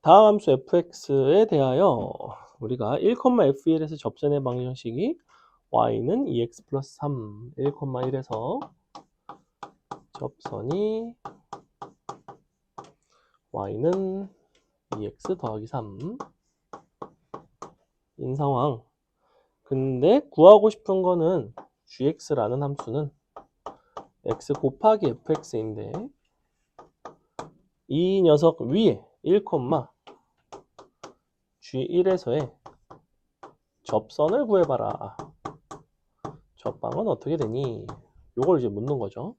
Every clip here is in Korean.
다음 함수 fx에 대하여 우리가 1,f1에서 접선의 방정식이 y는 2x 플러스 3, 1,1에서 접선이 y는 2x 더하기 3 인 상황. 근데 구하고 싶은 거는 gx라는 함수는 x 곱하기 fx인데 이 녀석 위에 1, g1에서의 접선을 구해봐라. 접방은 어떻게 되니? 요걸 이제 묻는 거죠.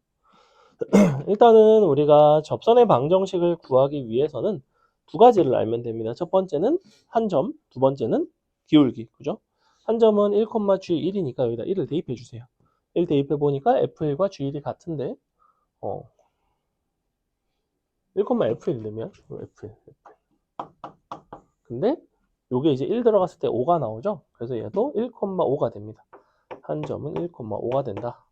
일단은 우리가 접선의 방정식을 구하기 위해서는 두 가지를 알면 됩니다. 첫 번째는 한 점, 두 번째는 기울기. 그죠? 한 점은 1,g1이니까 여기다 1을 대입해 주세요. 1 대입해 보니까 f1과 g1이 같은데 1,f1 넣으면 f1. 근데 요게 이제 1 들어갔을 때 5가 나오죠? 그래서 얘도 1,5가 됩니다. 한 점은 1,5가 된다.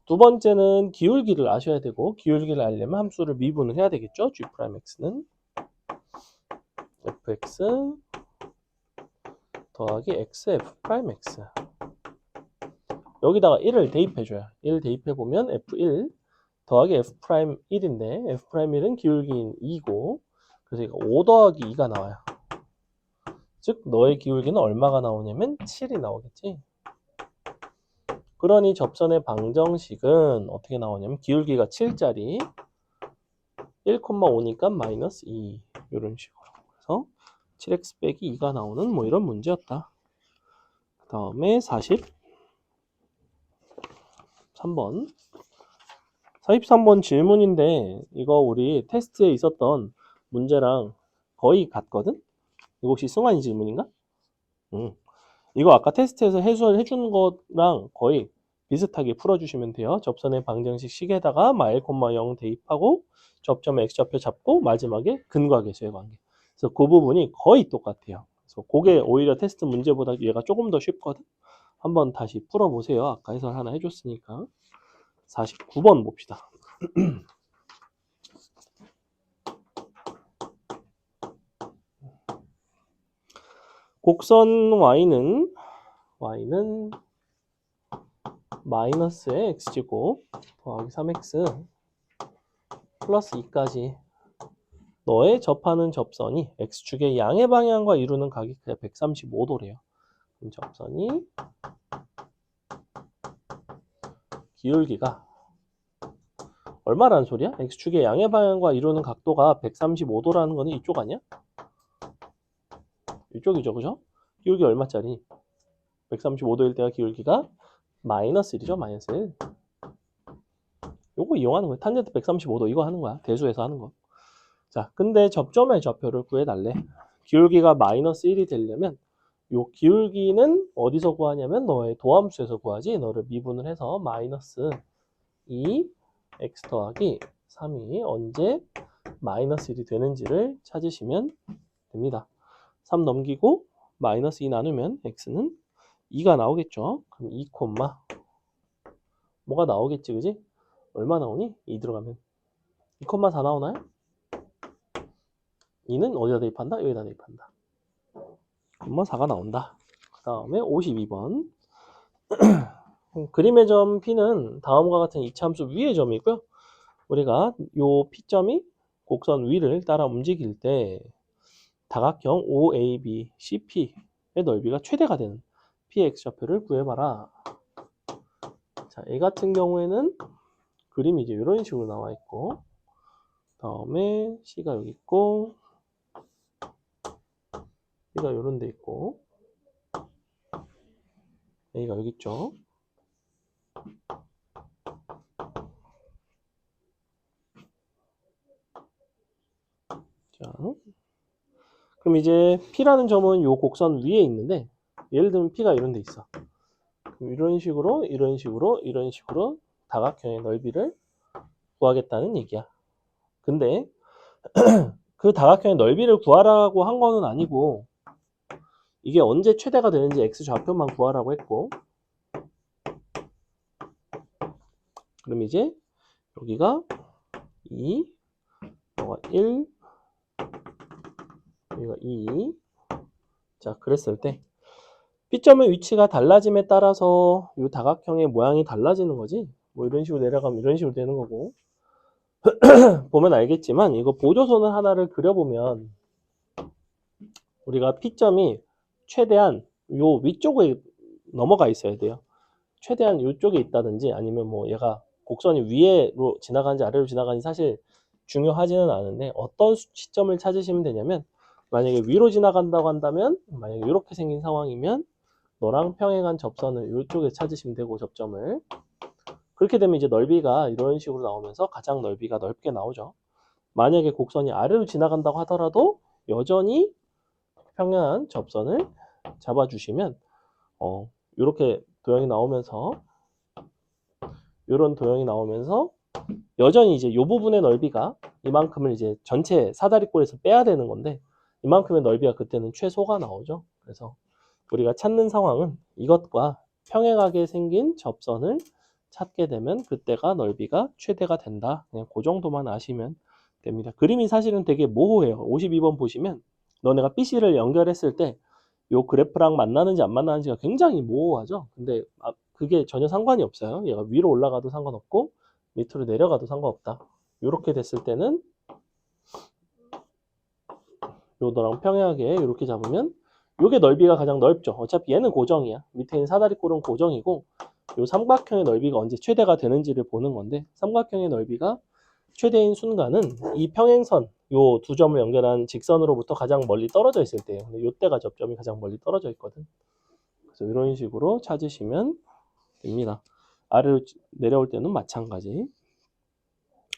두 번째는 기울기를 아셔야 되고, 기울기를 알려면 함수를 미분을 해야 되겠죠? g'x는 fx 더하기 xf'x. 여기다가 1을 대입해줘요. 1 대입해보면 f1 더하기 f'1인데 f'1은 기울기인 2고, 그래서 이거 5 더하기 2가 나와요. 즉 너의 기울기는 얼마가 나오냐면 7이 나오겠지. 그러니 접선의 방정식은 어떻게 나오냐면 기울기가 7짜리 1,5니까 마이너스 2 이런 식으로. 그래서 7x 빼기 2가 나오는 뭐 이런 문제였다. 그 다음에 43번 43번 질문인데 이거 우리 테스트에 있었던 문제랑 거의 같거든? 이거 혹시 승환이 질문인가? 이거 아까 테스트에서 해설해 준 거랑 거의 비슷하게 풀어주시면 돼요. 접선의 방정식 식에다가 마일, 0 대입하고 접점 x좌표 잡고 마지막에 근과 계수의 관계. 그래서 그 부분이 거의 똑같아요. 그래서 그게 오히려 테스트 문제보다 얘가 조금 더 쉽거든. 한번 다시 풀어보세요. 아까 해설 하나 해줬으니까. 49번 봅시다. 곡선 y는 마이너스의 x제곱 더하기 3x 플러스 2까지 너의 접하는 접선이 x축의 양의 방향과 이루는 각이 135도래요. 그럼 접선이 기울기가 얼마라는 소리야? x축의 양의 방향과 이루는 각도가 135도라는 거는 이쪽 아니야? 이쪽이죠, 그죠? 기울기 얼마짜리? 135도일 때가 기울기가 마이너스 1이죠, 마이너스 1. 요거 이용하는 거야. 탄젠트 135도 이거 하는 거야. 대수에서 하는 거. 자, 근데 접점의 좌표를 구해달래. 기울기가 마이너스 1이 되려면 요 기울기는 어디서 구하냐면 너의 도함수에서 구하지. 너를 미분을 해서 마이너스 2 x 더하기 3이 언제 마이너스 1이 되는지를 찾으시면 됩니다. 3 넘기고 마이너스 2 나누면 x는 2가 나오겠죠. 그럼 2, 뭐가 나오겠지, 그지? 얼마 나오니? 2 들어가면 2,4 나오나요? 2는 어디다 대입한다? 여기다 대입한다. 4가 나온다. 그 다음에 52번 그림의 점 P는 다음과 같은 이차함수 위의 점이고요. 우리가 요 P점이 곡선 위를 따라 움직일 때 다각형 OAB, CP의 넓이가 최대가 되는 PX좌표를 구해봐라. 자, A 같은 경우에는 그림이 이제 이런 식으로 나와 있고, 다음에 C가 여기 있고, B가 이런 데 있고, A가 여기 있죠. 자, 그럼 이제 P라는 점은 요 곡선 위에 있는데, 예를 들면 P가 이런 데 있어. 그럼 이런 식으로 다각형의 넓이를 구하겠다는 얘기야. 근데 그 다각형의 넓이를 구하라고 한 거는 아니고 이게 언제 최대가 되는지 x좌표만 구하라고 했고, 그럼 이제 여기가 2, 여기가 1, 이거 2. 자, 그랬을 때 P점의 위치가 달라짐에 따라서 이 다각형의 모양이 달라지는 거지. 뭐 이런 식으로 내려가면 이런 식으로 되는 거고. 보면 알겠지만 이거 보조선을 하나를 그려보면 우리가 P점이 최대한 요 위쪽에 넘어가 있어야 돼요. 최대한 이쪽에 있다든지 아니면 뭐 얘가 곡선이 위로 지나가는지 아래로 지나가는지 사실 중요하지는 않은데 어떤 시점을 찾으시면 되냐면 만약에 위로 지나간다고 한다면 만약에 이렇게 생긴 상황이면 너랑 평행한 접선을 이쪽에 찾으시면 되고 접점을 그렇게 되면 이제 넓이가 이런 식으로 나오면서 가장 넓이가 넓게 나오죠. 만약에 곡선이 아래로 지나간다고 하더라도 여전히 평행한 접선을 잡아주시면 이렇게 도형이 나오면서 이런 도형이 나오면서 여전히 이제 이 부분의 넓이가 이만큼을 이제 전체 사다리꼴에서 빼야 되는 건데 이만큼의 넓이가 그때는 최소가 나오죠. 그래서 우리가 찾는 상황은 이것과 평행하게 생긴 접선을 찾게 되면 그때가 넓이가 최대가 된다. 그냥 그 정도만 아시면 됩니다. 그림이 사실은 되게 모호해요. 52번 보시면 너네가 BC를 연결했을 때 요 그래프랑 만나는지 안 만나는지가 굉장히 모호하죠. 근데 그게 전혀 상관이 없어요. 얘가 위로 올라가도 상관없고 밑으로 내려가도 상관없다. 이렇게 됐을 때는 요거랑 평행하게 이렇게 잡으면 요게 넓이가 가장 넓죠. 어차피 얘는 고정이야. 밑에 있는 사다리꼴은 고정이고 요 삼각형의 넓이가 언제 최대가 되는지를 보는 건데 삼각형의 넓이가 최대인 순간은 이 평행선 요 두 점을 연결한 직선으로부터 가장 멀리 떨어져 있을 때예요. 근데 요때가 접점이 가장 멀리 떨어져 있거든. 그래서 이런 식으로 찾으시면 됩니다. 아래로 내려올 때는 마찬가지.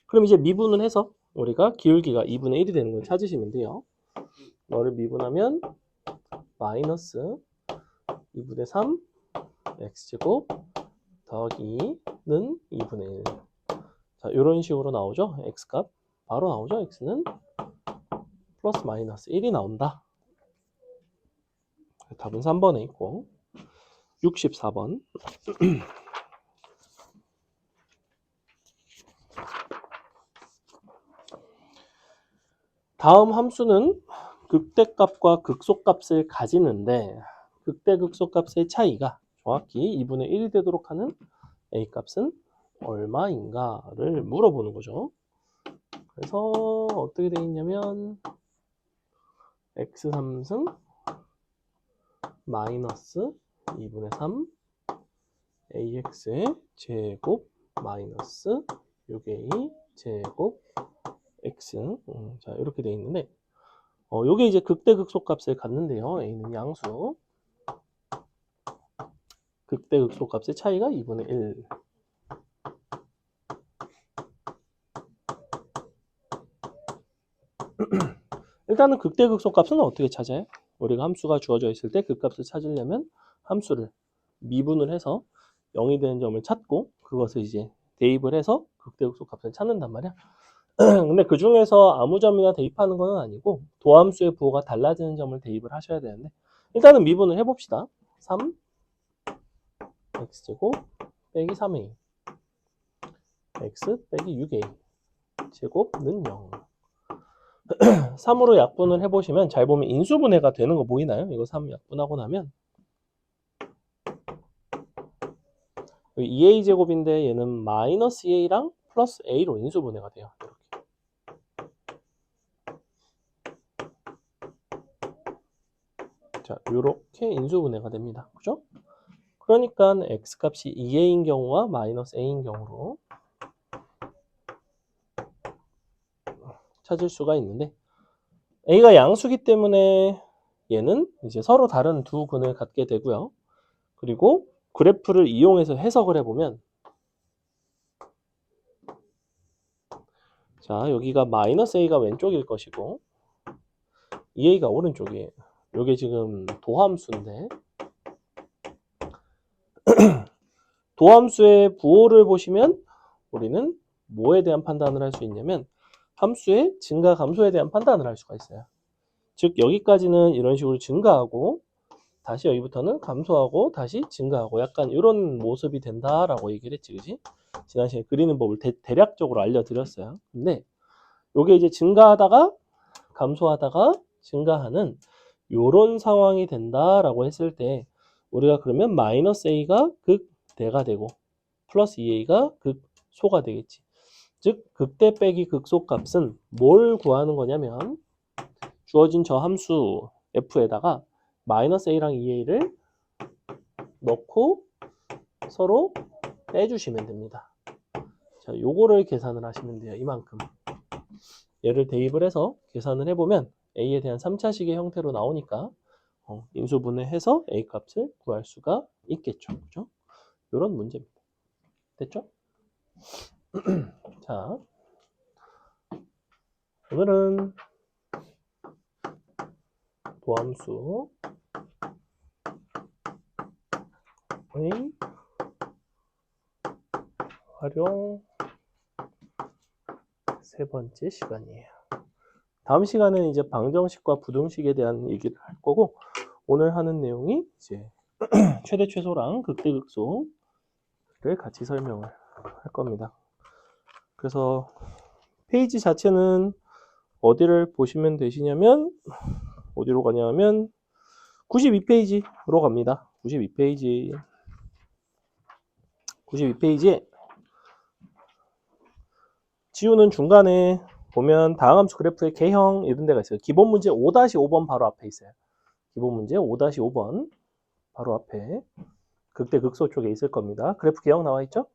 그럼 이제 미분을 해서 우리가 기울기가 2분의 1이 되는 걸 찾으시면 돼요. 너를 미분하면 마이너스 2분의 3 x제곱 더하기 2는 2분의 1. 자, 이런 식으로 나오죠. x값 바로 나오죠. x는 플러스 마이너스 1이 나온다. 답은 3번에 있고 64번 다음 함수는 극대값과 극소값을 가지는데 극대 극소값의 차이가 정확히 2분의 1이 되도록 하는 A값은 얼마인가를 물어보는 거죠. 그래서 어떻게 되어 있냐면 x3승 마이너스 2분의 3 ax의 제곱 마이너스 6a 제곱 x 자 이렇게 되어 있는데 요게 이제 극대 극소값을 갖는데요. a는 양수 극대 극소값의 차이가 2분의 1 일단은 극대 극소값은 어떻게 찾아요? 우리가 함수가 주어져 있을 때 그 값을 찾으려면 함수를 미분을 해서 0이 되는 점을 찾고 그것을 이제 대입을 해서 극대 극소값을 찾는단 말이야. 근데 그 중에서 아무 점이나 대입하는 건 아니고 도함수의 부호가 달라지는 점을 대입을 하셔야 되는데 일단은 미분을 해봅시다. 3 x제곱 빼기 3a x 빼기 6a 제곱는 0 3으로 약분을 해보시면 잘 보면 인수분해가 되는 거 보이나요? 이거 3 약분하고 나면 2a 제곱인데 얘는 마이너스 2a랑 플러스 a로 인수분해가 돼요. 이렇게. 자, 이렇게 인수분해가 됩니다. 그죠? 그러니까 x값이 2a인 경우와 마이너스 a인 경우로 찾을 수가 있는데 a가 양수기 때문에 얘는 이제 서로 다른 두 근을 갖게 되고요. 그리고 그래프를 이용해서 해석을 해보면 자 여기가 마이너스 a가 왼쪽일 것이고 2a가 오른쪽이에요. 이게 지금 도함수인데 도함수의 부호를 보시면 우리는 뭐에 대한 판단을 할 수 있냐면 함수의 증가 감소에 대한 판단을 할 수가 있어요. 즉 여기까지는 이런 식으로 증가하고 다시 여기부터는 감소하고 다시 증가하고 약간 이런 모습이 된다라고 얘기를 했지, 그지? 지난 시간에 그리는 법을 대략적으로 알려드렸어요. 근데 이게 이제 증가하다가 감소하다가 증가하는 요런 상황이 된다라고 했을 때 우리가 그러면 마이너스 a가 극대가 되고 플러스 2a가 극소가 되겠지. 즉 극대 빼기 극소 값은 뭘 구하는 거냐면 주어진 저 함수 f에다가 마이너스 a랑 2a를 넣고 서로 빼주시면 됩니다. 자, 요거를 계산을 하시면 돼요. 이만큼. 얘를 대입을 해서 계산을 해보면 a에 대한 3차식의 형태로 나오니까 인수분해해서 a 값을 구할 수가 있겠죠. 그죠? 요런 문제입니다. 됐죠? 자, 오늘은 도함수의 활용 세 번째 시간이에요. 다음 시간에는 이제 방정식과 부등식에 대한 얘기를 할 거고 오늘 하는 내용이 이제 최대 최소랑 극대 극소를 같이 설명을 할 겁니다. 그래서 페이지 자체는 어디를 보시면 되시냐면 어디로 가냐면 92페이지로 갑니다. 92페이지에 지우는 중간에 보면 다항함수 그래프의 개형 이런 데가 있어요. 기본 문제 5-5번 바로 앞에 있어요. 기본 문제 5-5번 바로 앞에 극대 극소 쪽에 있을 겁니다. 그래프 개형 나와 있죠?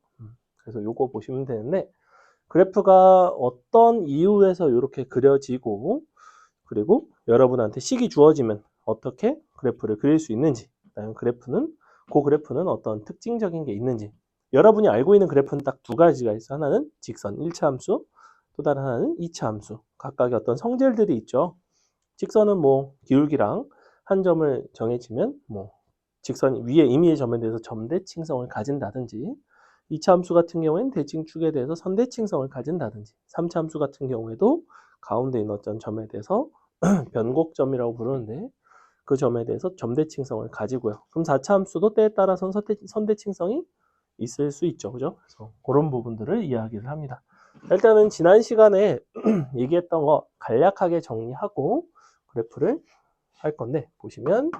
그래서 요거 보시면 되는데 그래프가 어떤 이유에서 이렇게 그려지고 그리고 여러분한테 식이 주어지면 어떻게 그래프를 그릴 수 있는지 그다음에 그 그래프는 어떤 특징적인 게 있는지 여러분이 알고 있는 그래프는 딱 두 가지가 있어요. 하나는 직선 1차 함수 또 다른 하나는 2차 함수 각각의 어떤 성질들이 있죠. 직선은 뭐 기울기랑 한 점을 정해지면 뭐 직선 위에 임의의 점에 대해서 점대칭성을 가진다든지 2차 함수 같은 경우에는 대칭축에 대해서 선대칭성을 가진다든지 3차 함수 같은 경우에도 가운데 있는 어떤 점에 대해서 변곡점이라고 부르는데 그 점에 대해서 점대칭성을 가지고요. 그럼 4차 함수도 때에 따라서 선대칭성이 있을 수 있죠. 그죠? 그래서 그런 부분들을 이야기를 합니다. 일단은 지난 시간에 얘기했던 거 간략하게 정리하고 그래프를 할 건데 보시면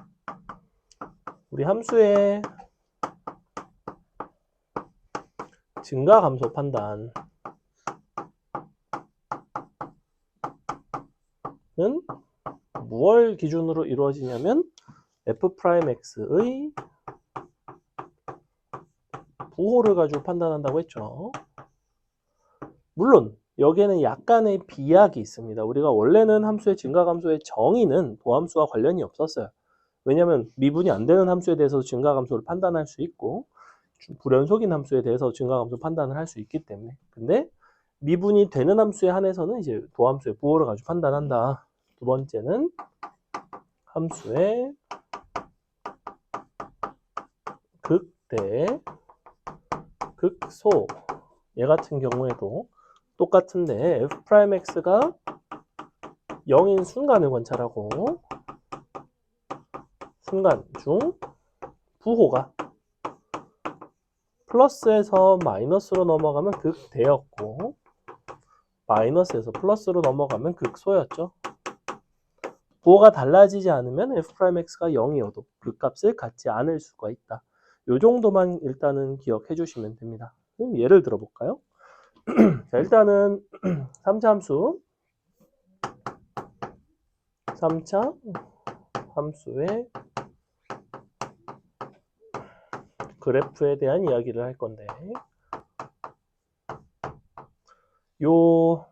우리 함수의 증가 감소 판단은 무엇을 기준으로 이루어지냐면 f'x의 부호를 가지고 판단한다고 했죠. 물론 여기에는 약간의 비약이 있습니다. 우리가 원래는 함수의 증가 감소의 정의는 도함수와 관련이 없었어요. 왜냐하면 미분이 안 되는 함수에 대해서 증가 감소를 판단할 수 있고 불연속인 함수에 대해서 증가 감소 판단을 할 수 있기 때문에 근데 미분이 되는 함수에 한해서는 이제 도함수의 부호를 가지고 판단한다. 두 번째는 함수의 극대, 극소 얘 같은 경우에도 똑같은데 f'x가 0인 순간을 관찰하고 순간 중 부호가 플러스에서 마이너스로 넘어가면 극대였고 마이너스에서 플러스로 넘어가면 극소였죠. 부호가 달라지지 않으면 f'x가 0이어도 그 값을 갖지 않을 수가 있다. 이 정도만 일단은 기억해 주시면 됩니다. 그럼 예를 들어 볼까요? 자, 일단은 3차 함수의 그래프에 대한 이야기를 할 건데 요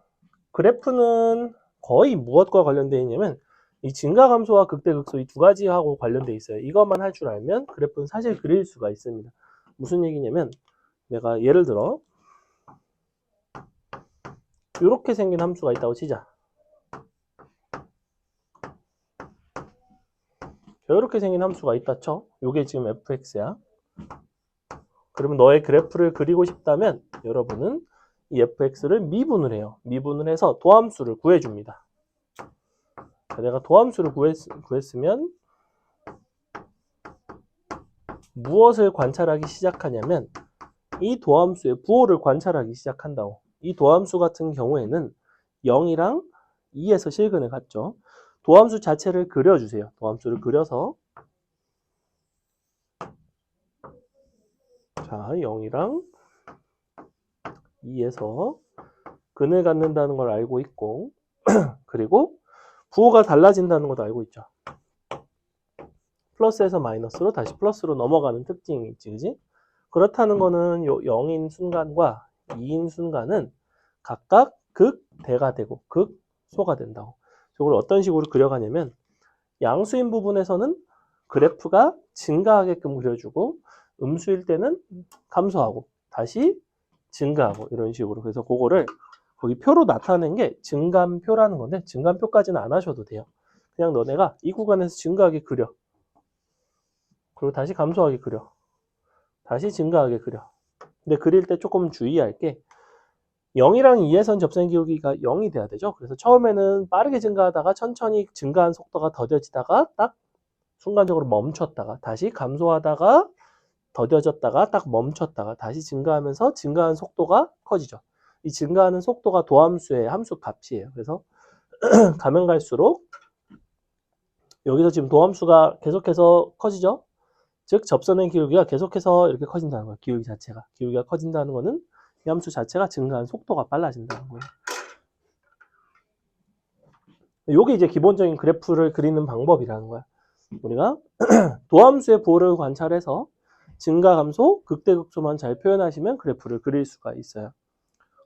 그래프는 거의 무엇과 관련되어 있냐면 이 증가감소와 극대극소 이 두 가지하고 관련되어 있어요. 이것만 할 줄 알면 그래프는 사실 그릴 수가 있습니다. 무슨 얘기냐면 내가 예를 들어 이렇게 생긴 함수가 있다고 치자. 이렇게 생긴 함수가 있다 쳐. 이게 지금 fx야. 그러면 너의 그래프를 그리고 싶다면 여러분은 이 fx를 미분을 해요. 미분을 해서 도함수를 구해줍니다. 자, 내가 도함수를 구했으면 무엇을 관찰하기 시작하냐면 이 도함수의 부호를 관찰하기 시작한다고. 이 도함수 같은 경우에는 0이랑 2에서 실근을 갖죠. 도함수 자체를 그려주세요. 도함수를 그려서 자 0이랑 2에서 근을 갖는다는 걸 알고 있고 그리고 부호가 달라진다는 것도 알고 있죠. 플러스에서 마이너스로 다시 플러스로 넘어가는 특징이 있지, 그지? 그렇다는 거는 요 0인 순간과 2인 순간은 각각 극대가 되고 극소가 된다고. 이걸 어떤 식으로 그려가냐면 양수인 부분에서는 그래프가 증가하게끔 그려주고 음수일 때는 감소하고 다시 증가하고 이런 식으로. 그래서 그거를 거기 표로 나타낸 게 증감표라는 건데 증감표까지는 안 하셔도 돼요. 그냥 너네가 이 구간에서 증가하게 그려. 그리고 다시 감소하게 그려. 다시 증가하게 그려. 근데 그릴 때 조금 주의할 게 0이랑 2에선 접선 기울기가 0이 돼야 되죠. 그래서 처음에는 빠르게 증가하다가 천천히 증가한 속도가 더뎌지다가 딱 순간적으로 멈췄다가 다시 감소하다가 더뎌졌다가 딱 멈췄다가 다시 증가하면서 증가한 속도가 커지죠. 이 증가하는 속도가 도함수의 함수 값이에요. 그래서 가면 갈수록 여기서 지금 도함수가 계속해서 커지죠. 즉 접선의 기울기가 계속해서 이렇게 커진다는 거예요. 기울기 자체가. 기울기가 커진다는 거는 이 함수 자체가 증가한 속도가 빨라진다는 거예요. 이게 이제 기본적인 그래프를 그리는 방법이라는 거야. 우리가 도함수의 부호를 관찰해서 증가, 감소, 극대, 극소만 잘 표현하시면 그래프를 그릴 수가 있어요.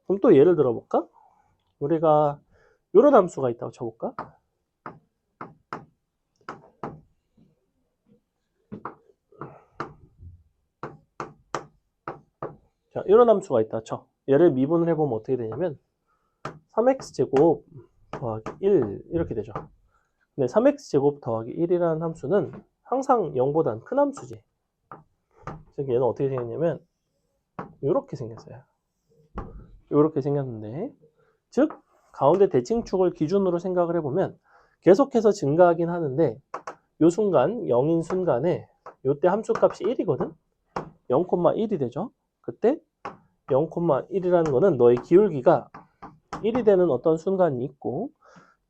그럼 또 예를 들어볼까? 우리가 이런 함수가 있다고 쳐볼까? 자, 이런 함수가 있다 쳐. 얘를 미분을 해보면 어떻게 되냐면 3x제곱 더하기 1 이렇게 되죠. 근데 3x제곱 더하기 1이라는 함수는 항상 0보단 큰 함수지. 그래서 얘는 어떻게 생겼냐면 이렇게 생겼어요. 이렇게 생겼는데 즉 가운데 대칭축을 기준으로 생각을 해보면 계속해서 증가하긴 하는데 이 순간 0인 순간에 이때 함수값이 1이거든. 0,1이 되죠. 그때 0,1이라는 거는 너의 기울기가 1이 되는 어떤 순간이 있고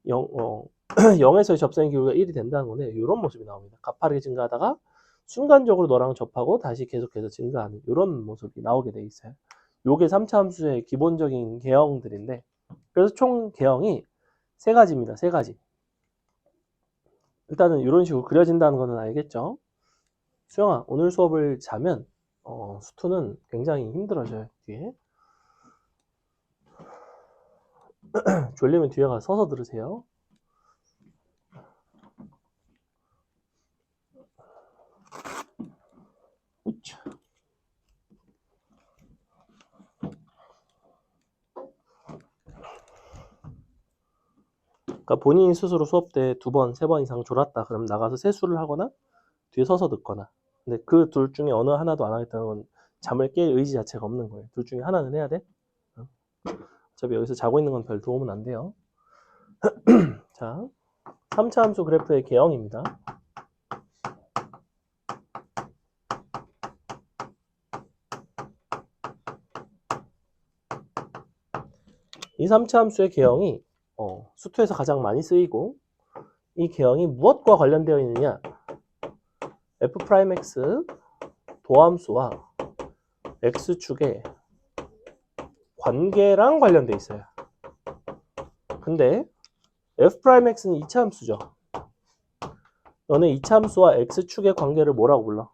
0에서의 접선의 기울기가 1이 된다는 건데 이런 모습이 나옵니다. 가파르게 증가하다가 순간적으로 너랑 접하고 다시 계속해서 증가하는 이런 모습이 나오게 돼 있어요. 요게 3차 함수의 기본적인 개형들인데 그래서 총 개형이 세 가지입니다. 세 가지. 일단은 이런 식으로 그려진다는 거는 알겠죠? 수영아, 오늘 수업을 자면 수투는 굉장히 힘들어져요. 뒤에. 졸리면 뒤에 가서 서서 들으세요. 우차. 그러니까 본인이 스스로 수업 때 2번, 3번 이상 졸았다. 그럼 나가서 세수를 하거나 뒤에 서서 듣거나. 근데 그 둘 중에 어느 하나도 안 하겠다는 건 잠을 깰 의지 자체가 없는 거예요. 둘 중에 하나는 해야 돼. 어차피 여기서 자고 있는 건 별 도움은 안 돼요. 자, 3차 함수 그래프의 개형입니다. 이 3차 함수의 개형이 수투에서 가장 많이 쓰이고 이 개형이 무엇과 관련되어 있느냐? f'x 도함수와 x축의 관계랑 관련되어 있어요. 근데 f'x는 2차 함수죠. 너는 2차 함수와 x축의 관계를 뭐라고 불러?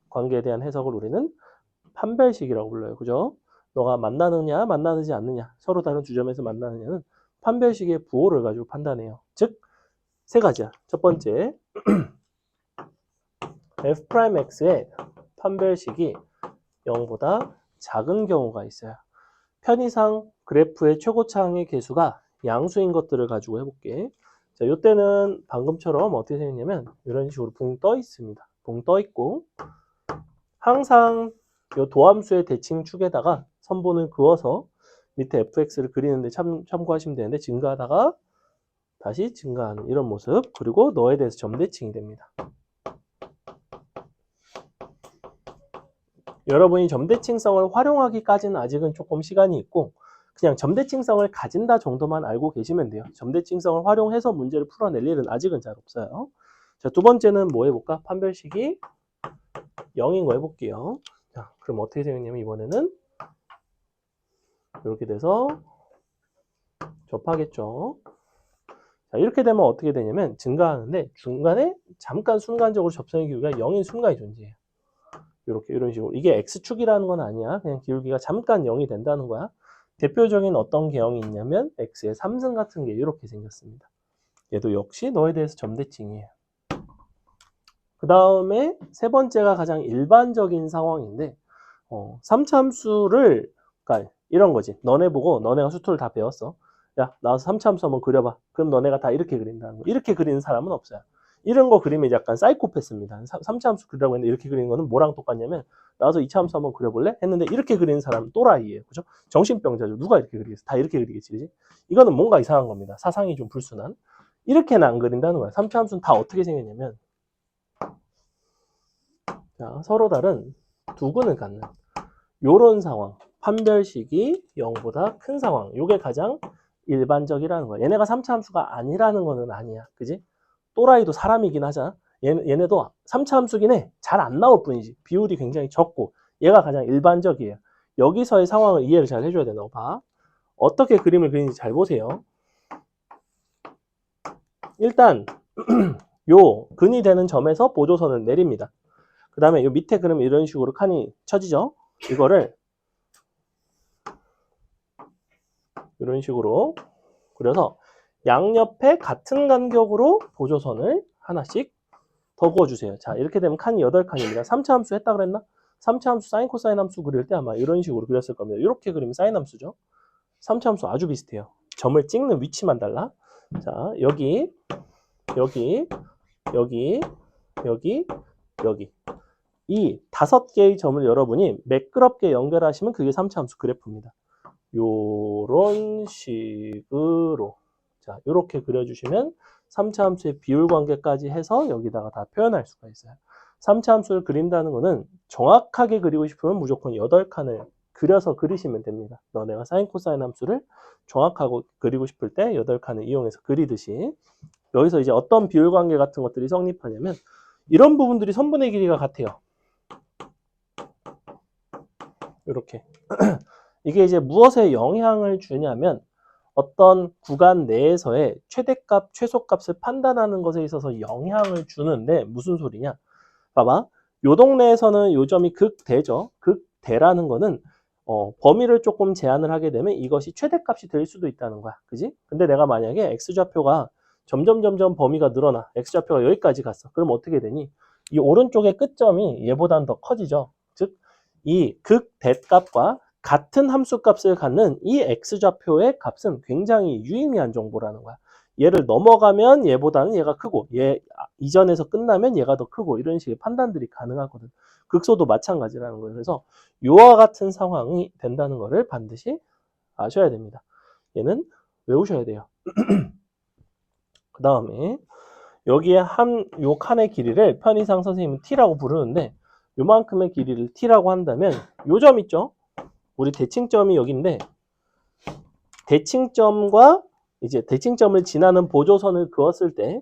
관계에 대한 해석을 우리는 판별식이라고 불러요. 그죠? 너가 만나느냐 만나지 않느냐 서로 다른 주점에서 만나느냐는 판별식의 부호를 가지고 판단해요. 즉 세 가지야. 첫 번째 f'x의 판별식이 0보다 작은 경우가 있어요. 편의상 그래프의 최고차항의 개수가 양수인 것들을 가지고 해볼게. 자, 이때는 방금처럼 어떻게 생겼냐면 이런 식으로 붕 떠 있습니다. 붕 떠 있고 항상 이 도함수의 대칭축에다가 선분을 그어서 밑에 fx를 그리는데 참고하시면 되는데 증가하다가 다시 증가하는 이런 모습. 그리고 너에 대해서 점대칭이 됩니다. 여러분이 점대칭성을 활용하기까지는 아직은 조금 시간이 있고 그냥 점대칭성을 가진다 정도만 알고 계시면 돼요. 점대칭성을 활용해서 문제를 풀어낼 일은 아직은 잘 없어요. 자, 두 번째는 뭐 해볼까? 판별식이 0인 거 해볼게요. 자, 그럼 어떻게 생겼냐면 이번에는 이렇게 돼서 접하겠죠. 자, 이렇게 되면 어떻게 되냐면 증가하는데 중간에 잠깐 순간적으로 접선의 기울기가 0인 순간이 존재해요. 이렇게 이런 식으로. 이게 x축이라는 건 아니야. 그냥 기울기가 잠깐 0이 된다는 거야. 대표적인 어떤 개형이 있냐면 x의 3승 같은 게 이렇게 생겼습니다. 얘도 역시 너에 대해서 점대칭이에요. 그 다음에 세 번째가 가장 일반적인 상황인데 3차 함수를 그러니까 이런 거지. 너네 보고 너네가 수투를 다 배웠어. 야, 나와서 3차 함수 한번 그려봐. 그럼 너네가 다 이렇게 그린다는 거. 이렇게 그리는 사람은 없어요. 이런 거 그리면 약간 사이코패스입니다. 3차 함수 그리라고 했는데 이렇게 그리는 거는 뭐랑 똑같냐면 나와서 2차 함수 한번 그려볼래? 했는데 이렇게 그리는 사람은 또라이예요. 그죠? 정신병자죠. 누가 이렇게 그리겠어? 다 이렇게 그리겠지. 그지? 이거는 뭔가 이상한 겁니다. 사상이 좀 불순한. 이렇게는 안 그린다는 거야. 3차 함수는 다 어떻게 생겼냐면 자, 서로 다른 두근을 갖는 요런 상황. 판별식이 0보다 큰 상황. 요게 가장 일반적이라는 거야. 얘네가 3차 함수가 아니라는 거는 아니야. 그지? 또라이도 사람이긴 하잖아. 얘네도 3차 함수긴 해. 잘 안 나올 뿐이지. 비율이 굉장히 적고 얘가 가장 일반적이에요. 여기서의 상황을 이해를 잘 해줘야 돼. 너 봐. 어떻게 그림을 그리는지 잘 보세요. 일단 요 근이 되는 점에서 보조선을 내립니다. 그 다음에 요 밑에 그러면 이런 식으로 칸이 쳐지죠. 이거를 이런 식으로 그려서 양옆에 같은 간격으로 보조선을 하나씩 더 그어주세요. 자, 이렇게 되면 칸이 8칸입니다. 3차 함수 했다 그랬나? 3차 함수 사인 코사인 함수 그릴 때 아마 이런 식으로 그렸을 겁니다. 이렇게 그리면 사인 함수죠. 3차 함수 아주 비슷해요. 점을 찍는 위치만 달라. 자, 여기 이 5개의 점을 여러분이 매끄럽게 연결하시면 그게 3차 함수 그래프입니다. 요런 식으로 자, 요렇게 그려주시면 3차 함수의 비율 관계까지 해서 여기다가 다 표현할 수가 있어요. 3차 함수를 그린다는 거는 정확하게 그리고 싶으면 무조건 8칸을 그려서 그리시면 됩니다. 너네가 사인 코사인 함수를 정확하고 그리고 싶을 때 8칸을 이용해서 그리듯이 여기서 이제 어떤 비율 관계 같은 것들이 성립하냐면 이런 부분들이 선분의 길이가 같아요. 이렇게 이게 이제 무엇에 영향을 주냐면 어떤 구간 내에서의 최대값, 최소값을 판단하는 것에 있어서 영향을 주는데 무슨 소리냐? 봐봐. 요 동네에서는 요 점이 극대죠. 극대라는 거는 범위를 조금 제한을 하게 되면 이것이 최대값이 될 수도 있다는 거야. 그지? 근데 내가 만약에 x좌표가 점점 범위가 늘어나. x좌표가 여기까지 갔어. 그럼 어떻게 되니? 이 오른쪽의 끝점이 얘보다는 더 커지죠. 즉, 이 극대값과 같은 함수값을 갖는 이 x좌표의 값은 굉장히 유의미한 정보라는 거야. 얘를 넘어가면 얘보다는 얘가 크고 얘 이전에서 끝나면 얘가 더 크고 이런 식의 판단들이 가능하거든. 극소도 마찬가지라는 거예요. 그래서 이와 같은 상황이 된다는 것을 반드시 아셔야 됩니다. 얘는 외우셔야 돼요. 그 다음에 여기에 요 칸의 길이를 편의상 선생님은 t라고 부르는데 요만큼의 길이를 t라고 한다면 요 점 있죠? 우리 대칭점이 여기인데 대칭점과 이제 대칭점을 지나는 보조선을 그었을 때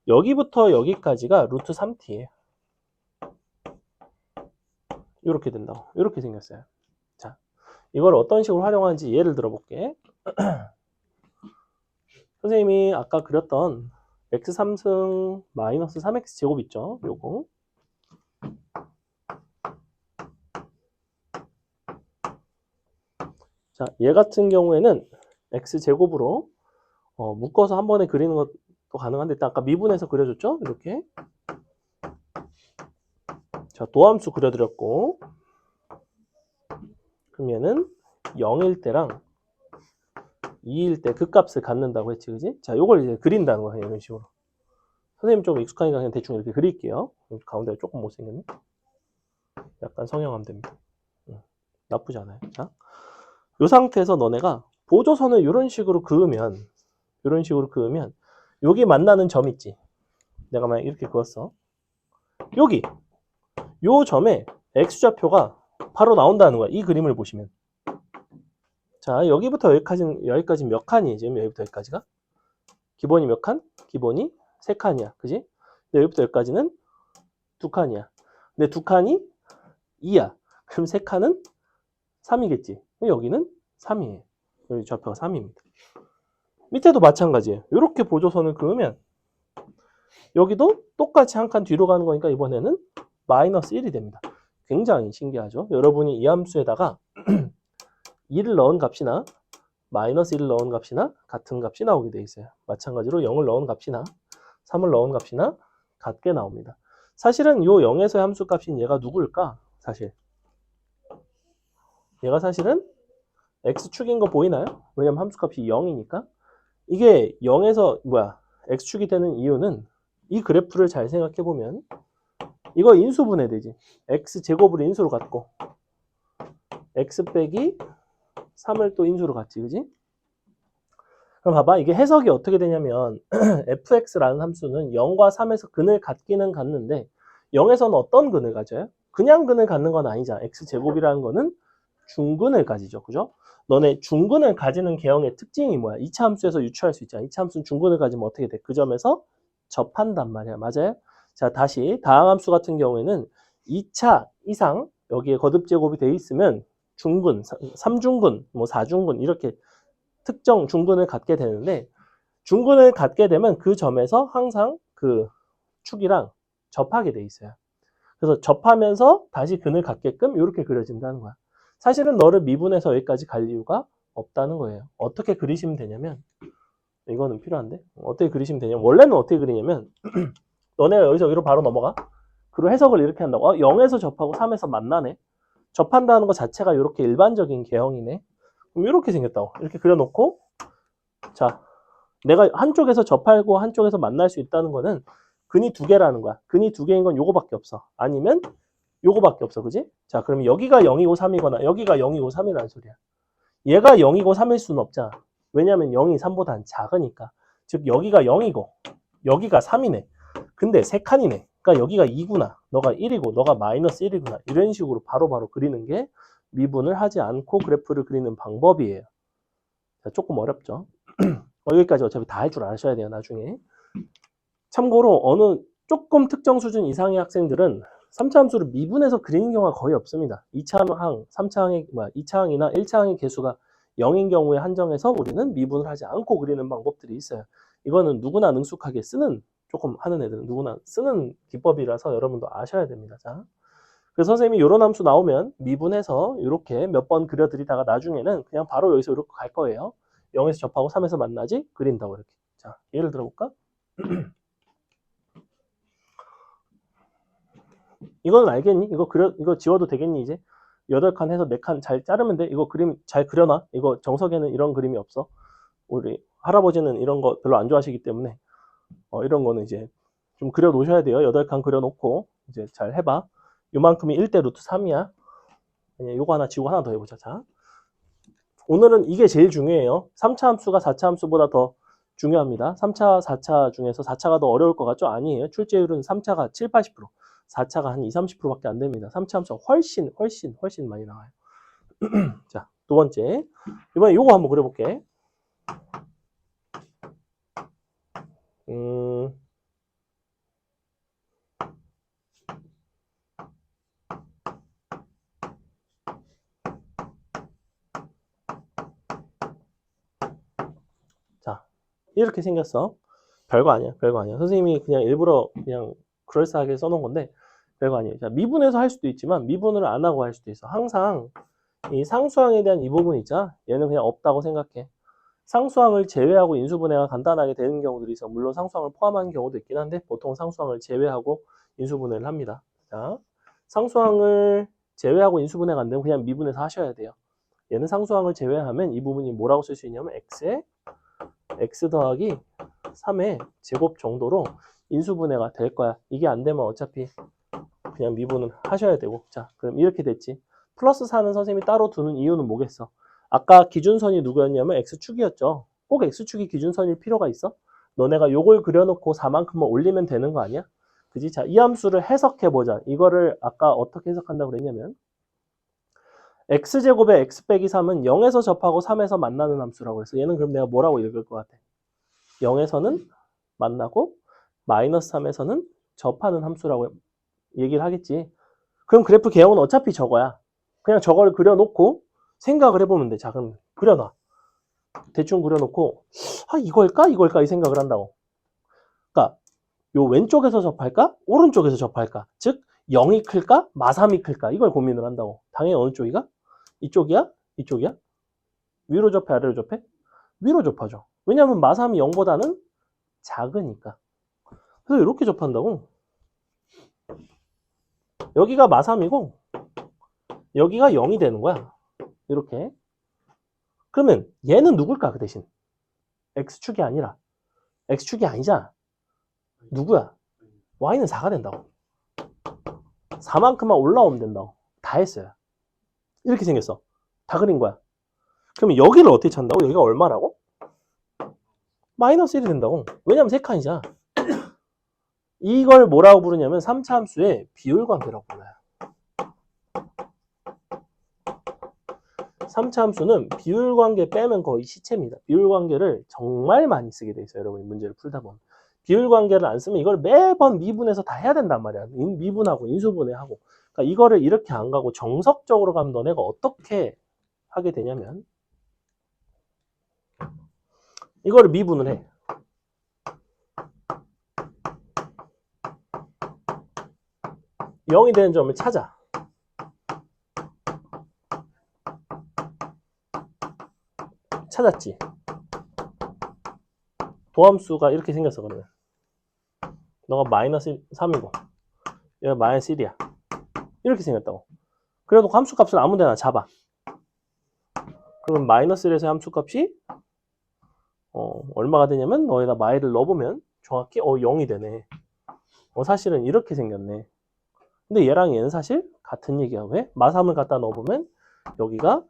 여기부터 여기까지가 루트 3t예요. 이렇게 된다고. 이렇게 생겼어요. 자, 이걸 어떤 식으로 활용하는지 예를 들어 볼게. 선생님이 아까 그렸던 x3승 마이너스 3x 제곱 있죠? 요거. 자, 얘 같은 경우에는 x제곱으로 묶어서 한 번에 그리는 것도 가능한데 일단 아까 미분해서 그려줬죠? 이렇게. 자, 도함수 그려드렸고 그럼 얘는 0일 때랑 2일 때 그 값을 갖는다고 했지, 그지? 자, 요걸 이제 그린다는 거예요, 이런 식으로. 선생님 좀 익숙하니까 그냥 대충 이렇게 그릴게요. 가운데가 조금 못생겼네. 약간 성형하면 됩니다. 나쁘지 않아요. 자, 요 상태에서 너네가 보조선을 이런 식으로 그으면 여기 만나는 점 있지. 내가 만약 이렇게 그었어. 여기 요 점에 x좌표가 바로 나온다는 거야. 이 그림을 보시면 자, 여기부터 여기까지 몇 칸이에요? 지금 여기부터 여기까지가? 기본이 몇 칸? 기본이 3칸이야. 그지? 근데 여기부터 여기까지는 2칸이야. 근데 2칸이 2야. 그럼 3칸은 3이겠지. 여기는 3이에요. 여기 좌표가 3입니다. 밑에도 마찬가지예요. 이렇게 보조선을 그으면 여기도 똑같이 한 칸 뒤로 가는 거니까 이번에는 마이너스 1이 됩니다. 굉장히 신기하죠? 여러분이 이 함수에다가 2를 넣은 값이나 마이너스 1을 넣은 값이나 같은 값이 나오게 돼 있어요. 마찬가지로 0을 넣은 값이나 3을 넣은 값이나 같게 나옵니다. 사실은 요 0에서의 함수 값인 얘가 누구일까? 사실 얘가 사실은 x축인 거 보이나요? 왜냐면 함수 값이 0이니까. 이게 0에서 x축이 되는 이유는 이 그래프를 잘 생각해 보면 이거 인수분해되지. x제곱을 인수로 갖고 x 빼기 3을 또 인수로 갖지, 그지? 그럼 봐봐, 이게 해석이 어떻게 되냐면 fx라는 함수는 0과 3에서 근을 갖기는 갖는데 0에서는 어떤 근을 가져요? 그냥 근을 갖는 건 아니잖아. x제곱이라는 거는 중근을 가지죠, 그죠? 너네 중근을 가지는 개형의 특징이 뭐야? 2차 함수에서 유추할 수 있잖아. 2차 함수는 중근을 가지면 어떻게 돼? 그 점에서 접한단 말이야. 맞아요? 자, 다시 다항함수 같은 경우에는 2차 이상 여기에 거듭제곱이 돼 있으면 중근, 3중근, 4중근 이렇게 특정 중근을 갖게 되는데 중근을 갖게 되면 그 점에서 항상 그 축이랑 접하게 돼 있어요. 그래서 접하면서 다시 근을 갖게끔 이렇게 그려진다는 거야. 사실은 너를 미분해서 여기까지 갈 이유가 없다는 거예요. 어떻게 그리시면 되냐면 이거는 필요한데 어떻게 그리시면 되냐면 원래는 어떻게 그리냐면 너네가 여기서 여기로 바로 넘어가. 그리고 해석을 이렇게 한다고. 0에서 접하고 3에서 만나네. 접한다는 것 자체가 이렇게 일반적인 개형이네. 그럼 이렇게 생겼다고. 이렇게 그려놓고 자, 내가 한쪽에서 접하고 한쪽에서 만날 수 있다는 거는 근이 2개라는 거야. 근이 2개인 건 요거밖에 없어. 아니면 요거밖에 없어. 그지? 자, 그러면 여기가 0이고 3이거나 여기가 0이고 3이라는 소리야. 얘가 0이고 3일 수는 없잖아. 왜냐면 0이 3보다는 작으니까. 즉 여기가 0이고 여기가 3이네. 근데 3칸이네. 그러니까 여기가 2구나. 너가 1이고 너가 마이너스 1이구나. 이런 식으로 바로바로 그리는 게 미분을 하지 않고 그래프를 그리는 방법이에요. 자, 조금 어렵죠? 여기까지 어차피 다 할 줄 아셔야 돼요. 나중에. 참고로 어느 조금 특정 수준 이상의 학생들은 3차 함수를 미분해서 그리는 경우가 거의 없습니다. 2차 항, 3차 항의 2차 항이나 1차 항의 개수가 0인 경우에 한정해서 우리는 미분을 하지 않고 그리는 방법들이 있어요. 이거는 누구나 능숙하게 쓰는 조금 하는 애들은 누구나 쓰는 기법이라서 여러분도 아셔야 됩니다. 자, 그래서 선생님이 이런 함수 나오면 미분해서 이렇게 몇 번 그려드리다가 나중에는 그냥 바로 여기서 이렇게 갈 거예요. 0에서 접하고 3에서 만나지 그린다고 이렇게. 자, 예를 들어볼까? 이건 알겠니? 이거 지워도 되겠니 이제? 8칸 해서 4칸 잘 자르면 돼. 이거 그림 잘 그려놔. 이거 정석에는 이런 그림이 없어. 우리 할아버지는 이런 거 별로 안 좋아하시기 때문에 이런 거는 이제 좀 그려 놓으셔야 돼요. 8칸 그려 놓고 이제 잘 해봐. 요만큼이 1대 루트 3이야. 요거 하나 지우고 하나 더 해보자. 자, 오늘은 이게 제일 중요해요. 3차 함수가 4차 함수보다 더 중요합니다. 3차, 4차 중에서 4차가 더 어려울 것 같죠? 아니에요. 출제율은 3차가 7, 80%, 4차가 한 20, 30%밖에 안 됩니다. 3차 함수가 훨씬 많이 나와요. 자, 두 번째. 이번에 요거 한번 그려볼게. 자, 이렇게 생겼어. 별거 아니야. 선생님이 그냥 일부러 그냥 그럴싸하게 써놓은 건데 별거 아니에요. 자, 미분해서 할 수도 있지만 미분을 안 하고 할 수도 있어. 항상 이 상수항에 대한 이 부분 있잖아. 얘는 그냥 없다고 생각해. 상수항을 제외하고 인수분해가 간단하게 되는 경우들이 있어. 물론 상수항을 포함하는 경우도 있긴 한데 보통 상수항을 제외하고 인수분해를 합니다. 자, 상수항을 제외하고 인수분해가 안 되면 그냥 미분해서 하셔야 돼요. 얘는 상수항을 제외하면 이 부분이 뭐라고 쓸 수 있냐면 x에 x 더하기 3의 제곱 정도로 인수분해가 될 거야. 이게 안 되면 어차피 그냥 미분을 하셔야 되고. 자, 그럼 이렇게 됐지. 플러스 4는 선생님이 따로 두는 이유는 뭐겠어? 아까 기준선이 누구였냐면 x축이었죠. 꼭 x축이 기준선일 필요가 있어? 너네가 요걸 그려놓고 4만큼만 올리면 되는 거 아니야? 그지? 자, 이 함수를 해석해보자. 이거를 아까 어떻게 해석한다고 그랬냐면 x제곱에 x 빼기 3은 0에서 접하고 3에서 만나는 함수라고 그랬어. 얘는 그럼 내가 뭐라고 읽을 것 같아? 0에서는 만나고 마이너스 3에서는 접하는 함수라고 얘기를 하겠지. 그럼 그래프 개형은 어차피 저거야. 그냥 저걸 그려놓고 생각을 해보면 돼. 자, 그럼 그려놔. 대충 그려놓고 이걸까? 이 생각을 한다고. 그러니까 요 왼쪽에서 접할까? 오른쪽에서 접할까? 즉 0이 클까? 마3이 클까? 이걸 고민을 한다고. 당연히 어느 쪽이가? 이쪽이야? 이쪽이야? 위로 접해? 아래로 접해? 위로 접하죠. 왜냐하면 마3이 0보다는 작으니까. 그래서 이렇게 접한다고. 여기가 마3이고 여기가 0이 되는 거야. 이렇게. 그러면 얘는 누굴까? 그 대신 x축이 아니라 x축이 아니잖아. 누구야? y는 4가 된다고. 4만큼만 올라오면 된다고. 다 했어요. 이렇게 생겼어. 다 그린 거야. 그러면 여기를 어떻게 찾는다고? 여기가 얼마라고? 마이너스 1이 된다고. 왜냐면 3칸이잖아. 이걸 뭐라고 부르냐면 3차 함수의 비율 관계라고 불러요. 3차 함수는 비율 관계 빼면 거의 시체입니다. 비율 관계를 정말 많이 쓰게 돼 있어요. 여러분이 문제를 풀다 보면. 비율 관계를 안 쓰면 이걸 매번 미분해서 다 해야 된단 말이야. 미분하고 인수분해하고. 그러니까 이거를 이렇게 안 가고 정석적으로 가면 너네가 어떻게 하게 되냐면 이거를 미분을 해. (0이) 되는 점을 찾아. 찾았지. 도함수가 이렇게 생겼어. 그러면 너가 마이너스 3이고 얘가 마이너스 1이야. 이렇게 생겼다고. 그래도 함수값을 아무 데나 잡아. 그러면 마이너스 1에서 함수값이 얼마가 되냐면 너에다 마이를 넣어보면 정확히 0이 되네. 사실은 이렇게 생겼네. 근데 얘랑 얘는 사실 같은 얘기야. 왜? 마3을 갖다 넣어보면 여기가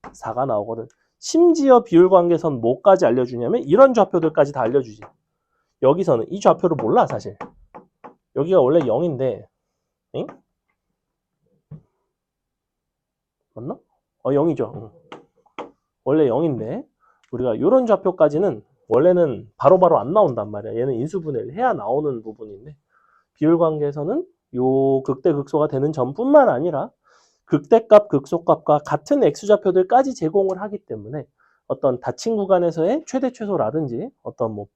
4가 나오거든. 심지어 비율관계선 뭐까지 알려주냐면 이런 좌표들까지 다 알려주지. 여기서는 이 좌표를 몰라 사실. 여기가 원래 0인데 응? 맞나? 0이죠. 응. 원래 0인데 우리가 이런 좌표까지는 원래는 바로바로 안 나온단 말이야. 얘는 인수분해를 해야 나오는 부분인데 비율관계에서는 요 극대극소가 되는 점뿐만 아니라 극대값, 극소값과 같은 x좌표들까지 제공을 하기 때문에 어떤 닫힌 구간에서의 최대 최소라든지 어떤 뭐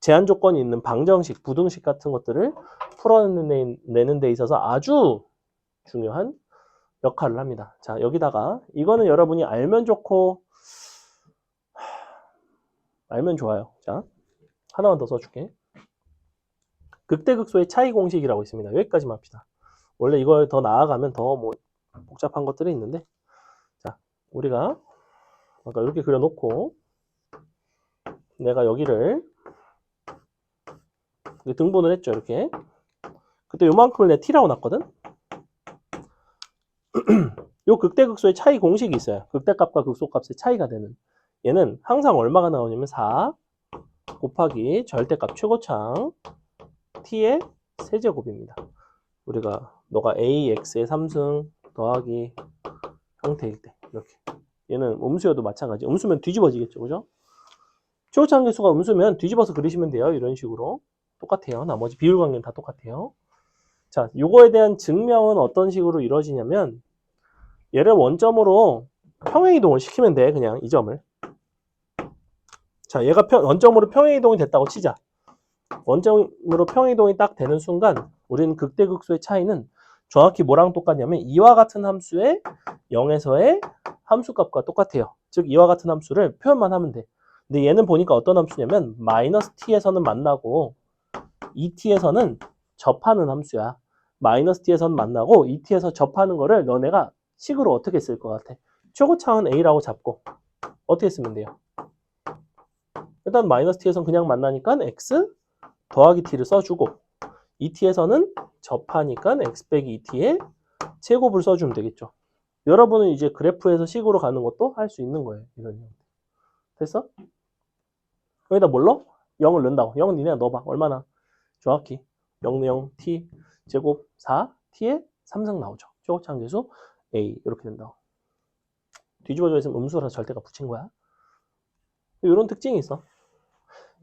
제한 조건이 있는 방정식, 부등식 같은 것들을 풀어내는 데 있어서 아주 중요한 역할을 합니다. 자, 여기다가 이거는 여러분이 알면 좋고 알면 좋아요. 자, 하나만 더 써줄게. 극대극소의 차이 공식이라고 있습니다. 여기까지만 합시다. 원래 이걸 더 나아가면 더 뭐 복잡한 것들이 있는데 자, 우리가 아까 이렇게 그려놓고 내가 여기를 등분을 했죠. 이렇게. 그때 요만큼을 내 t라고 놨거든. 요 극대극소의 차이 공식이 있어요. 극대값과 극소값의 차이가 되는. 얘는 항상 얼마가 나오냐면 4 곱하기 절대값 최고창 t의 세제곱입니다. 우리가 너가 ax의 3승 더하기 형태일 때 이렇게. 얘는 음수여도 마찬가지. 음수면 뒤집어지겠죠. 그죠? 최고차항 개수가 음수면 뒤집어서 그리시면 돼요. 이런 식으로. 똑같아요. 나머지 비율관계는 다 똑같아요. 자, 요거에 대한 증명은 어떤 식으로 이루어지냐면 얘를 원점으로 평행이동을 시키면 돼. 그냥 이 점을. 자, 얘가 원점으로 평행이동이 됐다고 치자. 원점으로 평행이동이 딱 되는 순간 우리는 극대극소의 차이는 정확히 뭐랑 똑같냐면 이와 같은 함수의 0에서의 함수값과 똑같아요. 즉 이와 같은 함수를 표현만 하면 돼. 근데 얘는 보니까 어떤 함수냐면 마이너스 t에서는 만나고 2t에서는 접하는 함수야. 마이너스 t에서는 만나고 2t에서 접하는 거를 너네가 식으로 어떻게 쓸 것 같아? 최고차항은 a라고 잡고 어떻게 쓰면 돼요? 일단 마이너스 t에서는 그냥 만나니까 x 더하기 t를 써주고 2t에서는 접하니까 x 빼기 2t의 제곱을 써주면 되겠죠. 여러분은 이제 그래프에서 식으로 가는 것도 할 수 있는 거예요. 이런 형태. 됐어? 여기다 뭘 넣어? 0을 넣는다고. 0은 니네가 넣어봐. 얼마나? 정확히 0, 0, t 제곱 4, t의 3승 나오죠. 최고차항 계수 a 이렇게 된다고. 뒤집어져 있으면 음수라서 절대가 붙인 거야. 이런 특징이 있어.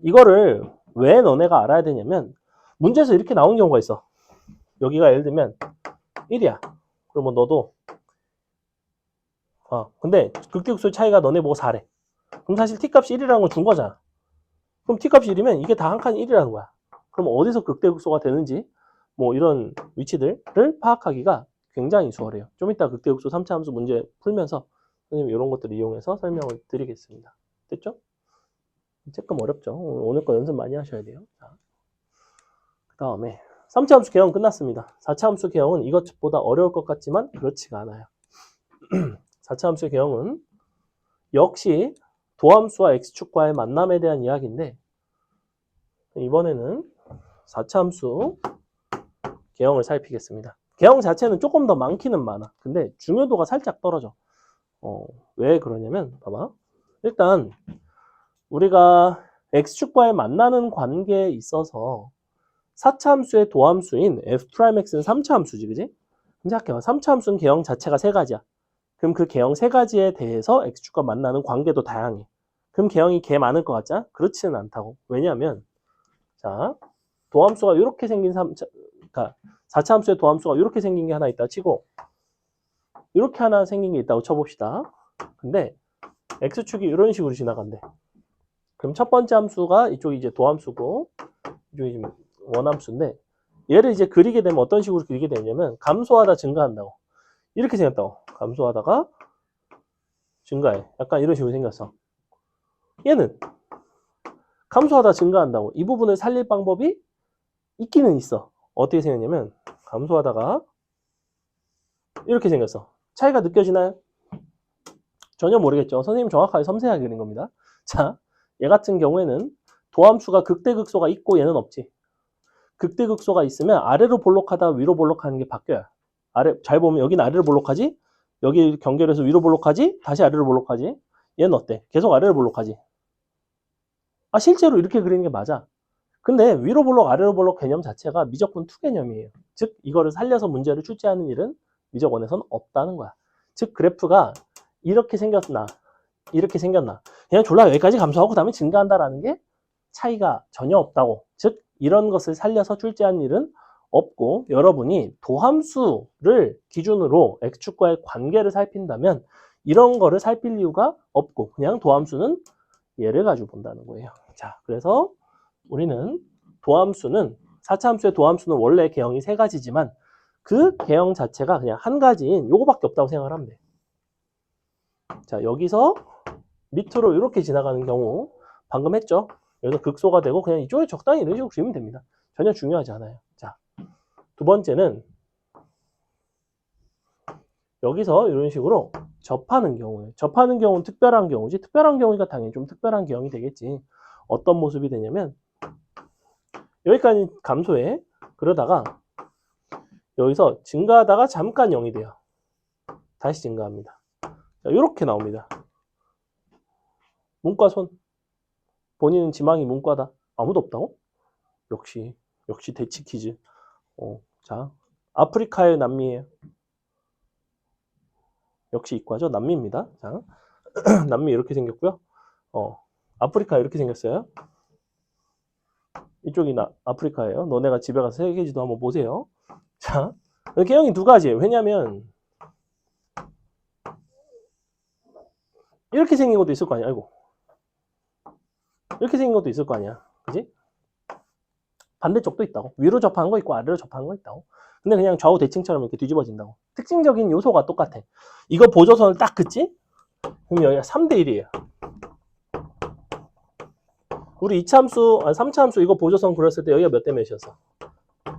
이거를 왜 너네가 알아야 되냐면 문제에서 이렇게 나온 경우가 있어. 여기가 예를 들면 1이야. 그러면 너도 근데 극대극소의 차이가 너네 보고 4래. 그럼 사실 t값이 1이라는 걸 준 거잖아. 그럼 t값이 1이면 이게 다 한 칸 1이라는 거야. 그럼 어디서 극대극소가 되는지 뭐 이런 위치들을 파악하기가 굉장히 수월해요. 좀 이따 극대극소 3차 함수 문제 풀면서 선생님 이런 것들을 이용해서 설명을 드리겠습니다. 됐죠? 조금 어렵죠? 오늘 거 연습 많이 하셔야 돼요. 그 다음에 3차 함수 개형 끝났습니다. 4차 함수 개형은 이것보다 어려울 것 같지만 그렇지가 않아요. 4차 함수 개형은 역시 도함수와 x축과의 만남에 대한 이야기인데 이번에는 4차 함수 개형을 살피겠습니다. 개형 자체는 조금 더 많기는 많아. 근데 중요도가 살짝 떨어져. 왜 그러냐면 봐봐. 일단 우리가 x축과의 만나는 관계에 있어서 4차 함수의 도함수인 f'x는 3차 함수지, 그지? 그럼 생각해봐. 3차 함수는 개형 자체가 3가지야. 그럼 그 개형 3가지에 대해서 x축과 만나는 관계도 다양해. 그럼 개형이 개 많을 것 같자? 그렇지는 않다고. 왜냐하면 자, 도함수가 이렇게 생긴 3차, 그러니까 4차 함수의 도함수가 이렇게 생긴 게 하나 있다 치고 이렇게 하나 생긴 게 있다고 쳐봅시다. 근데 x축이 이런 식으로 지나간대. 그럼 첫 번째 함수가 이쪽이 이제 도함수고 이쪽이 지금 원함수인데 얘를 이제 그리게 되면 어떤 식으로 그리게 되냐면 감소하다 증가한다고. 이렇게 생겼다고. 감소하다가 증가해. 약간 이런 식으로 생겼어. 얘는 감소하다 증가한다고. 이 부분을 살릴 방법이 있기는 있어. 어떻게 생겼냐면 감소하다가 이렇게 생겼어. 차이가 느껴지나요? 전혀 모르겠죠. 선생님 정확하게 섬세하게 그린 겁니다. 자, 얘 같은 경우에는 도함수가 극대극소가 있고 얘는 없지. 극대극소가 있으면 아래로 볼록하다 위로 볼록하는 게 바뀌어요. 아래 잘 보면 여기는 아래로 볼록하지, 여기 경계에서 위로 볼록하지, 다시 아래로 볼록하지. 얘는 어때? 계속 아래로 볼록하지. 실제로 이렇게 그리는 게 맞아. 근데 위로 볼록 아래로 볼록 개념 자체가 미적분 2 개념이에요. 즉 이거를 살려서 문제를 출제하는 일은 미적 원에서는 없다는 거야. 즉 그래프가 이렇게 생겼나 이렇게 생겼나 그냥 졸라 여기까지 감소하고 그다음에 증가한다라는 게 차이가 전혀 없다고. 즉 이런 것을 살려서 출제하는 일은 없고 여러분이 도함수를 기준으로 x축과의 관계를 살핀다면 이런 거를 살필 이유가 없고 그냥 도함수는 얘를 가지고 본다는 거예요. 자, 그래서 우리는 도함수는 4차 함수의 도함수는 원래 개형이 3가지지만 그 개형 자체가 그냥 한 가지인 요거밖에 없다고 생각을 하면 돼. 자, 여기서 밑으로 이렇게 지나가는 경우 방금 했죠? 여기서 극소가 되고 그냥 이쪽에 적당히 이런 식으로 그리면 됩니다. 전혀 중요하지 않아요. 자, 두 번째는 여기서 이런 식으로 접하는 경우에 접하는 경우는 특별한 경우지. 특별한 경우가 당연히 좀 특별한 개형이 되겠지. 어떤 모습이 되냐면 여기까지 감소해. 그러다가 여기서 증가하다가 잠깐 0이 돼요. 다시 증가합니다. 자, 이렇게 나옵니다. 문과 손. 본인은 지망이 문과다. 아무도 없다고? 역시 대치 퀴즈. 자, 아프리카의 남미예요. 역시 이과죠. 남미입니다. 자, 남미 이렇게 생겼고요. 아프리카 이렇게 생겼어요. 이쪽이 아프리카예요. 너네가 집에 가서 세계지도 한번 보세요. 자, 개형이 2가지예요. 왜냐면 이렇게 생긴 것도 있을 거 아니야. 아이고. 이렇게 생긴 것도 있을 거 아니야. 그지? 반대쪽도 있다고. 위로 접하는 거 있고 아래로 접하는 거 있다고. 근데 그냥 좌우 대칭처럼 이렇게 뒤집어진다고. 특징적인 요소가 똑같아. 이거 보조선을 딱 긋지? 그럼 여기가 3대1이에요. 우리 2차 함수, 3차 함수 이거 보조선 그렸을 때 여기가 몇 대 몇이었어?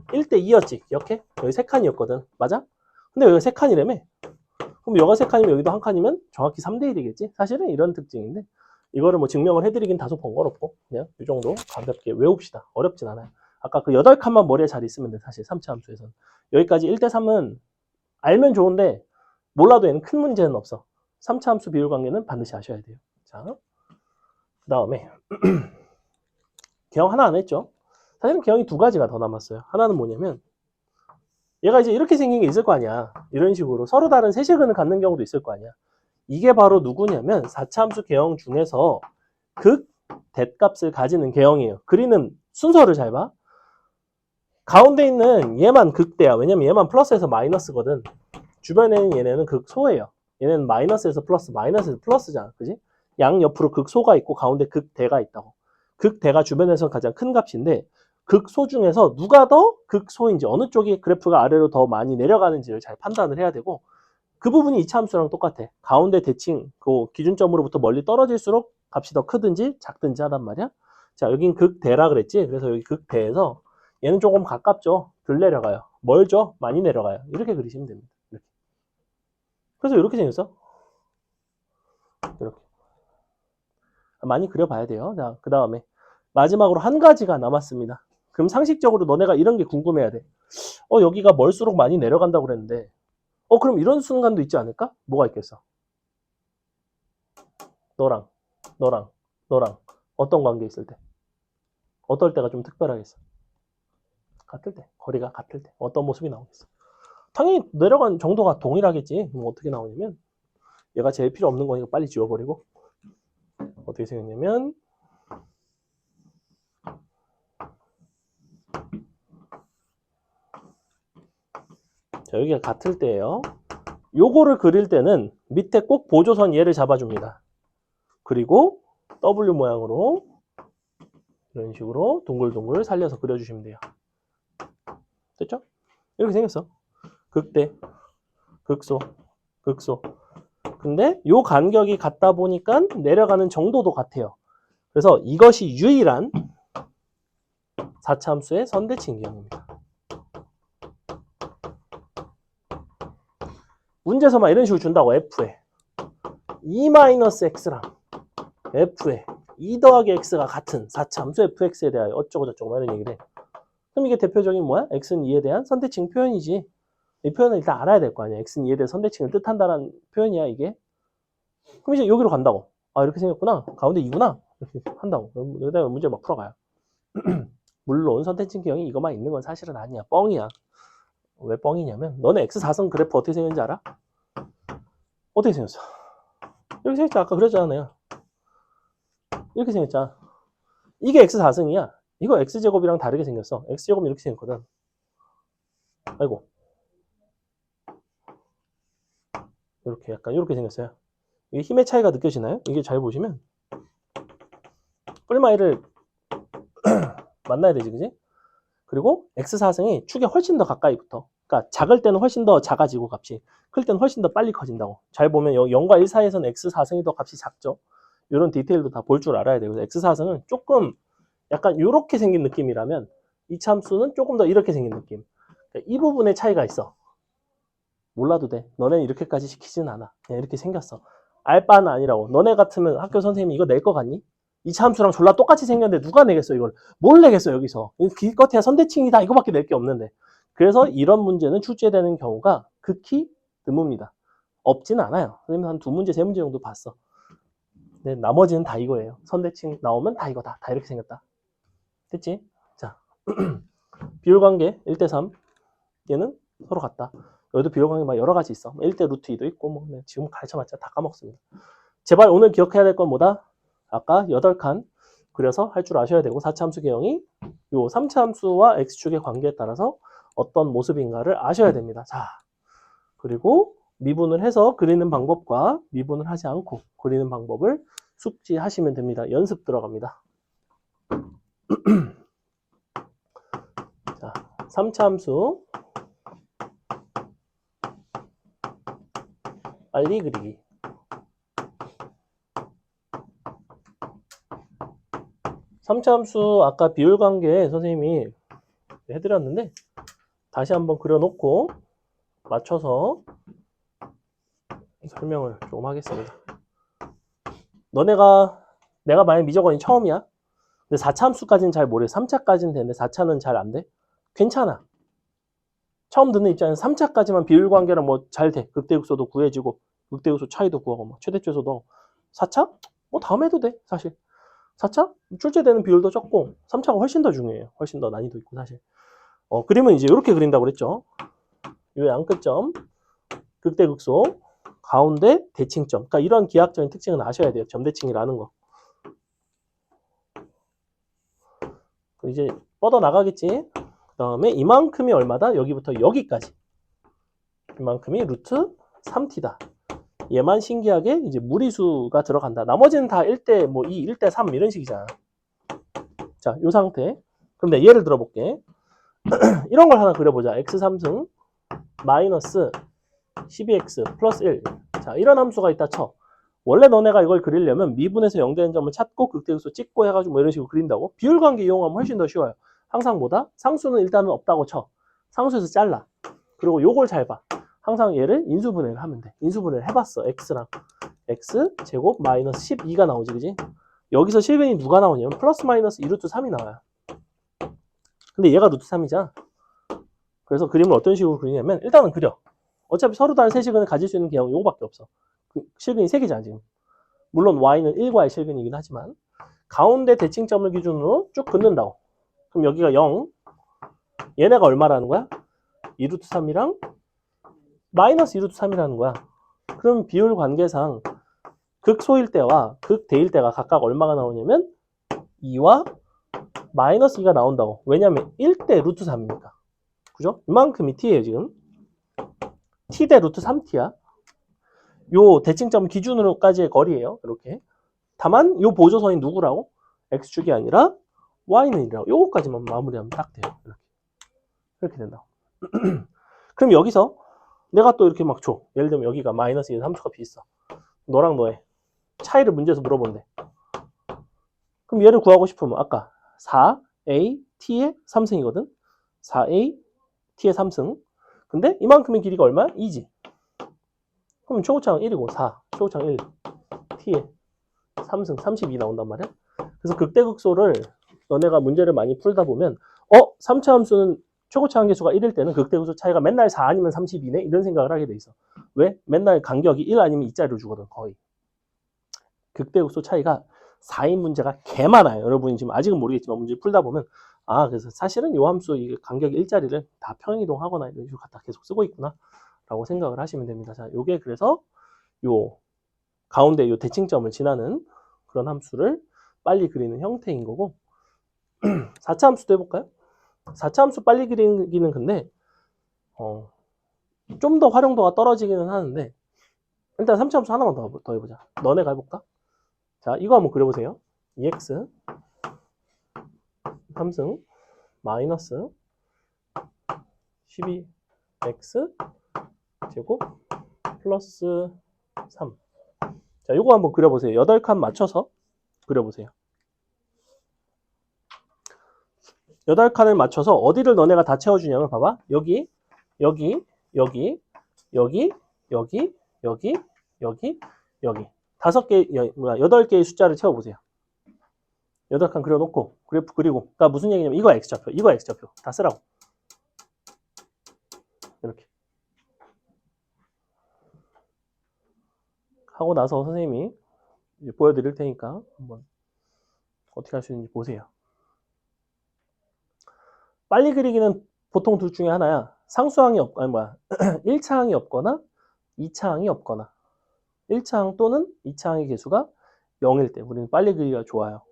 1대2였지. 기억해? 여기 3칸이었거든. 맞아? 근데 여기가 3칸이라며? 그럼 여기가 3칸이면 여기도 1칸이면 정확히 3대1이겠지? 사실은 이런 특징인데 이거를 뭐 증명을 해드리긴 다소 번거롭고 그냥 이 정도 가볍게 외웁시다. 어렵진 않아요. 아까 그 8칸만 머리에 잘 있으면 돼. 사실 3차 함수에서는. 여기까지 1대3은 알면 좋은데 몰라도 얘는 큰 문제는 없어. 3차 함수 비율 관계는 반드시 아셔야 돼요. 자, 그 다음에 개형 하나 안 했죠? 사실은 개형이 2가지가 더 남았어요. 하나는 뭐냐면 얘가 이제 이렇게 생긴 게 있을 거 아니야. 이런 식으로 서로 다른 세제근을 갖는 경우도 있을 거 아니야. 이게 바로 누구냐면 4차함수 개형 중에서 극 대값을 가지는 개형이에요. 그리는 순서를 잘 봐. 가운데 있는 얘만 극대야. 왜냐면 얘만 플러스에서 마이너스거든. 주변에 있는 얘네는 극소예요. 얘네는 마이너스에서 플러스, 마이너스에서 플러스잖아. 그지? 양 옆으로 극소가 있고 가운데 극대가 있다고. 극대가 주변에서 가장 큰 값인데 극소 중에서 누가 더 극소인지 어느 쪽이 그래프가 아래로 더 많이 내려가는지를 잘 판단을 해야 되고 그 부분이 이차함수랑 똑같아. 가운데 대칭, 그 기준점으로부터 멀리 떨어질수록 값이 더 크든지 작든지 하단 말이야. 자, 여긴 극대라 그랬지? 그래서 여기 극대에서 얘는 조금 가깝죠? 덜 내려가요. 멀죠? 많이 내려가요. 이렇게 그리시면 됩니다. 이렇게. 그래서 이렇게 생겼어. 이렇게. 많이 그려봐야 돼요. 자, 그 다음에 마지막으로 한 가지가 남았습니다. 그럼 상식적으로 너네가 이런 게 궁금해야 돼. 여기가 멀수록 많이 내려간다고 그랬는데 그럼 이런 순간도 있지 않을까? 뭐가 있겠어? 너랑 어떤 관계 있을 때? 어떨 때가 좀 특별하겠어? 같을 때, 거리가 같을 때 어떤 모습이 나오겠어? 당연히 내려간 정도가 동일하겠지. 그럼 어떻게 나오냐면 얘가 제일 필요 없는 거니까 빨리 지워버리고 어떻게 생겼냐면 자, 여기가 같을 때예요. 요거를 그릴 때는 밑에 꼭 보조선 얘를 잡아줍니다. 그리고 W 모양으로 이런 식으로 동글동글 살려서 그려주시면 돼요. 됐죠? 이렇게 생겼어. 극대, 극소, 극소. 근데 요 간격이 같다 보니까 내려가는 정도도 같아요. 그래서 이것이 유일한 4차함수의 선대칭 기형입니다. 문제에서만 이런 식으로 준다고 F에 2-x랑 F에 2 더하기 x가 같은 4차함수 fx에 대하여 어쩌고 저쩌고 이런 얘기를 해. 그럼 이게 대표적인 뭐야? x는 2에 대한 선대칭 표현이지. 이 표현을 일단 알아야 될 거 아니야. x는 2에 대한 선대칭을 뜻한다는 표현이야 이게. 그럼 이제 여기로 간다고. 이렇게 생겼구나. 가운데 2구나. 이렇게 한다고. 그다음에 문제 막 풀어가요. 물론 선대칭 기형이 이것만 있는 건 사실은 아니야. 뻥이야. 왜 뻥이냐면 너네 x4선 그래프 어떻게 생겼는지 알아? 어떻게 생겼어? 이렇게 생겼잖아. 아까 그랬잖아요. 이렇게 생겼잖아. 이게 x4승이야. 이거 x제곱이랑 다르게 생겼어. x제곱은 이렇게 생겼거든. 아이고. 이렇게 약간 이렇게 생겼어요. 이게 힘의 차이가 느껴지나요? 이게 잘 보시면 뿔마이를 만나야 되지, 그지? 그리고 x4승이 축에 훨씬 더 가까이 붙어. 그러니까 작을 때는 훨씬 더 작아지고 값이 클 때는 훨씬 더 빨리 커진다고. 잘 보면 0과 1 사이에서는 x4승이 더 값이 작죠. 이런 디테일도 다 볼 줄 알아야 돼요. 그래서 x4승은 조금 약간 이렇게 생긴 느낌이라면 이 참수는 조금 더 이렇게 생긴 느낌. 그러니까 이 부분에 차이가 있어. 몰라도 돼. 너네는 이렇게까지 시키진 않아. 그냥 이렇게 생겼어. 알 바는 아니라고. 너네 같으면 학교 선생님이 이거 낼 거 같니? 이 참수랑 졸라 똑같이 생겼는데 누가 내겠어 이걸. 뭘 내겠어 여기서. 기껏해야 선대칭이다 이거밖에 낼 게 없는데. 그래서 이런 문제는 출제되는 경우가 극히 드뭅니다. 없진 않아요. 선생님 한 2문제 3문제 정도 봤어. 근데 나머지는 다 이거예요. 선대칭 나오면 다 이거다. 다 이렇게 생겼다. 됐지? 자, 비율관계 1대3 얘는 서로 같다. 여기도 비율관계 막 여러 가지 있어. 1대 루트 2도 있고 뭐 지금 가르쳐봤자 다 까먹습니다. 제발 오늘 기억해야 될 건 뭐다? 아까 8칸 그려서 할 줄 아셔야 되고 4차함수 개형이 요 3차함수와 x축의 관계에 따라서 어떤 모습인가를 아셔야 됩니다. 자, 그리고 미분을 해서 그리는 방법과 미분을 하지 않고 그리는 방법을 숙지하시면 됩니다. 연습 들어갑니다. 자, 3차함수 빨리 그리기. 3차함수 아까 비율관계 선생님이 해드렸는데 다시 한번 그려놓고 맞춰서 설명을 좀 하겠습니다. 내가 만약 미적원이 처음이야. 근데 4차함수까지는 잘 모르겠어. 3차까지는 되는데 4차는 잘 안 돼. 괜찮아. 처음 듣는 입장에서 3차까지만 비율관계랑 뭐 잘 돼. 극대극소도 구해지고 극대극소 차이도 구하고 뭐 최대최소도 4차? 뭐 다음 해도 돼 사실. 4차? 출제되는 비율도 적고 3차가 훨씬 더 중요해요. 훨씬 더 난이도 있고 사실. 그림은 이제 이렇게 그린다고 그랬죠. 이 양끝점 극대극소 가운데 대칭점. 그러니까 이런 기하학적인 특징은 아셔야 돼요. 점대칭이라는 거. 이제 뻗어 나가겠지. 그 다음에 이만큼이 얼마다? 여기부터 여기까지. 이만큼이 루트 3t다. 얘만 신기하게 이제 무리수가 들어간다. 나머지는 다 1대 뭐 2, 1대 3 이런 식이잖아. 자, 요 상태. 그럼 내가 예를 들어볼게. 이런 걸 하나 그려보자. x3승 마이너스 12x 플러스 1. 자, 이런 함수가 있다 쳐. 원래 너네가 이걸 그리려면 미분에서 0 되는 점을 찾고 극대극소 찍고 해가지고 뭐 이런 식으로 그린다고. 비율관계 이용하면 훨씬 더 쉬워요. 항상 뭐다? 상수는 일단은 없다고 쳐. 상수에서 잘라. 그리고 요걸 잘 봐. 항상 얘를 인수분해를 하면 돼. 인수분해를 해봤어. x랑 x 제곱 마이너스 12가 나오지, 그지? 여기서 실근이 누가 나오냐면 플러스 마이너스 2루트 3이 나와요. 근데 얘가 루트 3이잖아. 그래서 그림을 어떤 식으로 그리냐면 일단은 그려. 어차피 서로 다른 세 실근을 가질 수 있는 경우 요거밖에 없어. 실근이 3개잖아 지금. 물론 y는 1과의 실근이긴 하지만 가운데 대칭점을 기준으로 쭉 긋는다고. 그럼 여기가 0. 얘네가 얼마라는 거야? 2루트 3이랑 마이너스 2루트 3이라는 거야. 그럼 비율 관계상 극소일 때와 극대일 때가 각각 얼마가 나오냐면 2와 마이너스 2가 나온다고. 왜냐면 1대 루트 3이니까. 그죠? 이만큼이 t예요 지금. t 대 루트 3t야. 요 대칭점 기준으로까지의 거리예요. 이렇게. 다만 요 보조선이 누구라고? x축이 아니라 y는 1이라고. 요거까지만 마무리하면 딱 돼요. 이렇게 된다고. 그럼 여기서 내가 또 이렇게 막 줘. 예를 들면 여기가 마이너스 2에서 3초가 비있어. 너랑 너의 차이를 문제에서 물어본대. 그럼 얘를 구하고 싶으면 아까 4a t의 3승이거든. 4a t의 3승. 근데 이만큼의 길이가 얼마야? 2지. 그럼 최고차는 1이고 4, 최고차는 1, t의 3승 32 나온단 말이야. 그래서 극대극소를 너네가 문제를 많이 풀다 보면 3차 함수는 최고차 한계수가 1일 때는 극대극소 차이가 맨날 4 아니면 32네? 이런 생각을 하게 돼 있어. 왜? 맨날 간격이 1 아니면 2짜리로 주거든 거의. 극대극소 차이가 4인 문제가 개 많아요. 여러분이 지금 아직은 모르겠지만 문제 풀다 보면 그래서 사실은 요 함수 이 간격 1짜리를 다 평이동하거나 이런 식으로 갖다 계속 쓰고 있구나 라고 생각을 하시면 됩니다. 자, 요게 그래서 요 가운데 요 대칭점을 지나는 그런 함수를 빨리 그리는 형태인 거고 4차 함수도 해볼까요? 4차 함수 빨리 그리기는 근데 좀 더 활용도가 떨어지기는 하는데 일단 3차 함수 하나만 더 해보자. 너네가 해볼까? 자, 이거 한번 그려보세요. 2x 3승 마이너스 12x 제곱 플러스 3. 자, 요거 한번 그려보세요. 8칸 맞춰서 그려보세요. 8칸을 맞춰서 어디를 너네가 다 채워주냐면 봐봐. 여기, 여기, 여기, 여기, 여기, 여기, 여기, 여기. 8개의 숫자를 채워보세요. 8칸 그려놓고 그래프 그리고 그러니까 무슨 얘기냐면 이거 x좌표, 이거 x좌표 다 쓰라고. 이렇게 하고 나서 선생님이 이제 보여드릴 테니까 한번 어떻게 할 수 있는지 보세요. 빨리 그리기는 보통 둘 중에 하나야. 상수항이 1차항이 없거나 2차항이 없거나 1차항 또는 2차항의 개수가 0일 때 우리는 빨리 그리기가 좋아요.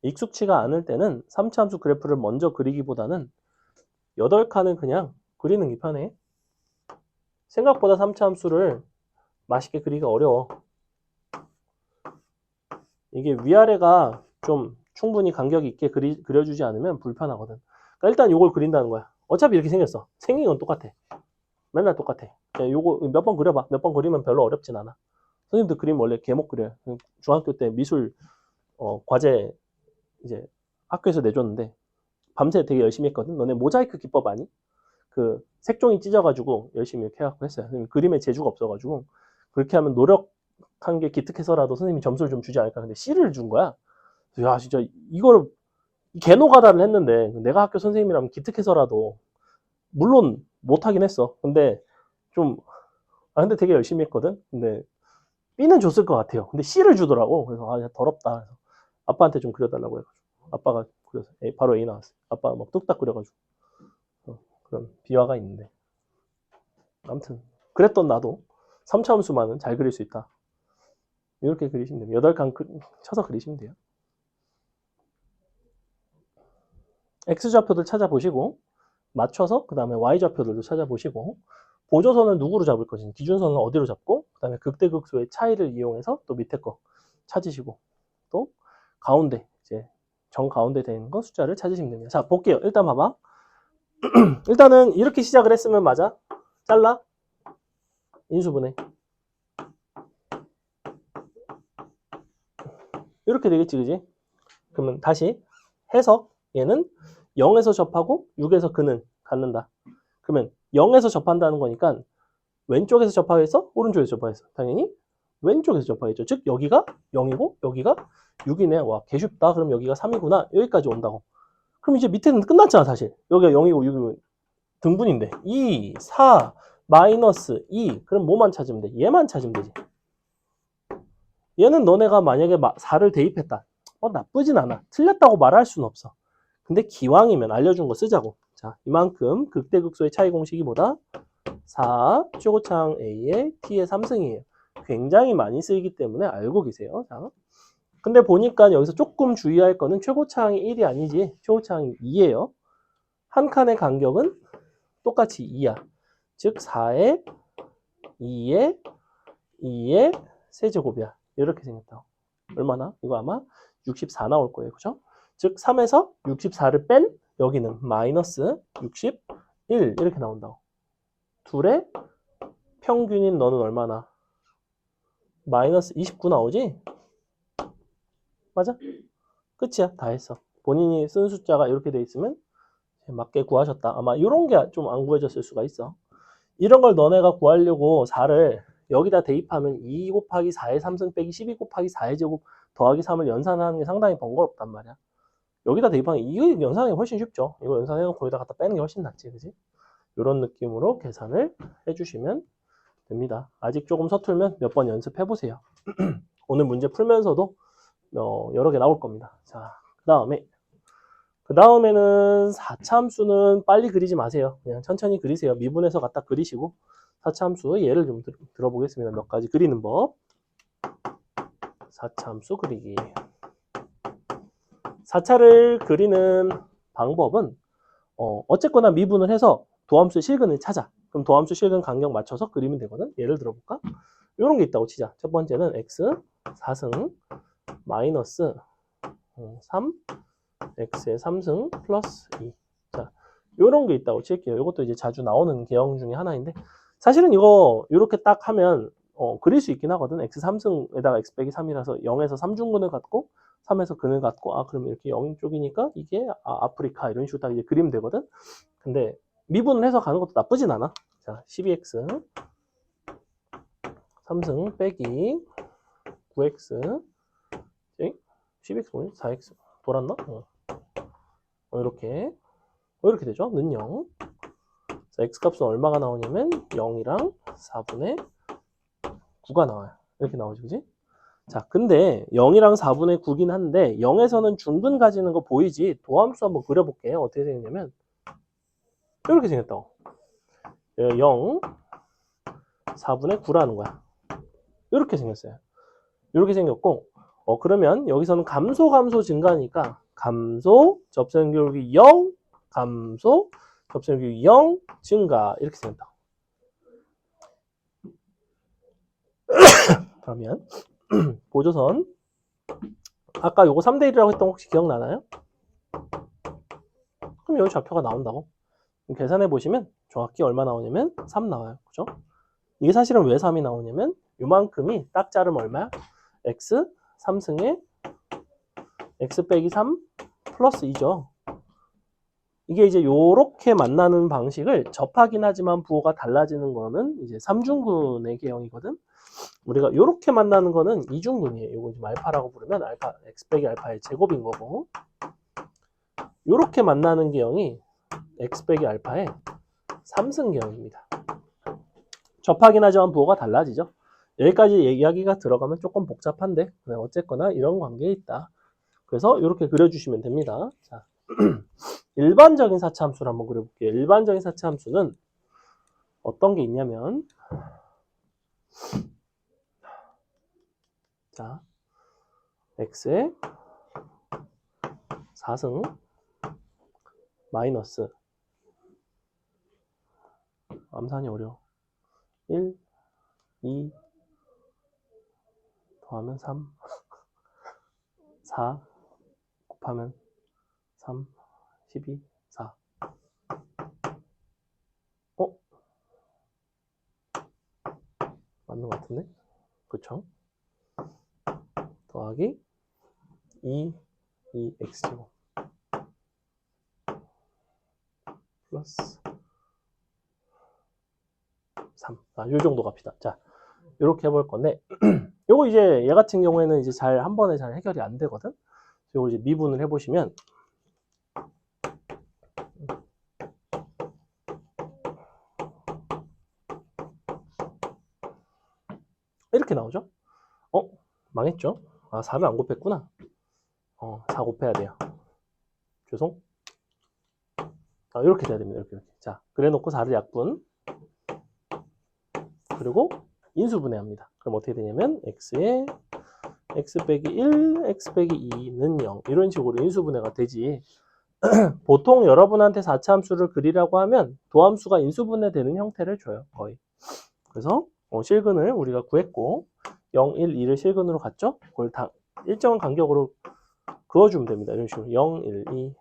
익숙치가 않을 때는 3차 함수 그래프를 먼저 그리기보다는 8칸을 그냥 그리는 게 편해. 생각보다 3차 함수를 맛있게 그리기가 어려워. 이게 위아래가 좀 충분히 간격 있게 그려주지 않으면 불편하거든. 그러니까 일단 이걸 그린다는 거야. 어차피 이렇게 생겼어. 생긴 건 똑같아. 맨날 똑같아. 요거 몇 번 그려봐. 몇 번 그리면 별로 어렵진 않아. 선생님도 그림 원래 개목 그려요. 중학교 때 미술 과제 이제 학교에서 내줬는데 밤새 되게 열심히 했거든. 너네 모자이크 기법 아니? 그 색종이 찢어가지고 열심히 이렇게 해갖고 했어요. 선생님 그림에 재주가 없어가지고 그렇게 하면 노력한 게 기특해서라도 선생님이 점수를 좀 주지 않을까. 근데 C를 준 거야. 야 진짜 이거를 개노가다를 했는데 내가 학교 선생님이라면 기특해서라도 물론 못하긴 했어. 근데 좀 근데 되게 열심히 했거든. 근데 B는 줬을 것 같아요. 근데 C를 주더라고. 그래서 더럽다. 아빠한테 좀 그려달라고 해가지고 아빠가 그려서 바로 A 나왔어요. 아빠가 막 뚝딱 그려가지고 그런 비화가 있는데 아무튼 그랬던 나도 3차 함수만은 잘 그릴 수 있다. 이렇게 그리시면 됩니다. 8칸 쳐서 그리시면 돼요. X좌표들 찾아보시고 맞춰서 그 다음에 Y좌표들도 찾아보시고 보조선을 누구로 잡을 것인지 기준선은 어디로 잡고 그 다음에 극대극소의 차이를 이용해서 또 밑에 거 찾으시고 또 가운데 이제 정 가운데 되는 거 숫자를 찾으시면 됩니다. 자 볼게요. 일단 봐봐. 일단은 이렇게 시작을 했으면 맞아. 잘라. 인수분해. 이렇게 되겠지 그지? 그러면 다시 해석. 얘는 0에서 접하고 6에서 근을 갖는다. 그러면 0에서 접한다는 거니까 왼쪽에서 접하겠어? 오른쪽에서 접하겠어? 당연히 왼쪽에서 접하겠죠. 즉 여기가 0이고 여기가 6이네. 와 개쉽다. 그럼 여기가 3이구나. 여기까지 온다고. 그럼 이제 밑에는 끝났잖아 사실. 여기가 0이고 6이고 등분인데 2, 4, 마이너스 2. 그럼 뭐만 찾으면 돼? 얘만 찾으면 되지. 얘는 너네가 만약에 4를 대입했다. 나쁘진 않아. 틀렸다고 말할 수는 없어. 근데 기왕이면 알려준 거 쓰자고. 자, 이만큼 극대극소의 차이 공식이 뭐다? 4 최고차항 A의 T의 3승이에요. 굉장히 많이 쓰이기 때문에 알고 계세요. 자, 근데 보니까 여기서 조금 주의할 거는 최고차항이 1이 아니지. 최고차항이 2예요. 한 칸의 간격은 똑같이 2야. 즉 4의 2의 2의 세제곱이야. 이렇게 생겼다. 얼마나? 이거 아마 64 나올 거예요. 그죠? 즉 3에서 64를 뺀 여기는 마이너스 61 이렇게 나온다고. 둘의 평균인 너는 얼마나? 마이너스 29 나오지? 맞아? 끝이야. 다 했어. 본인이 쓴 숫자가 이렇게 돼 있으면 맞게 구하셨다. 아마 이런 게 좀 안 구해졌을 수가 있어. 이런 걸 너네가 구하려고 4를 여기다 대입하면 2 곱하기 4의 3승 빼기 12 곱하기 4의 제곱 더하기 3을 연산하는 게 상당히 번거롭단 말이야. 여기다 대입하면 이거 연산하는 게 훨씬 쉽죠. 이거 연산해놓고 거기다 갖다 빼는 게 훨씬 낫지, 그지? 이런 느낌으로 계산을 해주시면 됩니다. 아직 조금 서툴면 몇 번 연습해보세요. 오늘 문제 풀면서도 여러 개 나올 겁니다. 자, 그 다음에는 4차 함수는 빨리 그리지 마세요. 그냥 천천히 그리세요. 미분해서 갖다 그리시고 4차 함수 예를 좀 들어보겠습니다. 몇 가지 그리는 법. 4차 함수 그리기. 4차를 그리는 방법은 어쨌거나 미분을 해서 도함수 실근을 찾아. 그럼 도함수 실근 간격 맞춰서 그리면 되거든. 예를 들어볼까? 이런 게 있다고 치자. 첫 번째는 x 4승 마이너스 3 x의 3승 플러스 2. 자, 이런 게 있다고 칠게요. 이것도 이제 자주 나오는 개형 중에 하나인데 사실은 이거 이렇게 딱 하면 그릴 수 있긴 하거든. x 3승에다가 x 빼기 3이라서 0에서 3중근을 갖고 3에서 근을 갖고 그럼 이렇게 0 쪽이니까 이게 아프리카 이런 식으로 딱 이제 그리면 되거든. 근데 미분을 해서 가는 것도 나쁘진 않아. 자, 12x 3승 빼기 9x 12x 뭐니? 4x 돌았나? 이렇게 되죠. 는 0. 자, x값은 얼마가 나오냐면 0이랑 4분의 9가 나와요. 이렇게 나오죠, 그지? 자, 근데 0이랑 4분의 9긴 한데 0에서는 중근 가지는 거 보이지? 도함수 한번 그려볼게요. 어떻게 생겼냐면 이렇게 생겼다고. 0, 4분의 9라는 거야. 이렇게 생겼어요. 이렇게 생겼고 그러면 여기서는 감소 증가니까 감소 접선교육이 0, 감소 접선교육이 0 증가 이렇게 생겼다. 그러면 보조선 아까 요거 3대 1이라고 했던 거 혹시 기억나나요? 그럼 여기 좌표가 나온다고. 계산해 보시면 정확히 얼마 나오냐면 3 나와요. 그죠? 이게 사실은 왜 3이 나오냐면 요만큼이 딱 자르면 얼마야? x 3승에 x 빼기 3 플러스 2죠. 이게 이제 요렇게 만나는 방식을 접하긴 하지만 부호가 달라지는 거는 이제 3중근의 개형이거든. 우리가 요렇게 만나는 거는 2중근이에요. 요거 지금 알파라고 부르면 알파 x 빼기 알파의 제곱인 거고 요렇게 만나는 개형이 x 빼기 알파의 3승 개형입니다. 접하긴 하지만 부호가 달라지죠. 여기까지 이야기가 들어가면 조금 복잡한데 어쨌거나 이런 관계에 있다. 그래서 이렇게 그려주시면 됩니다. 자, 일반적인 사차함수를 한번 그려볼게요. 일반적인 사차함수는 어떤 게 있냐면, 자, x의 4승 마이너스 암산이 어려워. 1, 2 더하면 3 4 곱하면 3 12 4 맞는 것 같은데? 그쵸? 더하기 2x제곱 플러스 3. 요 정도 갑시다. 자, 이렇게 해볼 건데, 요거 이제 얘 같은 경우에는 이제 한 번에 잘 해결이 안 되거든? 요거 이제 미분을 해보시면, 이렇게 나오죠? 망했죠? 4를 안 곱했구나. 4 곱해야 돼요. 죄송. 이렇게 돼야 됩니다. 이렇게. 자, 그래 놓고 4를 약분. 그리고 인수분해합니다. 그럼 어떻게 되냐면, x에 x 빼기 1, x 빼기 2는 0. 이런 식으로 인수분해가 되지. 보통 여러분한테 4차함수를 그리라고 하면 도함수가 인수분해되는 형태를 줘요. 거의. 그래서 실근을 우리가 구했고 0, 1, 2를 실근으로 갔죠? 그걸 다 일정한 간격으로 그어주면 됩니다. 이런 식으로 0, 1, 2.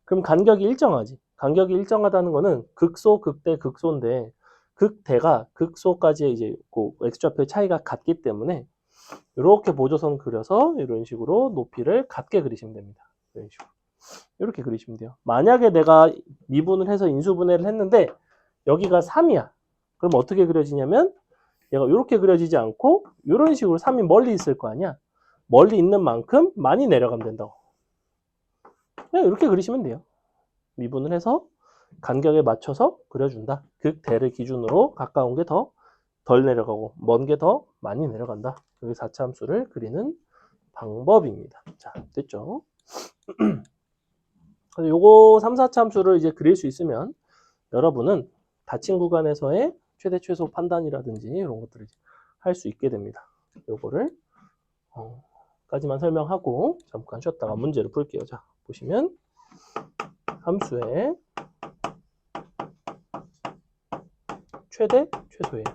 그럼 간격이 일정하지. 간격이 일정하다는 거는 극소, 극대, 극소인데 극대가 극소까지의 이제 그 x좌표의 차이가 같기 때문에 이렇게 보조선 그려서 이런 식으로 높이를 같게 그리시면 됩니다. 이런 식으로. 이렇게 그리시면 돼요. 만약에 내가 미분을 해서 인수분해를 했는데 여기가 3이야. 그럼 어떻게 그려지냐면 얘가 이렇게 그려지지 않고 이런 식으로 3이 멀리 있을 거 아니야. 멀리 있는 만큼 많이 내려가면 된다고. 그냥 이렇게 그리시면 돼요. 미분을 해서 간격에 맞춰서 그려준다. 극대를 기준으로 가까운 게 더 덜 내려가고 먼 게 더 많이 내려간다. 여기 4차함수를 그리는 방법입니다. 자, 됐죠? 요거 3, 4차함수를 이제 그릴 수 있으면 여러분은 닫힌 구간에서의 최대 최소 판단이라든지 이런 것들을 할 수 있게 됩니다. 요거를 까지만 설명하고 잠깐 쉬었다가 문제를 풀게요. 자, 보시면 함수의 최대 최소예요.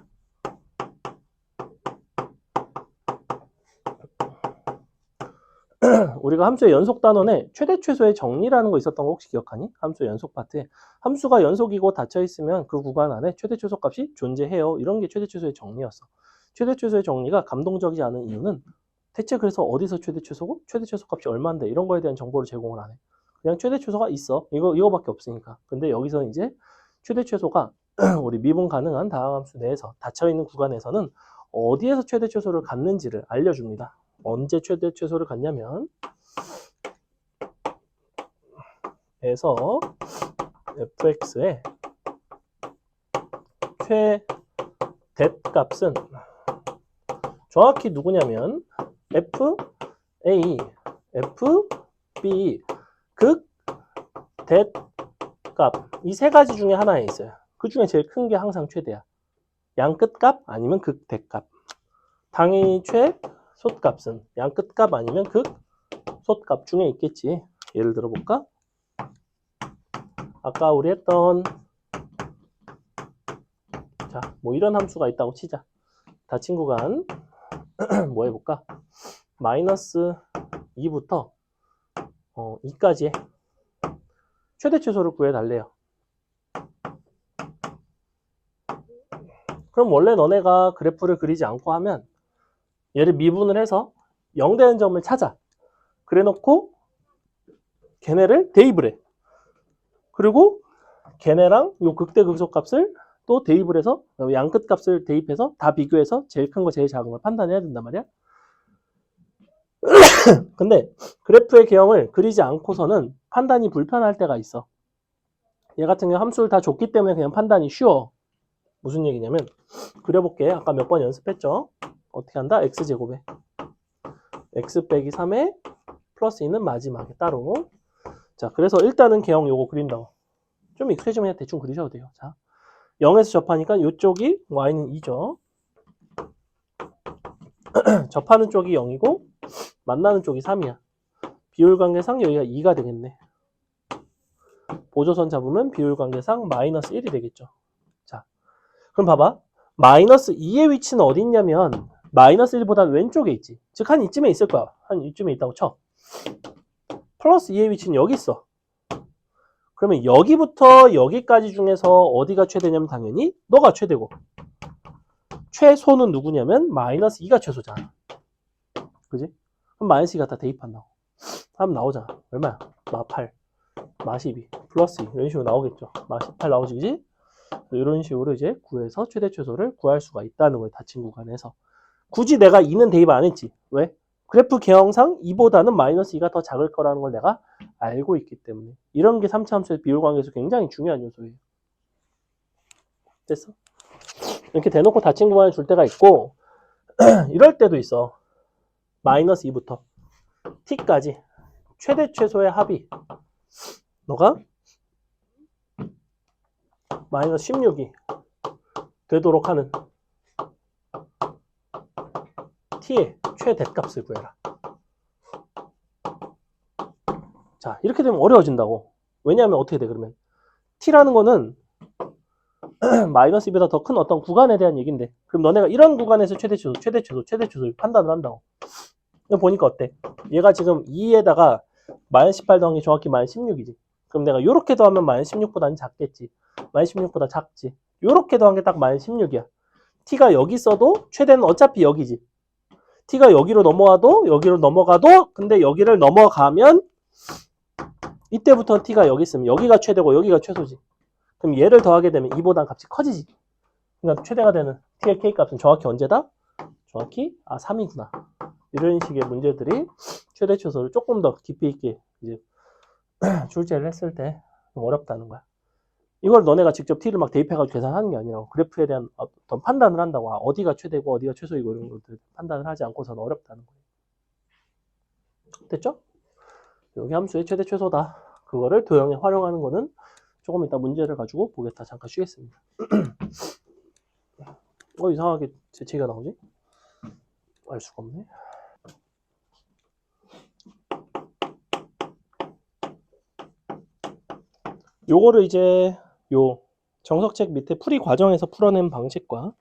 우리가 함수의 연속 단원에 최대 최소의 정리라는 거 있었던 거 혹시 기억하니? 함수의 연속 파트에 함수가 연속이고 닫혀 있으면 그 구간 안에 최대 최소 값이 존재해요. 이런 게 최대 최소의 정리였어. 최대 최소의 정리가 감동적이지 않은 이유는 대체 그래서 어디서 최대 최소고 최대 최소 값이 얼마인데 이런 거에 대한 정보를 제공을 안 해. 그냥 최대 최소가 있어. 이거밖에 없으니까. 근데 여기서 이제 최대 최소가 우리 미분 가능한 다항함수 내에서 닫혀 있는 구간에서는 어디에서 최대 최소를 갖는지를 알려줍니다. 언제 최대 최소를 갖냐면 에서 fx의 최대 값은 정확히 누구냐면 fa, fb 극대 값 이 세 가지 중에 하나에 있어요. 그 중에 제일 큰 게 항상 최대야. 양끝값 아니면 극대값. 당연히 최소값은 양끝값 아니면 극소값 중에 있겠지. 예를 들어 볼까? 아까 우리 했던 자, 뭐 이런 함수가 있다고 치자. 닫힌 구간 뭐 해볼까? 마이너스 2부터 2까지 최대 최소를 구해달래요. 그럼 원래 너네가 그래프를 그리지 않고 하면 얘를 미분을 해서 0 되는 점을 찾아. 그래 놓고 걔네를 대입을 해. 그리고 걔네랑 요 극대 극소 값을 또 대입을 해서 양끝 값을 대입해서 다 비교해서 제일 큰 거 제일 작은 걸 판단해야 된단 말이야. 근데 그래프의 개형을 그리지 않고서는 판단이 불편할 때가 있어. 얘 같은 경우 함수를 다 줬기 때문에 그냥 판단이 쉬워. 무슨 얘기냐면 그려볼게. 아까 몇 번 연습했죠? 어떻게 한다? x제곱에 x 빼기 3에 플러스 2는 마지막에 따로. 자, 그래서 일단은 개형 요거 그린다고. 좀 익숙해지면 대충 그리셔도 돼요. 자, 0에서 접하니까 이쪽이 y는 2죠. 접하는 쪽이 0이고 만나는 쪽이 3이야. 비율관계상 여기가 2가 되겠네. 보조선 잡으면 비율관계상 마이너스 1이 되겠죠. 자, 그럼 봐봐. 마이너스 2의 위치는 어디 있냐면 마이너스 1보다는 왼쪽에 있지. 즉 한 이쯤에 있을 거야. 한 이쯤에 있다고 쳐. 플러스 2의 위치는 여기 있어. 그러면 여기부터 여기까지 중에서 어디가 최대냐면 당연히 너가 최대고, 최소는 누구냐면 마이너스 2가 최소잖아. 그지? 그럼 마이너스 2가 다 대입한다고. 하면 나오잖아. 얼마야? 마 8, 마 12, 플러스 2 이런 식으로 나오겠죠. 마 18 나오지, 그지? 이런 식으로 이제 구해서 최대 최소를 구할 수가 있다는 거예요. 닫힌 구간에서. 굳이 내가 2는 대입 안 했지. 왜? 그래프 개형상 2보다는 마이너스 2가 더 작을 거라는 걸 내가 알고 있기 때문에. 이런 게 3차 함수의 비율 관계에서 굉장히 중요한 요소예요. 됐어? 이렇게 대놓고 닫힌 구간을 줄 때가 있고 이럴 때도 있어. 마이너스 2부터 t까지 최대 최소의 합이 너가 마이너스 16이 되도록 하는 t의 최대값을 구해라. 자, 이렇게 되면 어려워진다고. 왜냐하면 어떻게 돼, 그러면? t라는 거는 마이너스 2보다 더 큰 어떤 구간에 대한 얘기인데, 그럼 너네가 이런 구간에서 최대 최소를 판단을 한다고. 보니까 어때? 얘가 지금 2에다가 마이너스 18 더한 게 정확히 마이너스 16이지. 그럼 내가 요렇게 더하면 마이너스 16보다는 작겠지. 마이너스 16보다 작지. 요렇게 더한 게 딱 마이너스 16이야. t가 여기 있어도 최대는 어차피 여기지. t가 여기로 넘어와도 여기로 넘어가도 근데 여기를 넘어가면 이때부터 t가 여기 있으면 여기가 최대고 여기가 최소지. 그럼 얘를 더하게 되면 2보다 값이 커지지. 그러니까 최대가 되는 t의 k 값은 정확히 언제다? 정확히 3이구나. 이런 식의 문제들이 최대 최소를 조금 더 깊이 있게 이제 출제를 했을 때 좀 어렵다는 거야. 이걸 너네가 직접 t를 막 대입해가지고 계산하는 게 아니라 그래프에 대한 어떤 판단을 한다고. 어디가 최대고 어디가 최소이고 이런 것들 판단을 하지 않고서는 어렵다는 거예요. 됐죠? 여기 함수의 최대 최소다. 그거를 도형에 활용하는 거는 조금 이따 문제를 가지고 보겠다. 잠깐 쉬겠습니다. 이상하게 재채기가 나오지? 알 수가 없네. 요거를 이제 요 정석책 밑에 풀이 과정에서 풀어낸 방식과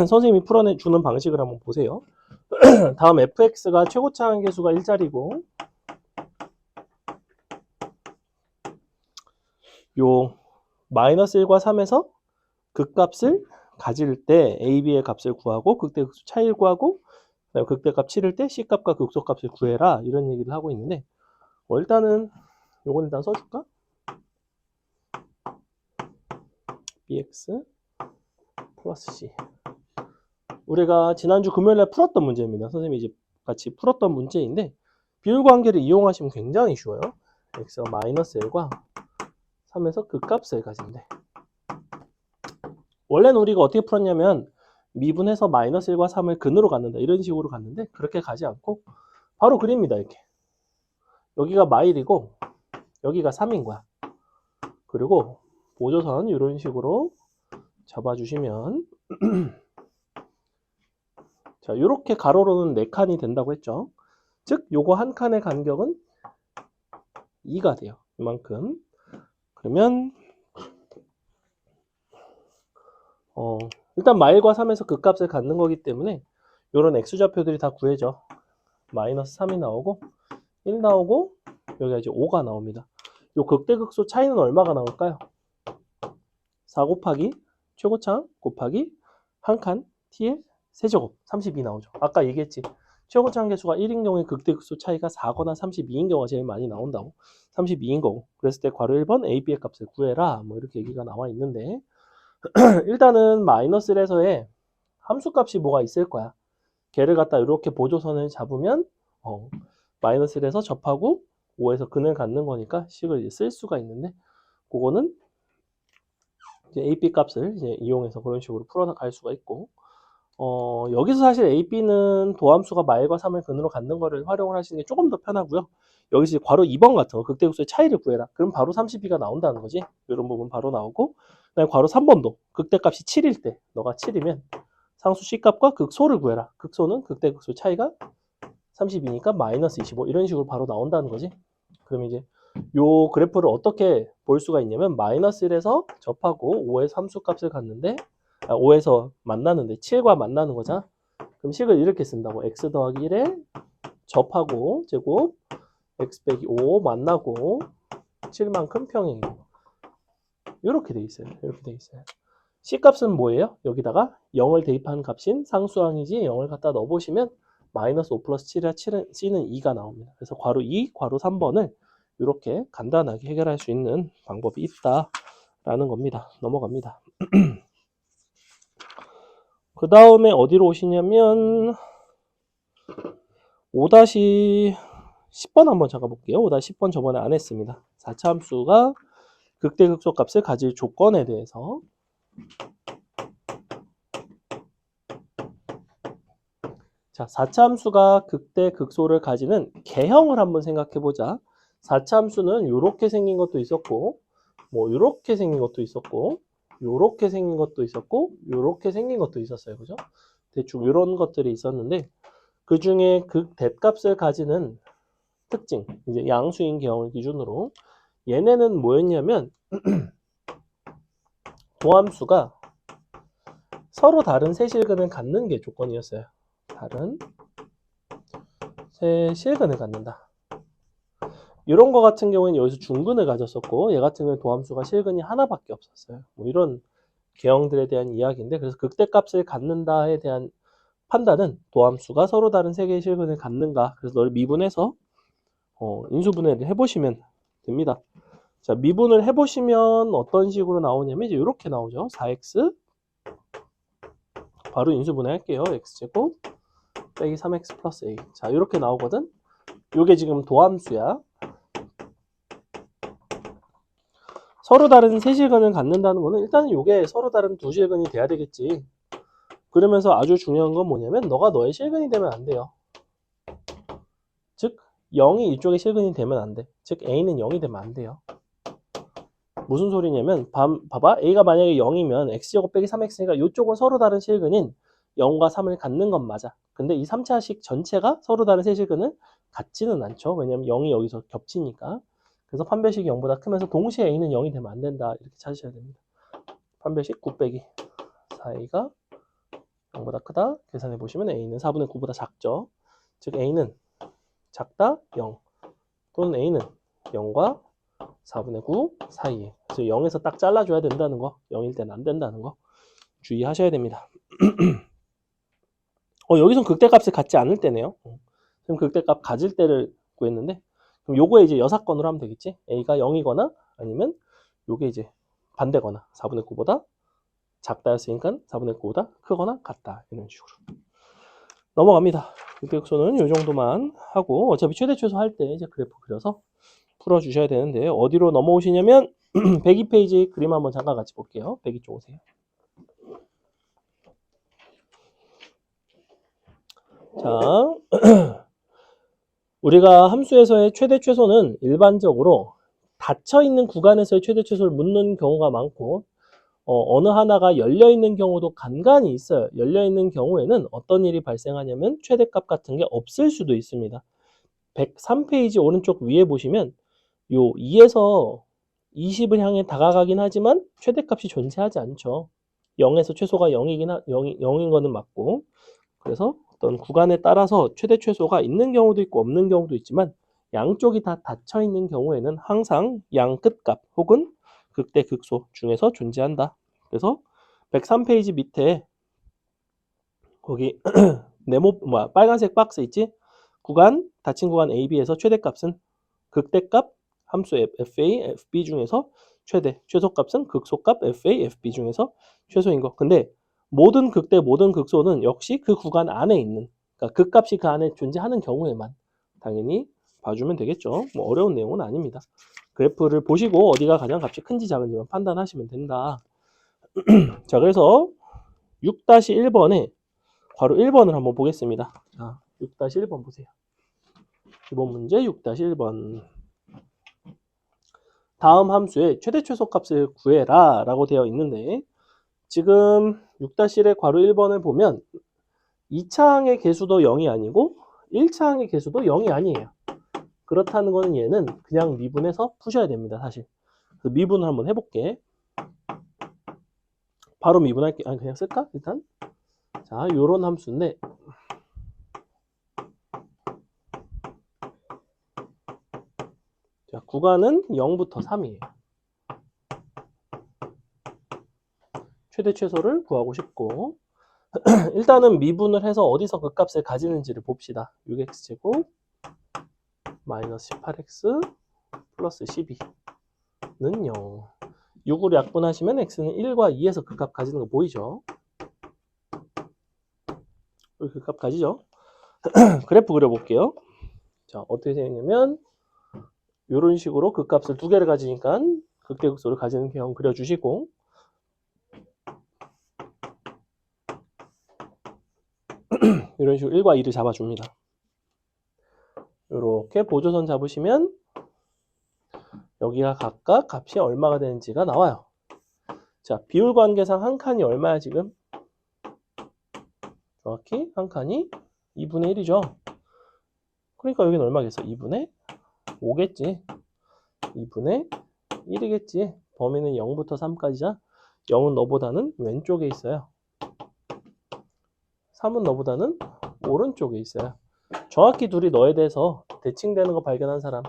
선생님이 풀어내주는 방식을 한번 보세요. 다음 fx가 최고차 한계수가 1자리고 요 마이너스 1과 3에서 극값을 가질 때 a, b의 값을 구하고 극대극소 차이를 구하고 극대값 치를 때 c값과 극소값을 구해라 이런 얘기를 하고 있는데 일단은 요건 일단 써줄까? bx 플러스 c 우리가 지난주 금요일날 풀었던 문제입니다. 선생님이 이제 같이 풀었던 문제인데 비율관계를 이용하시면 굉장히 쉬워요. x가 마이너스 1과 3에서 극값을 가진대. 원래는 우리가 어떻게 풀었냐면 미분해서 마이너스 1과 3을 근으로 갖는다 이런 식으로 갔는데 그렇게 가지 않고 바로 그립니다. 이렇게 여기가 마일이고 여기가 3인 거야. 그리고 보조선 이런 식으로 잡아주시면 자, 이렇게 가로로는 4칸이 된다고 했죠. 즉 요거 한 칸의 간격은 2가 돼요. 이만큼. 그러면 일단 마일과 3에서 극값을 갖는 거기 때문에 요런 x좌표들이 다 구해져. 마이너스 3이 나오고 1 나오고 여기가 이제 5가 나옵니다. 요 극대극소 차이는 얼마가 나올까요? 4 곱하기 최고차 곱하기 한 칸 t의 세제곱 32 나오죠. 아까 얘기했지. 최고차 한계수가 1인 경우에 극대극소 차이가 4거나 32인 경우가 제일 많이 나온다고. 32인 거고. 그랬을 때 괄호 1번 a, b의 값을 구해라. 뭐 이렇게 얘기가 나와 있는데 일단은 마이너스 1에서의 함수값이 뭐가 있을 거야. 걔를 갖다 이렇게 보조선을 잡으면 마이너스 1에서 접하고 5에서 근을 갖는 거니까 식을 이제 쓸 수가 있는데 그거는 이제 a, b 값을 이제 이용해서 그런 식으로 풀어갈 수가 있고 여기서 사실 A, B는 도함수가 마일과 3을 근으로 갖는 거를 활용을 하시는 게 조금 더 편하고요. 여기서 이제 괄호 2번 같은 거 극대극소의 차이를 구해라. 그럼 바로 32가 나온다는 거지. 이런 부분 바로 나오고 그다음에 괄호 3번도 극대값이 7일 때 너가 7이면 상수 C값과 극소를 구해라. 극소는 극대극소 차이가 32니까 마이너스 25 이런 식으로 바로 나온다는 거지. 그럼 이제 요 그래프를 어떻게 볼 수가 있냐면 마이너스 1에서 접하고 5의 함수값을 갖는데 5에서 만나는데 7과 만나는 거잖아. 그럼 식을 이렇게 쓴다고. x 더하기 1에 접하고 제곱 x 빼기 5 만나고 7만큼 평행. 이렇게 돼 있어요. 이렇게 돼 있어요. C값은 뭐예요? 여기다가 0을 대입한 값인 상수항이지 0을 갖다 넣어보시면 마이너스 5 플러스 7이라 C는 2가 나옵니다. 그래서 괄호 2, 괄호 3번을 이렇게 간단하게 해결할 수 있는 방법이 있다라는 겁니다. 넘어갑니다. 그 다음에 어디로 오시냐면 5-10번 한번 잠깐 볼게요. 5-10번 저번에 안 했습니다. 4차 함수가 극대극소 값을 가질 조건에 대해서 자, 4차 함수가 극대극소를 가지는 개형을 한번 생각해 보자. 4차 함수는 이렇게 생긴 것도 있었고 뭐 이렇게 생긴 것도 있었고 요렇게 생긴 것도 있었고 요렇게 생긴 것도 있었어요. 그죠? 대충 이런 것들이 있었는데 그 중에 극대값을 가지는 특징, 이제 양수인 개형을 기준으로 얘네는 뭐였냐면 도함수가 서로 다른 세실근을 갖는 게 조건이었어요. 다른 세실근을 갖는다. 이런 거 같은 경우에는 여기서 중근을 가졌었고 얘 같은 경우는 도함수가 실근이 하나밖에 없었어요. 뭐 이런 개형들에 대한 이야기인데 그래서 극대값을 갖는다에 대한 판단은 도함수가 서로 다른 세 개의 실근을 갖는가. 그래서 너를 미분해서 인수분해를 해보시면 됩니다. 자, 미분을 해보시면 어떤 식으로 나오냐면 이제 이렇게 나오죠. 4x 바로 인수분해 할게요. x제곱 빼기 3x 플러스 a. 자, 이렇게 나오거든. 이게 지금 도함수야. 서로 다른 세 실근을 갖는다는 거는 일단은 이게 서로 다른 두 실근이 돼야 되겠지. 그러면서 아주 중요한 건 뭐냐면 너가 너의 실근이 되면 안 돼요. 즉 0이 이쪽에 실근이 되면 안 돼. 즉 a는 0이 되면 안 돼요. 무슨 소리냐면 봐봐. a가 만약에 0이면 x제곱 빼기 3x니까 이쪽은 서로 다른 실근인 0과 3을 갖는 건 맞아. 근데 이 3차식 전체가 서로 다른 세 실근을 갖지는 않죠. 왜냐면 0이 여기서 겹치니까. 그래서 판별식이 0보다 크면서 동시에 a는 0이 되면 안 된다. 이렇게 찾으셔야 됩니다. 판별식 9 빼기 4a가 0보다 크다. 계산해 보시면 a는 4분의 9보다 작죠. 즉 a는 작다 0 또는 a는 0과 4분의 9 사이에. 그래서 0에서 딱 잘라줘야 된다는 거. 0일 때는 안 된다는 거 주의하셔야 됩니다. 여기선 극대값을 갖지 않을 때네요. 그럼 극대값 가질 때를 구했는데 그럼 요거에 이제 여사건으로 하면 되겠지. a가 0이거나 아니면 요게 이제 반대거나 4분의 9보다 작다였으니까 4분의 9보다 크거나 같다. 이런 식으로 넘어갑니다. 극대극소는 요 정도만 하고 어차피 최대 최소 할 때 이제 그래프 그려서 풀어주셔야 되는데 어디로 넘어오시냐면 102페이지 그림 한번 잠깐 같이 볼게요. 102쪽 오세요. 자, 우리가 함수에서의 최대 최소는 일반적으로 닫혀있는 구간에서의 최대 최소를 묻는 경우가 많고 어느 하나가 열려있는 경우도 간간히 있어요. 열려있는 경우에는 어떤 일이 발생하냐면 최대값 같은 게 없을 수도 있습니다. 103페이지 오른쪽 위에 보시면 요 2에서 20을 향해 다가가긴 하지만 최대값이 존재하지 않죠. 0에서 최소가 0인 거는 맞고 그래서 어떤 구간에 따라서 최대 최소가 있는 경우도 있고 없는 경우도 있지만 양쪽이 다 닫혀 있는 경우에는 항상 양 끝값 혹은 극대 극소 중에서 존재한다. 그래서 103페이지 밑에 거기 빨간색 박스 있지? 구간 닫힌 구간 AB에서 최대값은 극대값 함수 FA, FB 중에서 최소값은 극소값 FA, FB 중에서 최소인 거. 근데 모든 극대, 모든 극소는 역시 그 구간 안에 있는, 그러니까 극값이 그 안에 존재하는 경우에만 당연히 봐주면 되겠죠. 뭐 어려운 내용은 아닙니다. 그래프를 보시고 어디가 가장 값이 큰지 작은지만 판단하시면 된다. 자, 그래서 6-1번에 괄호 1번을 한번 보겠습니다. 자, 6-1번 보세요. 이번 문제 6-1번. 다음 함수의 최대 최소값을 구해라 라고 되어 있는데, 지금 6-1의 괄호 1번을 보면 2차항의 개수도 0이 아니고 1차항의 개수도 0이 아니에요. 그렇다는 거는 얘는 그냥 미분해서 푸셔야 됩니다, 사실. 그래서 미분을 한번 해볼게. 바로 미분할게. 아니, 그냥 쓸까? 일단. 자, 요런 함수인데, 자, 구간은 0부터 3이에요. 최대 최소를 구하고 싶고, 일단은 미분을 해서 어디서 그 값을 가지는지를 봅시다. 6x제곱 마이너스 18x 플러스 12는 0. 6으로 약분하시면 x는 1과 2에서 그 값 가지는 거 보이죠? 그 값 가지죠? 그래프 그려볼게요. 자, 어떻게 생겼냐면 이런 식으로 그 값을 두 개를 가지니까 극대극소를 가지는 경우 그려주시고, 이런 식으로 1과 2를 잡아줍니다. 이렇게 보조선 잡으시면 여기가 각각 값이 얼마가 되는지가 나와요. 자, 비율 관계상 한 칸이 얼마야 지금? 정확히 한 칸이 2분의 1이죠. 그러니까 여기는 얼마겠어? 2분의 5겠지. 2분의 1이겠지. 범위는 0부터 3까지자. 0은 너보다는 왼쪽에 있어요. 3은 너보다는 오른쪽에 있어요. 정확히 둘이 너에 대해서 대칭되는 거 발견한 사람.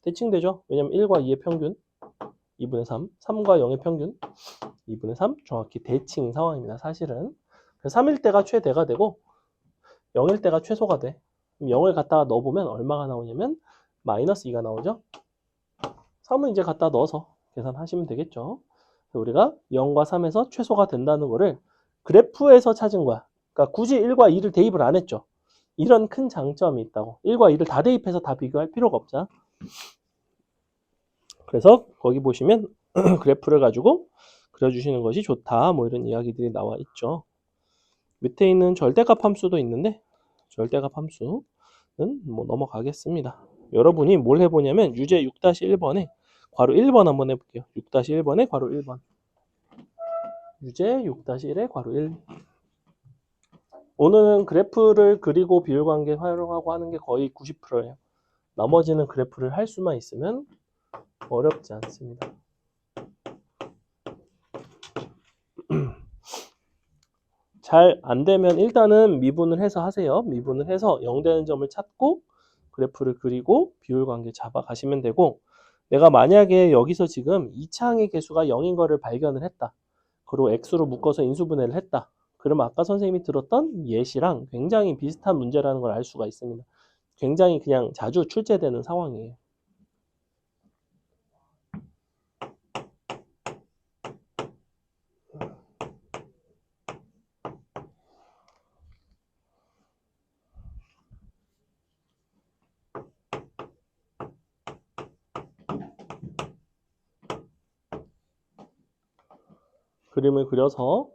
대칭되죠? 왜냐면 1과 2의 평균 2분의 3, 3과 0의 평균 2분의 3, 정확히 대칭 상황입니다. 사실은 3일 때가 최대가 되고 0일 때가 최소가 돼. 0을 갖다가 넣어보면 얼마가 나오냐면 마이너스 2가 나오죠. 3은 이제 갖다 넣어서 계산하시면 되겠죠. 우리가 0과 3에서 최소가 된다는 거를 그래프에서 찾은 거야. 그러니까 굳이 1과 2를 대입을 안 했죠. 이런 큰 장점이 있다고. 1과 2를 다 대입해서 다 비교할 필요가 없잖아. 그래서 거기 보시면 그래프를 가지고 그려주시는 것이 좋다. 뭐 이런 이야기들이 나와 있죠. 밑에 있는 절대값 함수도 있는데 절대값 함수는 뭐 넘어가겠습니다. 여러분이 뭘 해보냐면 유제 6-1번에 괄호 1번 한번 해볼게요. 6-1번에 괄호 1번. 유제 6-1에 괄호 1. 오늘은 그래프를 그리고 비율관계 활용하고 하는 게 거의 90%예요. 나머지는 그래프를 할 수만 있으면 어렵지 않습니다. 잘 안되면 일단은 미분을 해서 하세요. 미분을 해서 0 되는 점을 찾고 그래프를 그리고 비율관계 잡아가시면 되고, 내가 만약에 여기서 지금 2차항의 개수가 0인 거를 발견을 했다. 그리고 x로 묶어서 인수분해를 했다. 그러면 아까 선생님이 들었던 예시랑 굉장히 비슷한 문제라는 걸 알 수가 있습니다. 굉장히 그냥 자주 출제되는 상황이에요. 그림을 그려서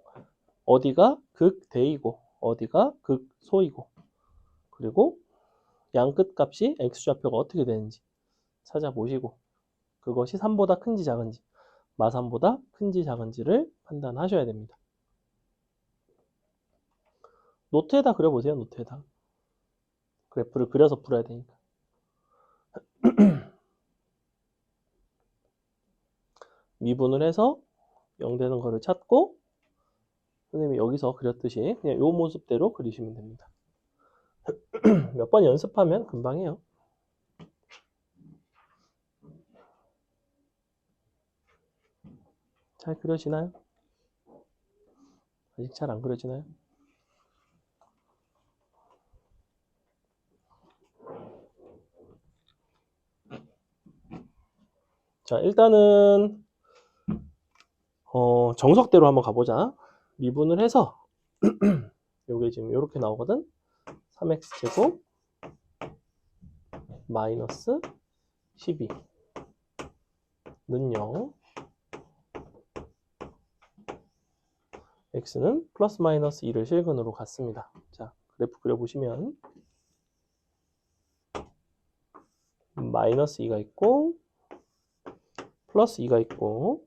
어디가 극대이고 어디가 극소이고 그리고 양 끝값이 x좌표가 어떻게 되는지 찾아보시고 그것이 3보다 큰지 작은지 마3보다 큰지 작은지를 판단하셔야 됩니다. 노트에다 그려보세요. 노트에다. 그래프를 그려서 풀어야 되니까. 미분을 해서 0 되는 거를 찾고 선생님이 여기서 그렸듯이 그냥 이 모습대로 그리시면 됩니다. 몇 번 연습하면 금방 해요. 잘 그려지나요? 아직 잘 안 그려지나요? 자, 일단은 정석대로 한번 가보자. 미분을 해서 요게 지금 이렇게 나오거든. 3x제곱 마이너스 12는 0. x는 플러스 마이너스 2를 실근으로 갔습니다. 자, 그래프 그려보시면 마이너스 2가 있고 플러스 2가 있고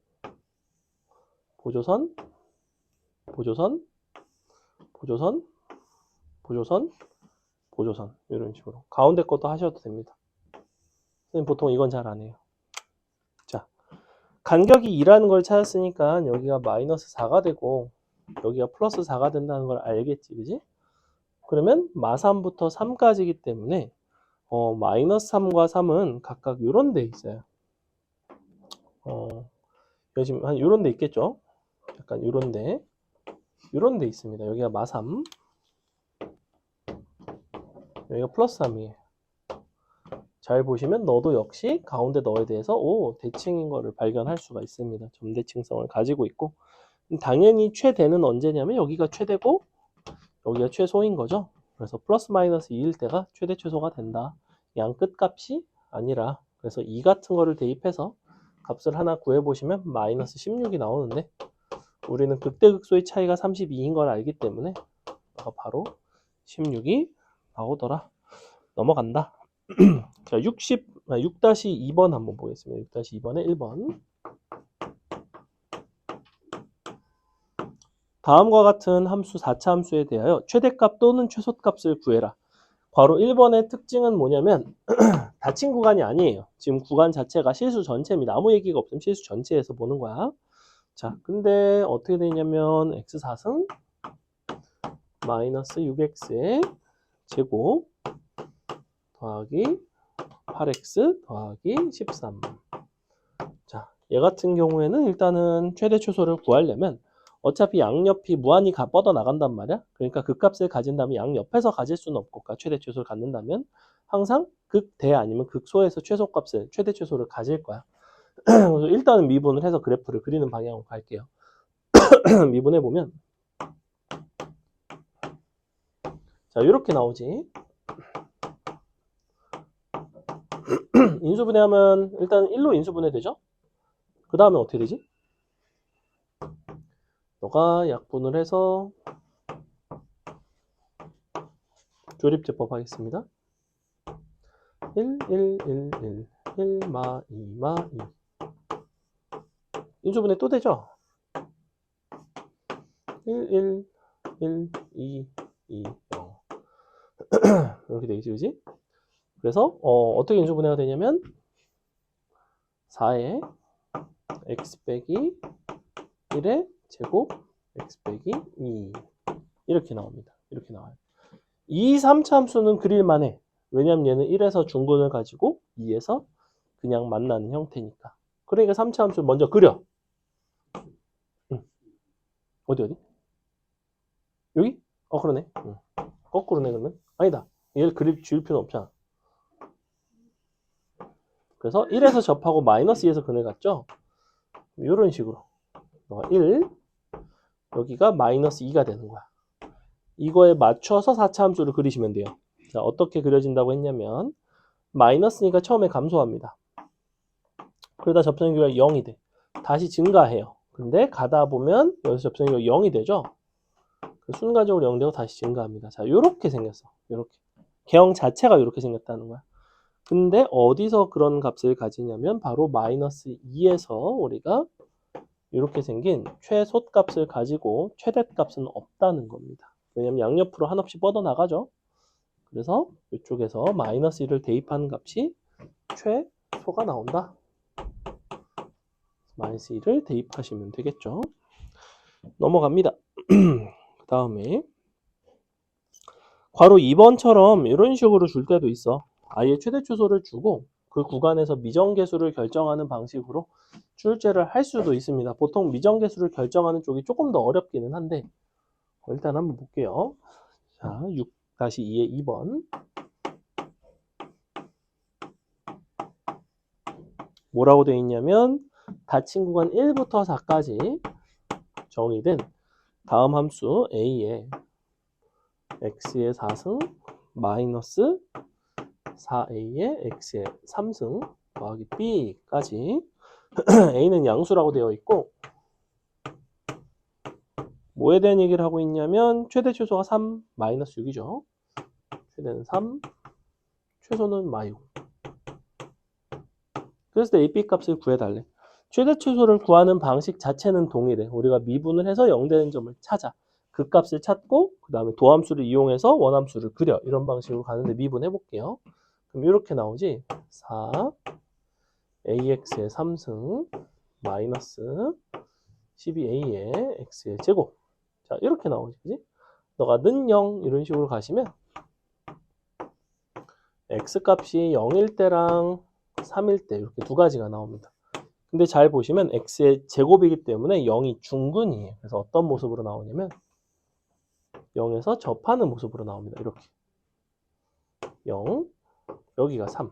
보조선, 보조선, 보조선, 보조선, 보조선 이런 식으로 가운데 것도 하셔도 됩니다. 선생님 보통 이건 잘 안 해요. 자, 간격이 2라는 걸 찾았으니까 여기가 마이너스 4가 되고 여기가 플러스 4가 된다는 걸 알겠지, 그지? 그러면 마3부터 3까지이기 때문에 마이너스 3과 3은 각각 요런 데 있어요. 여기 지금 한 요런 데 있겠죠? 약간 요런 데 있습니다. 여기가 마3, 여기가 플러스 3이에요. 잘 보시면 너도 역시 가운데 너에 대해서 대칭인 거를 발견할 수가 있습니다. 점대칭성을 가지고 있고 당연히 최대는 언제냐면 여기가 최대고 여기가 최소인 거죠. 그래서 플러스 마이너스 2일 때가 최대 최소가 된다. 양 끝값이 아니라 그래서 2 같은 거를 대입해서 값을 하나 구해보시면 마이너스 16이 나오는데 우리는 극대극소의 차이가 32인 걸 알기 때문에 바로 16이 나오더라. 넘어간다. 자, 6-2번 한번 보겠습니다. 6-2번에 1번. 다음과 같은 함수 4차 함수에 대하여 최대값 또는 최소값을 구해라. 괄호 1번의 특징은 뭐냐면 닫힌 구간이 아니에요. 지금 구간 자체가 실수 전체입니다. 아무 얘기가 없으면 실수 전체에서 보는 거야. 자, 근데 어떻게 되냐면 x4승 마이너스 6x의 제곱 더하기 8x 더하기 13. 자, 얘 같은 경우에는 일단은 최대 최소를 구하려면 어차피 양옆이 무한히 뻗어 나간단 말이야. 그러니까 그 값을 가진다면 양옆에서 가질 수는 없고 최대 최소를 갖는다면 항상 극대 아니면 극소에서 최소값을 최대 최소를 가질 거야. 그래서 일단은 미분을 해서 그래프를 그리는 방향으로 갈게요. 미분해 보면 자, 이렇게 나오지. 인수분해하면 일단 1로 인수분해 되죠. 그 다음에 어떻게 되지? 너가 약분을 해서 조립제법 하겠습니다. 1, 1, 1, 1, 1, 마, 2, 마, 2. 인수분해 또 되죠? 1, 1, 1, 2, 2, 0. 이렇게 되겠지, 그지? 그래서, 어떻게 인수분해가 되냐면, 4에 x 빼기 1의 제곱 x 빼기 2. 이렇게 나옵니다. 이렇게 나와요. 이 3차 함수는 그릴만 해. 왜냐면 얘는 1에서 중근을 가지고 2에서 그냥 만나는 형태니까. 그러니까 3차 함수를 먼저 그려. 어디? 여기? 그러네. 거꾸로네, 그러면. 아니다. 얘를 지울 필요는 없잖아. 그래서 1에서 접하고 마이너스 2에서 근을 갔죠? 이런 식으로. 1, 여기가 마이너스 2가 되는 거야. 이거에 맞춰서 4차 함수를 그리시면 돼요. 자, 어떻게 그려진다고 했냐면 마이너스니까 처음에 감소합니다. 그러다 접선기가 0이 돼. 다시 증가해요. 근데 가다 보면 여기서 접선기가 0이 되죠? 순간적으로 0 되고 다시 증가합니다. 자, 요렇게 생겼어. 요렇게. 개형 자체가 요렇게 생겼다는 거야. 근데 어디서 그런 값을 가지냐면 바로 마이너스 2에서 우리가 이렇게 생긴 최소값을 가지고 최대값은 없다는 겁니다. 왜냐면 양옆으로 한없이 뻗어나가죠. 그래서 이쪽에서 마이너스 1을 대입하는 값이 최소가 나온다. 마이너스 1을 대입하시면 되겠죠. 넘어갑니다. 그 다음에 괄호 2번처럼 이런 식으로 줄 때도 있어. 아예 최대 최소를 주고 그 구간에서 미정계수를 결정하는 방식으로 출제를 할 수도 있습니다. 보통 미정계수를 결정하는 쪽이 조금 더 어렵기는 한데 일단 한번 볼게요. 자, 6-2의 2번. 뭐라고 되어 있냐면 닫힌 구간 1부터 4까지 정의된 다음 함수 a의 x의 4승 마이너스 4a의 x의 3승 더하기 b까지 a는 양수라고 되어 있고 뭐에 대한 얘기를 하고 있냐면 최대 최소가 3 마이너스 6이죠. 최대는 3, 최소는 -6. 그래서 AP 값을 구해달래. 최대 최소를 구하는 방식 자체는 동일해. 우리가 미분을 해서 0 되는 점을 찾아. 그 값을 찾고 그 다음에 도함수를 이용해서 원함수를 그려. 이런 방식으로 가는데 미분해 볼게요. 그럼 이렇게 나오지. 4 AX의 3승 마이너스 12A의 X의 제곱. 자, 이렇게 나오지. 그지? 너가 는 0 이런 식으로 가시면 X 값이 0일 때랑 3일 때 이렇게 두 가지가 나옵니다. 근데 잘 보시면 X의 제곱이기 때문에 0이 중근이에요. 그래서 어떤 모습으로 나오냐면 0에서 접하는 모습으로 나옵니다. 이렇게 0, 여기가 3.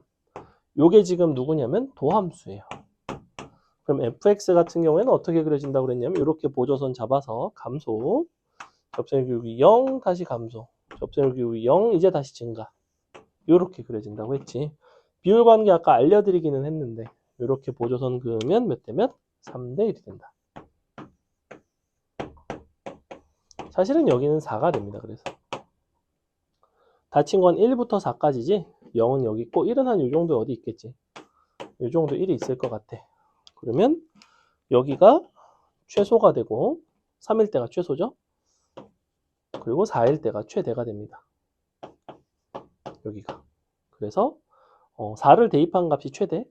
요게 지금 누구냐면 도함수예요. 그럼 fx 같은 경우에는 어떻게 그려진다고 그랬냐면 이렇게 보조선 잡아서 감소, 접선의 기울기 0 다시 감소, 접선의 기울기 0 이제 다시 증가. 이렇게 그려진다고 했지. 비율 관계 아까 알려드리기는 했는데 이렇게 보조선 그으면 몇 대 몇? 3대 1이 된다. 사실은 여기는 4가 됩니다. 그래서 닫힌 건 1부터 4까지지 0은 여기 있고 1은 한 요 정도 어디 있겠지. 요 정도 1이 있을 것 같아. 그러면 여기가 최소가 되고 3일 때가 최소죠. 그리고 4일 때가 최대가 됩니다. 여기가. 그래서 4를 대입한 값이 최대,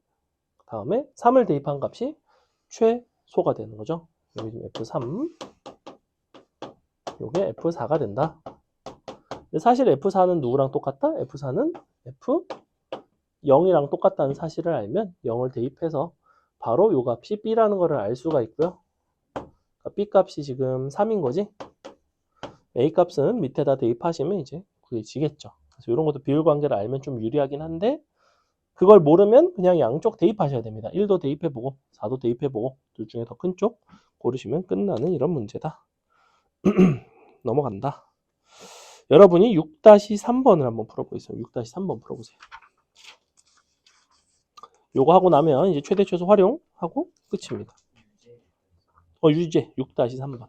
다음에 3을 대입한 값이 최소가 되는 거죠. 여기 지금 F3, 요게 F4가 된다. 근데 사실 F4는 누구랑 똑같다? F4는 F0이랑 똑같다는 사실을 알면 0을 대입해서 바로 요 값이 B라는 거를 알 수가 있고요. 그러니까 B 값이 지금 3인 거지. A 값은 밑에다 대입하시면 이제 구해지겠죠. 그래서 이런 것도 비율 관계를 알면 좀 유리하긴 한데 그걸 모르면 그냥 양쪽 대입하셔야 됩니다. 1도 대입해보고 4도 대입해보고 둘 중에 더 큰 쪽 고르시면 끝나는 이런 문제다. 넘어간다. 여러분이 6-3번을 한번 풀어보겠습니다. 6-3번 풀어보세요. 요거 하고 나면 이제 최대 최소 활용하고 끝입니다. 유제 6-3번.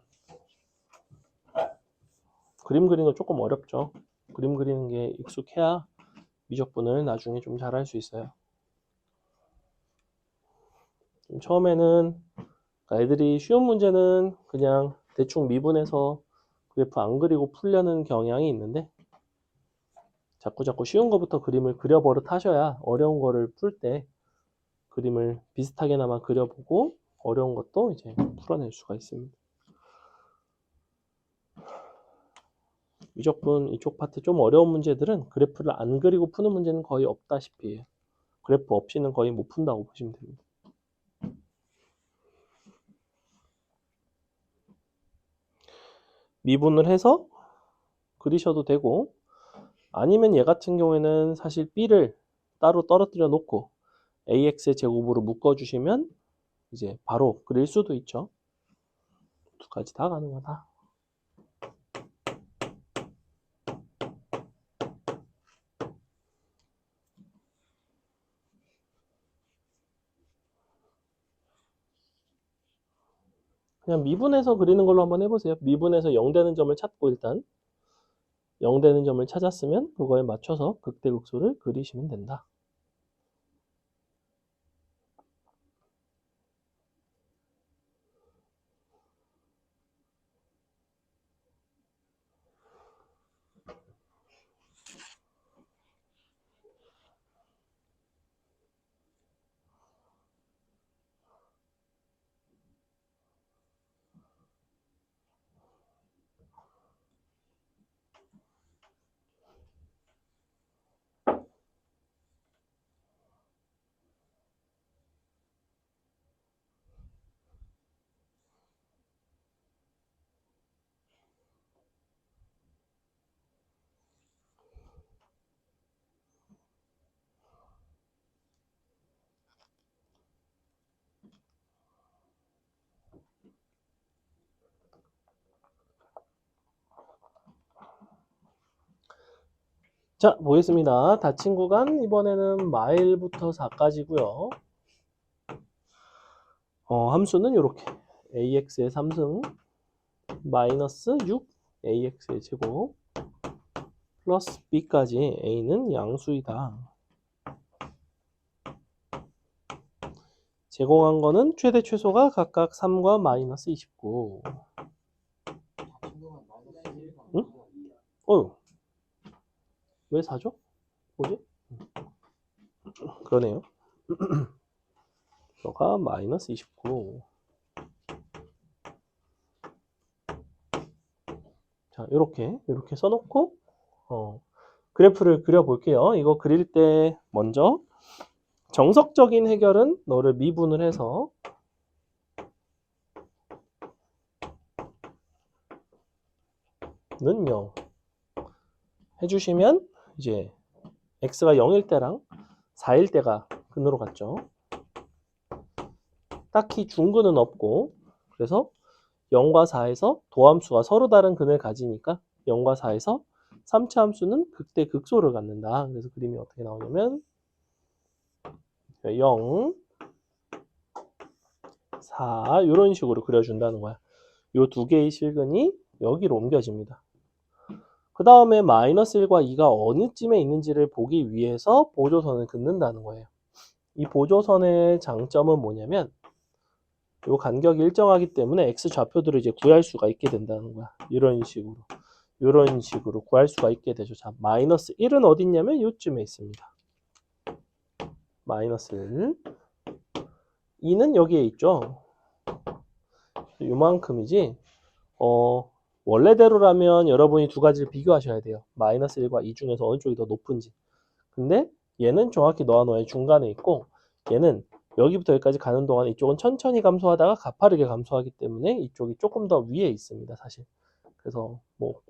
그림 그리는 거 조금 어렵죠. 그림 그리는 게 익숙해야 미적분을 나중에 좀 잘할 수 있어요. 처음에는 애들이 쉬운 문제는 그냥 대충 미분해서 그래프 안 그리고 풀려는 경향이 있는데 자꾸 쉬운 거부터 그림을 그려버릇 하셔야 어려운 거를 풀 때 그림을 비슷하게나마 그려보고 어려운 것도 이제 풀어낼 수가 있습니다. 미적분 이쪽 파트 좀 어려운 문제들은 그래프를 안 그리고 푸는 문제는 거의 없다시피 해요. 그래프 없이는 거의 못 푼다고 보시면 됩니다. 미분을 해서 그리셔도 되고 아니면 얘 같은 경우에는 사실 B를 따로 떨어뜨려 놓고 AX의 제곱으로 묶어주시면 이제 바로 그릴 수도 있죠. 두 가지 다 가능하다. 그냥 미분해서 그리는 걸로 한번 해보세요. 미분해서 0 되는 점을 찾고 일단 0 되는 점을 찾았으면 그거에 맞춰서 극대극소를 그리시면 된다. 자, 보겠습니다. 닫힌 구간 이번에는 마일부터 4까지고요. 함수는 이렇게 AX의 3승 마이너스 6ax의 제곱 플러스 b까지 a는 양수이다. 제공한 거는 최대 최소가 각각 3과 마이너스 29. 응? 왜 4죠? 뭐지? 그러네요. 너가 마이너스 29. 자, 이렇게 써놓고 그래프를 그려볼게요. 이거 그릴 때 먼저 정석적인 해결은 너를 미분을 해서 는 0 해주시면 이제 x가 0일 때랑 4일 때가 근으로 갔죠. 딱히 중근은 없고 그래서 0과 4에서 도함수가 서로 다른 근을 가지니까 0과 4에서 3차 함수는 극대 극소를 갖는다. 그래서 그림이 어떻게 나오냐면 0, 4 이런 식으로 그려준다는 거야. 이 두 개의 실근이 여기로 옮겨집니다. 그 다음에 마이너스 1과 2가 어느 쯤에 있는지를 보기 위해서 보조선을 긋는다는 거예요. 이 보조선의 장점은 뭐냐면 이 간격이 일정하기 때문에 x 좌표들을 이제 구할 수가 있게 된다는 거야. 이런 식으로 구할 수가 있게 되죠. 자, 마이너스 1은 어디 있냐면 이쯤에 있습니다. 마이너스 1. 2는 여기에 있죠. 요만큼이지. 원래대로라면 여러분이 두 가지를 비교하셔야 돼요. 마이너스 1과 2 중에서 어느 쪽이 더 높은지. 근데 얘는 정확히 너와 너의 중간에 있고 얘는 여기부터 여기까지 가는 동안 이쪽은 천천히 감소하다가 가파르게 감소하기 때문에 이쪽이 조금 더 위에 있습니다. 사실. 그래서 뭐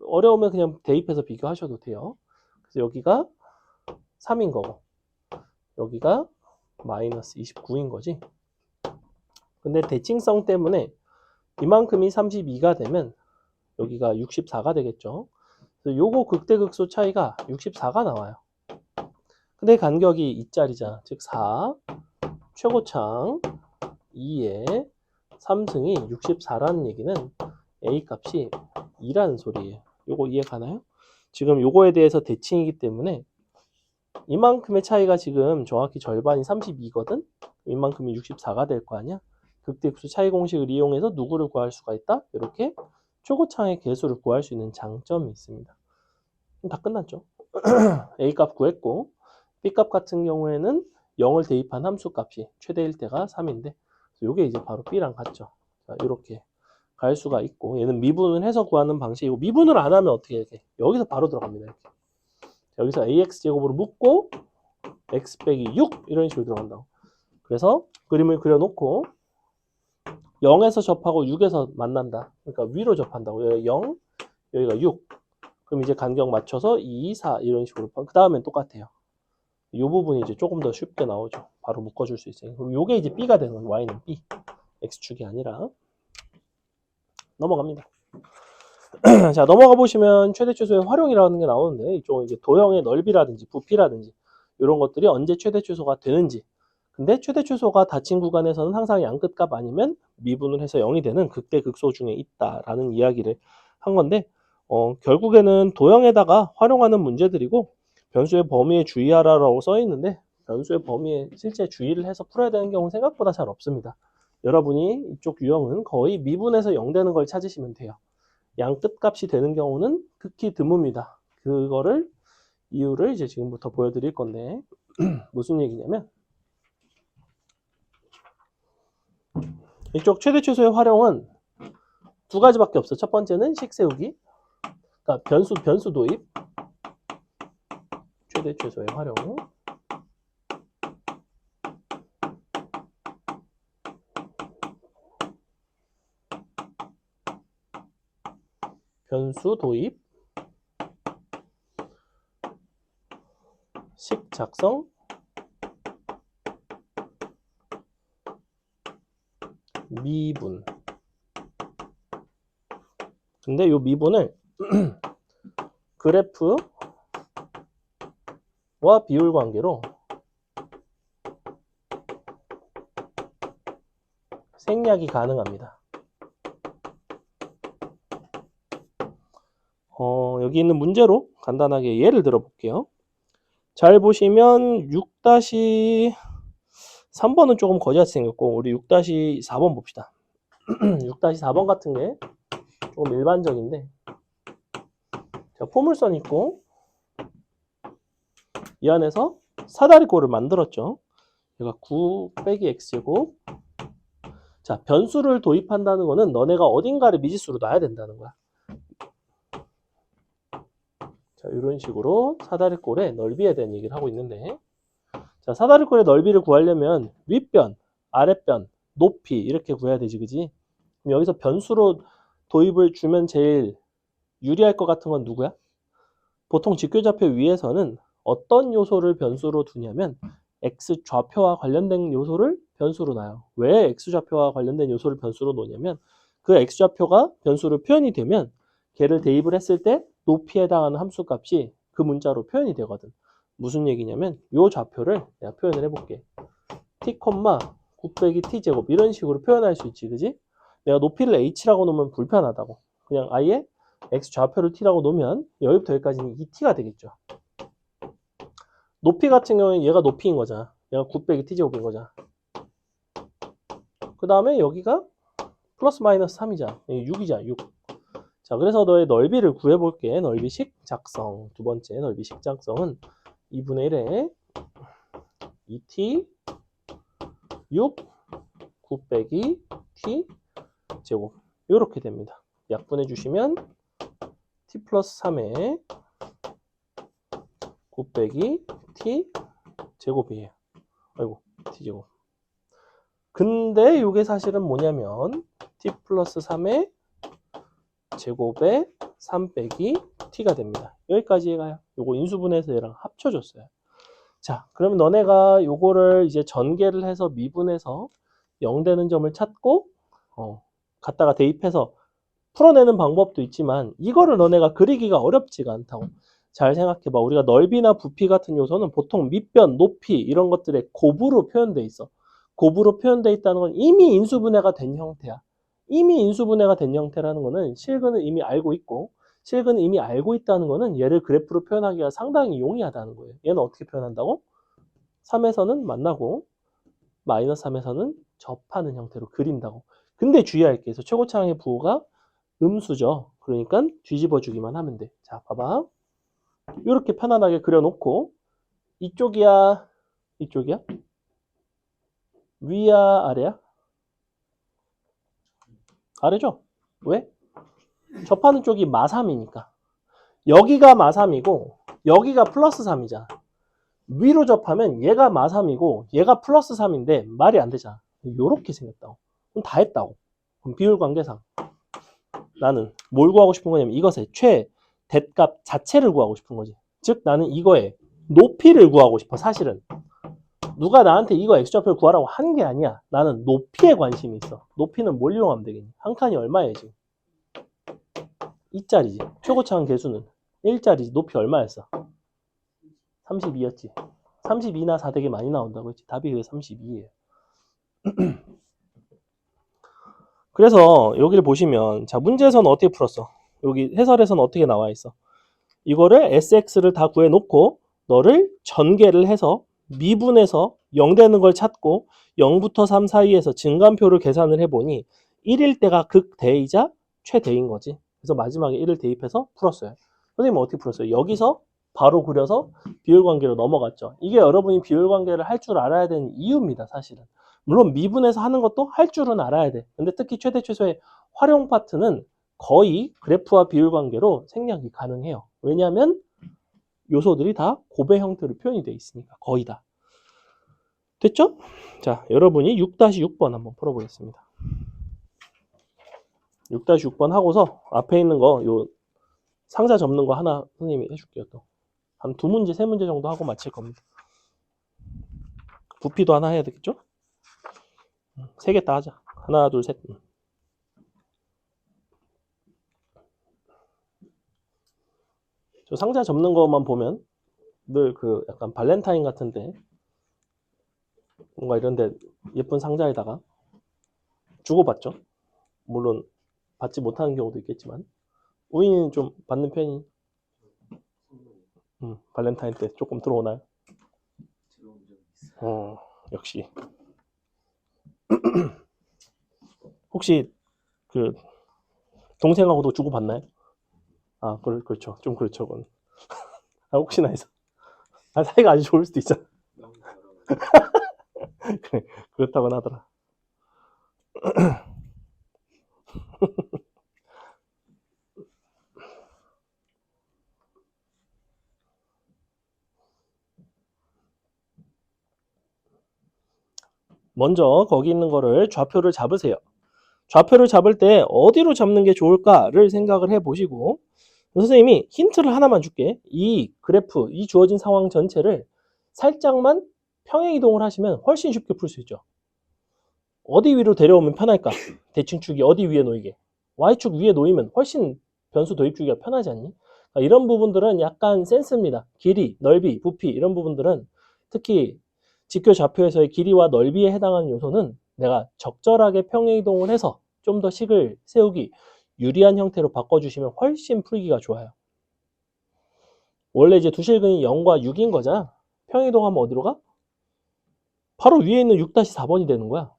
어려우면 그냥 대입해서 비교하셔도 돼요. 그래서 여기가 3인 거고 여기가 마이너스 29인 거지. 근데 대칭성 때문에 이만큼이 32가 되면 여기가 64가 되겠죠. 그래서 요거 극대극소 차이가 64가 나와요. 근데 간격이 2짜리잖아. 즉 4, 최고창 2에 3승이 64라는 얘기는 A 값이 2라는 소리예요. 요거 이해 가나요? 지금 요거에 대해서 대칭이기 때문에 이만큼의 차이가 지금 정확히 절반이 32거든? 이만큼이 64가 될 거 아니야? 극대극소 차이 공식을 이용해서 누구를 구할 수가 있다? 이렇게 초고창의 개수를 구할 수 있는 장점이 있습니다. 다 끝났죠. A값 구했고 B값 같은 경우에는 0을 대입한 함수값이 최대일 때가 3인데 이게 이제 바로 B랑 같죠. 자, 이렇게 갈 수가 있고 얘는 미분을 해서 구하는 방식이고 미분을 안 하면 어떻게 이렇게 여기서 바로 들어갑니다. 이렇게. 여기서 AX제곱으로 묶고 X 빼기 6 이런 식으로 들어간다고. 그래서 그림을 그려놓고 0에서 접하고 6에서 만난다. 그러니까 위로 접한다고. 여기가 0, 여기가 6. 그럼 이제 간격 맞춰서 2, 4 이런 식으로. 그 다음엔 똑같아요. 이 부분이 이제 조금 더 쉽게 나오죠. 바로 묶어줄 수 있어요. 그럼 이게 이제 B가 되는 거예요. Y는 B. X축이 아니라. 넘어갑니다. 자, 넘어가 보시면 최대 최소의 활용이라는 게 나오는데 이쪽은 이제 도형의 넓이라든지 부피라든지 이런 것들이 언제 최대 최소가 되는지. 근데 최대 최소가 닫힌 구간에서는 항상 양끝값 아니면 미분을 해서 0이 되는 극대극소 중에 있다라는 이야기를 한 건데 결국에는 도형에다가 활용하는 문제들이고 변수의 범위에 주의하라라고 써 있는데 변수의 범위에 실제 주의를 해서 풀어야 되는 경우는 생각보다 잘 없습니다. 여러분이 이쪽 유형은 거의 미분해서 0 되는 걸 찾으시면 돼요. 양 끝값이 되는 경우는 극히 드뭅니다. 그거를 이유를 이제 지금부터 보여드릴 건데 무슨 얘기냐면 이쪽 최대 최소의 활용은 두 가지밖에 없어. 첫 번째는 식 세우기, 그러니까 변수 도입, 최대 최소의 활용. 변수 도입, 식 작성, 미분. 근데 이 미분을 그래프와 비율 관계로 생략이 가능합니다. 여기 있는 문제로 간단하게 예를 들어 볼게요. 잘 보시면 6-3번은 조금 거지같이 생겼고 우리 6-4번 봅시다. 6-4번 같은 게 조금 일반적인데 자, 포물선 있고 이 안에서 사다리꼴을 만들었죠. 얘가 9 빼기 x제곱. 자, 변수를 도입한다는 거는 너네가 어딘가를 미지수로 놔야 된다는 거야. 자, 이런 식으로 사다리꼴의 넓이에 대한 얘기를 하고 있는데 자, 사다리꼴의 넓이를 구하려면 윗변, 아랫변, 높이 이렇게 구해야 되지, 그지? 그럼 여기서 변수로 도입을 주면 제일 유리할 것 같은 건 누구야? 보통 직교좌표 위에서는 어떤 요소를 변수로 두냐면 x좌표와 관련된 요소를 변수로 놔요. 왜 x좌표와 관련된 요소를 변수로 놓냐면 그 x좌표가 변수로 표현이 되면 걔를 대입을 했을 때 높이에 해당하는 함수값이 그 문자로 표현이 되거든. 무슨 얘기냐면 요 좌표를 내가 표현을 해볼게. t, 9 빼기 t제곱 이런 식으로 표현할 수 있지, 그지? 내가 높이를 h라고 놓으면 불편하다고. 그냥 아예 x좌표를 t라고 놓으면 여기부터 여기까지는 2t가 되겠죠. 높이 같은 경우에는 얘가 높이인 거잖아. 얘가 9 빼기 t제곱인 거잖아. 그 다음에 여기가 플러스 마이너스 3이잖아. 6이잖아, 6. 자, 그래서 너의 넓이를 구해볼게. 넓이식 작성. 두 번째 넓이식 작성은 2분의 1에 2t 6 9 빼기 t 제곱 이렇게 됩니다. 약분해 주시면 t 플러스 3에 9 빼기 t 제곱이에요. 아이고 t 제곱. 근데 이게 사실은 뭐냐면 t 플러스 3의 제곱에 3 빼기 t가 됩니다. 여기까지 가요. 요거 인수분해서 얘랑 합쳐줬어요. 자, 그러면 너네가 요거를 이제 전개를 해서 미분해서 0 되는 점을 찾고 갖다가 대입해서 풀어내는 방법도 있지만 이거를 너네가 그리기가 어렵지가 않다고. 잘 생각해봐. 우리가 넓이나 부피 같은 요소는 보통 밑변, 높이 이런 것들의 곱으로 표현돼 있어. 곱으로 표현돼 있다는 건 이미 인수분해가 된 형태야. 이미 인수분해가 된 형태라는 거는 실근은 이미 알고 있고 실근은 이미 알고 있다는 거는 얘를 그래프로 표현하기가 상당히 용이하다는 거예요. 얘는 어떻게 표현한다고? 3에서는 만나고 마이너스 3에서는 접하는 형태로 그린다고. 근데 주의할 게 있어. 최고차항의 부호가 음수죠. 그러니까 뒤집어주기만 하면 돼. 자, 봐봐. 이렇게 편안하게 그려놓고 이쪽이야, 이쪽이야? 위야, 아래야? 아래죠? 왜? 접하는 쪽이 마3이니까. 여기가 마3이고 여기가 플러스 3이잖아. 위로 접하면 얘가 마3이고 얘가 플러스 3인데 말이 안 되잖아. 요렇게 생겼다고. 그럼 다 했다고. 그럼 비율 관계상 나는 뭘 구하고 싶은 거냐면 이것의 최대값 자체를 구하고 싶은 거지. 즉 나는 이거의 높이를 구하고 싶어. 사실은 누가 나한테 이거 x좌표를 구하라고 하는 게 아니야. 나는 높이에 관심이 있어. 높이는 뭘 이용하면 되겠니? 한 칸이 얼마예요 지금? 2짜리지. 최고차항 개수는 1짜리지. 높이 얼마였어? 32였지. 32나 4 되게 많이 나온다고 했지. 답이 그게 32예요. 그래서 여기를 보시면 자, 문제에서는 어떻게 풀었어? 여기 해설에서는 어떻게 나와 있어? 이거를 SX를 다 구해놓고 너를 전개를 해서 미분해서 0 되는 걸 찾고 0부터 3 사이에서 증간표를 계산을 해보니 1일 때가 극대이자 최대인 거지. 그래서 마지막에 1을 대입해서 풀었어요. 선생님은 어떻게 풀었어요? 여기서 바로 그려서 비율관계로 넘어갔죠. 이게 여러분이 비율관계를 할 줄 알아야 되는 이유입니다. 사실은. 물론 미분해서 하는 것도 할 줄은 알아야 돼. 근데 특히 최대 최소의 활용 파트는 거의 그래프와 비율관계로 생략이 가능해요. 왜냐하면 요소들이 다 곱의 형태로 표현이 되어 있으니까 거의 다. 됐죠? 자, 여러분이 6-6번 한번 풀어보겠습니다. 6-6번 하고서 앞에 있는 거 요 상자 접는 거 하나 선생님이 해줄게요. 또 한 2문제, 3문제 정도 하고 마칠 겁니다. 부피도 하나 해야 되겠죠? 3개 다 하자. 하나, 둘, 셋. 저 상자 접는 것만 보면 늘 그 약간 발렌타인 같은데 뭔가 이런데 예쁜 상자에다가 주고받죠. 물론 받지 못하는 경우도 있겠지만 우인이는 좀 받는 편이 발렌타인 때 조금 들어오나요? 들어온 적이 있어요. 역시. 혹시 그 동생하고도 주고받나요? 아, 그렇죠. 좀 그렇죠, 그건. 아, 혹시나 해서. 아, 사이가 아주 좋을 수도 있잖아. 너무 더러워요. 그래, 그렇다고는 하더라. 먼저 거기 있는 거를 좌표를 잡으세요. 좌표를 잡을 때 어디로 잡는 게 좋을까를 생각을 해보시고, 선생님이 힌트를 하나만 줄게. 이 그래프, 이 주어진 상황 전체를 살짝만 평행 이동을 하시면 훨씬 쉽게 풀 수 있죠. 어디 위로 데려오면 편할까? 대칭축이 어디 위에 놓이게? Y축 위에 놓이면 훨씬 변수 도입 주기가 편하지 않니? 이런 부분들은 약간 센스입니다. 길이, 넓이, 부피 이런 부분들은 특히 직교 좌표에서의 길이와 넓이에 해당하는 요소는 내가 적절하게 평행 이동을 해서 좀 더 식을 세우기 유리한 형태로 바꿔주시면 훨씬 풀기가 좋아요. 원래 이제 두실근이 0과 6인 거잖아. 평행 이동하면 어디로 가? 바로 위에 있는 6-4번이 되는 거야.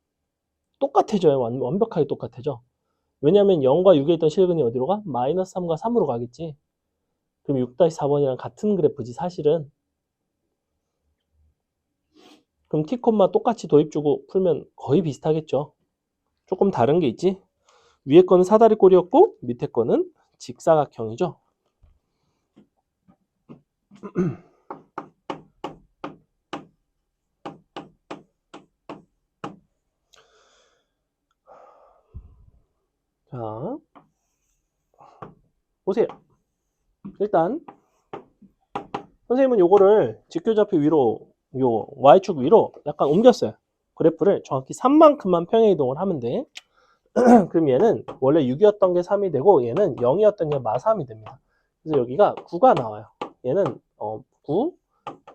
똑같아져요. 완벽하게 똑같아져. 왜냐하면 0과 6에 있던 실근이 어디로 가? 마이너스 3과 3으로 가겠지. 그럼 6-4번이랑 같은 그래프지 사실은. 그럼 t, 똑같이 도입 주고 풀면 거의 비슷하겠죠. 조금 다른 게 있지. 위에 거는 사다리꼴이었고 밑에 거는 직사각형이죠. 자, 보세요. 일단 선생님은 요거를 직교좌표 위로, 요 Y축 위로 약간 옮겼어요. 그래프를 정확히 3만큼만 평행 이동을 하면 돼. 그럼 얘는 원래 6이었던 게 3이 되고 얘는 0이었던 게 마3이 됩니다. 그래서 여기가 9가 나와요. 얘는 9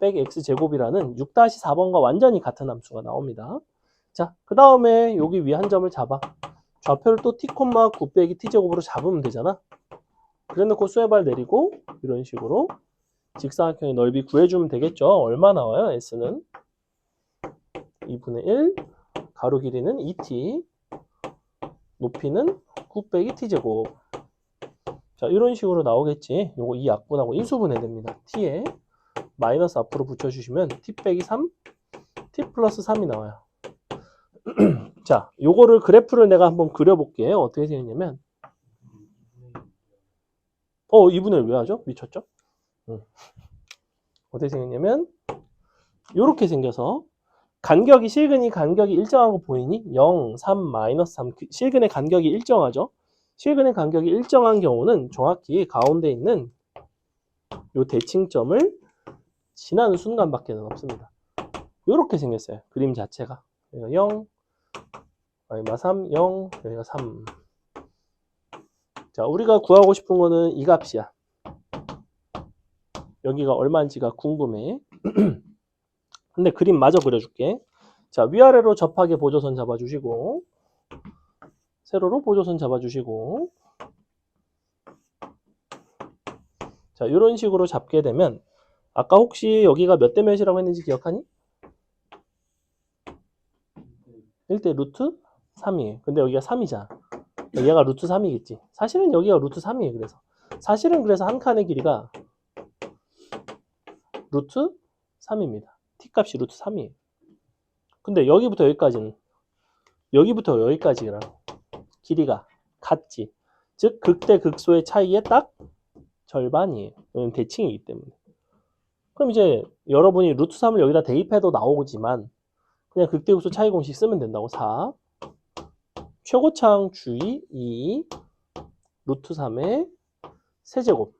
빼기 x제곱이라는 6-4번과 완전히 같은 함수가 나옵니다. 자, 그 다음에 여기 위 한 점을 잡아. 좌표를 또 t, 9 빼기 t제곱으로 잡으면 되잖아. 그래놓고 수에발 내리고 이런 식으로 직사각형의 넓이 구해주면 되겠죠. 얼마 나와요? s는 2분의 1, 가로 길이는 2t, 높이는 9 빼기 t제곱. 자, 이런 식으로 나오겠지. 요거 이 약분하고 인수분해 됩니다. t에 마이너스 앞으로 붙여주시면 t 빼기 3, t 플러스 3이 나와요. 자, 요거를 그래프를 내가 한번 그려볼게요. 어떻게 생겼냐면 2분의 1 왜 하죠? 미쳤죠? 어떻게 생겼냐면 요렇게 생겨서 간격이 실근이 간격이 일정한 거 보이니? 0, 3, 마이너스 3 실근의 간격이 일정하죠? 실근의 간격이 일정한 경우는 정확히 가운데 있는 요 대칭점을 지나는 순간밖에는 없습니다. 요렇게 생겼어요. 그림 자체가. 여기가 0, 얼마 3, 0, 여기가 3. 자, 우리가 구하고 싶은 거는 이 값이야. 여기가 얼마인지가 궁금해. 근데 그림 마저 그려줄게. 자, 위아래로 접하게 보조선 잡아주시고, 세로로 보조선 잡아주시고, 자, 이런 식으로 잡게 되면, 아까 혹시 여기가 몇 대 몇이라고 했는지 기억하니? 1대 루트 3이에요. 근데 여기가 3이잖아. 얘가 루트 3이겠지. 사실은 여기가 루트 3이에요. 그래서. 사실은 그래서 한 칸의 길이가 루트 3입니다. t 값이 루트 3이에요. 근데 여기부터 여기까지는, 여기부터 여기까지랑 길이가 같지. 즉, 극대 극소의 차이의 딱 절반이에요. 이건 대칭이기 때문에. 그럼 이제 여러분이 루트 3을 여기다 대입해도 나오지만 그냥 극대극소 차이 공식 쓰면 된다고. 4 최고차항 주의 2 루트 3의 세제곱.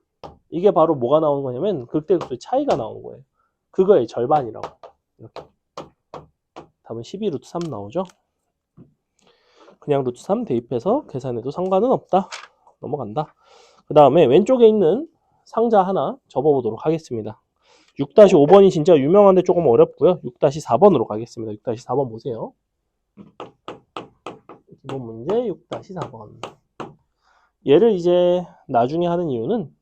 이게 바로 뭐가 나오는 거냐면 극대극소의 차이가 나오는 거예요. 그거의 절반이라고. 이렇게. 답은 12 루트 3 나오죠. 그냥 루트 3 대입해서 계산해도 상관은 없다. 넘어간다. 그 다음에 왼쪽에 있는 상자 하나 접어보도록 하겠습니다. 6-5번이 진짜 유명한데 조금 어렵고요. 6-4번으로 가겠습니다. 6-4번 보세요. 기본 문제 6-4번. 얘를 이제 나중에 하는 이유는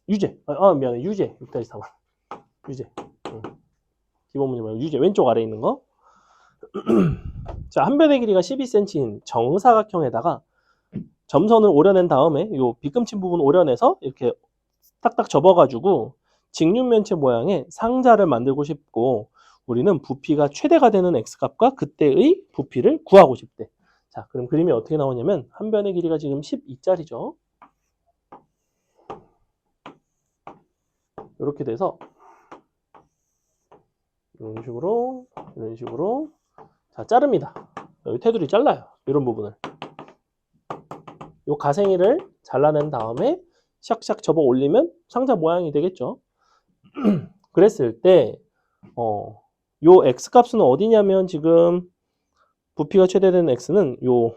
유제. 미안해. 유제. 6-4번. 유제. 기본 문제 말고 유제. 왼쪽 아래에 있는 거. 자, 한 변의 길이가 12cm인 정사각형에다가 점선을 오려낸 다음에 요 빗금친 부분 오려내서 이렇게 딱딱 접어가지고 직육면체 모양의 상자를 만들고 싶고 우리는 부피가 최대가 되는 x값과 그때의 부피를 구하고 싶대. 자, 그럼 그림이 어떻게 나오냐면 한 변의 길이가 지금 12짜리죠. 이렇게 돼서 이런 식으로 자, 자릅니다. 여기 테두리 잘라요. 이런 부분을. 요 가생이를 잘라낸 다음에 샥샥 접어 올리면 상자 모양이 되겠죠. 그랬을 때 요 x값은 어디냐면 지금 부피가 최대된 x는 요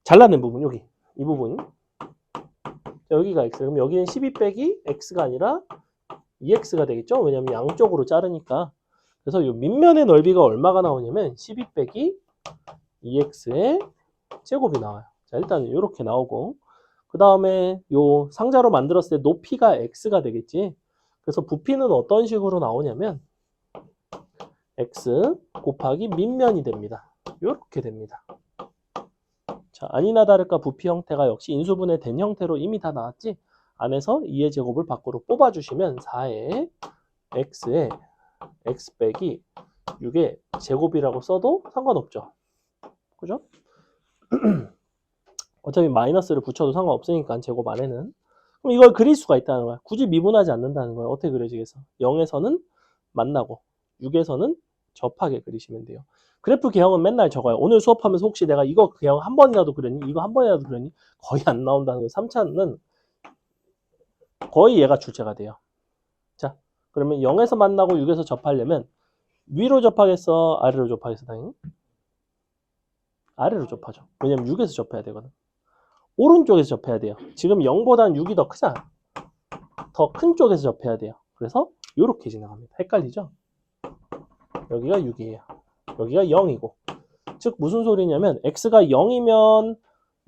잘라낸 부분 여기 이 부분. 자, 여기가 x. 그럼 여기는 12 빼기 x가 아니라 2x가 되겠죠. 왜냐면 양쪽으로 자르니까. 그래서 요 밑면의 넓이가 얼마가 나오냐면 12 빼기 2x의 제곱이 나와요. 자, 일단 이렇게 나오고 그 다음에 요 상자로 만들었을 때 높이가 x가 되겠지. 그래서 부피는 어떤 식으로 나오냐면 x 곱하기 밑면이 됩니다. 이렇게 됩니다. 자, 아니나 다를까 부피 형태가 역시 인수분해 된 형태로 이미 다 나왔지. 안에서 2의 제곱을 밖으로 뽑아주시면 4의 x에 x 빼기 6의 제곱이라고 써도 상관없죠. 그죠? 어차피 마이너스를 붙여도 상관없으니까 제곱 안에는. 그럼 이걸 그릴 수가 있다는 거야. 굳이 미분하지 않는다는 거야. 어떻게 그려지겠어? 0에서는 만나고 6에서는 접하게 그리시면 돼요. 그래프 개형은 맨날 적어요. 오늘 수업하면서 혹시 내가 이거 개형 한 번이라도 그렸니? 이거 한 번이라도 그렸니? 거의 안 나온다는 거예요. 3차는 거의 얘가 출제가 돼요. 자, 그러면 0에서 만나고 6에서 접하려면 위로 접하겠어? 아래로 접하겠어? 당연히 아래로 접하죠. 왜냐면 6에서 접해야 되거든. 오른쪽에서 접해야 돼요. 지금 0보다는 6이 더 크잖아. 더 큰 쪽에서 접해야 돼요. 그래서 이렇게 지나갑니다. 헷갈리죠? 여기가 6이에요. 여기가 0이고. 즉 무슨 소리냐면 x가 0이면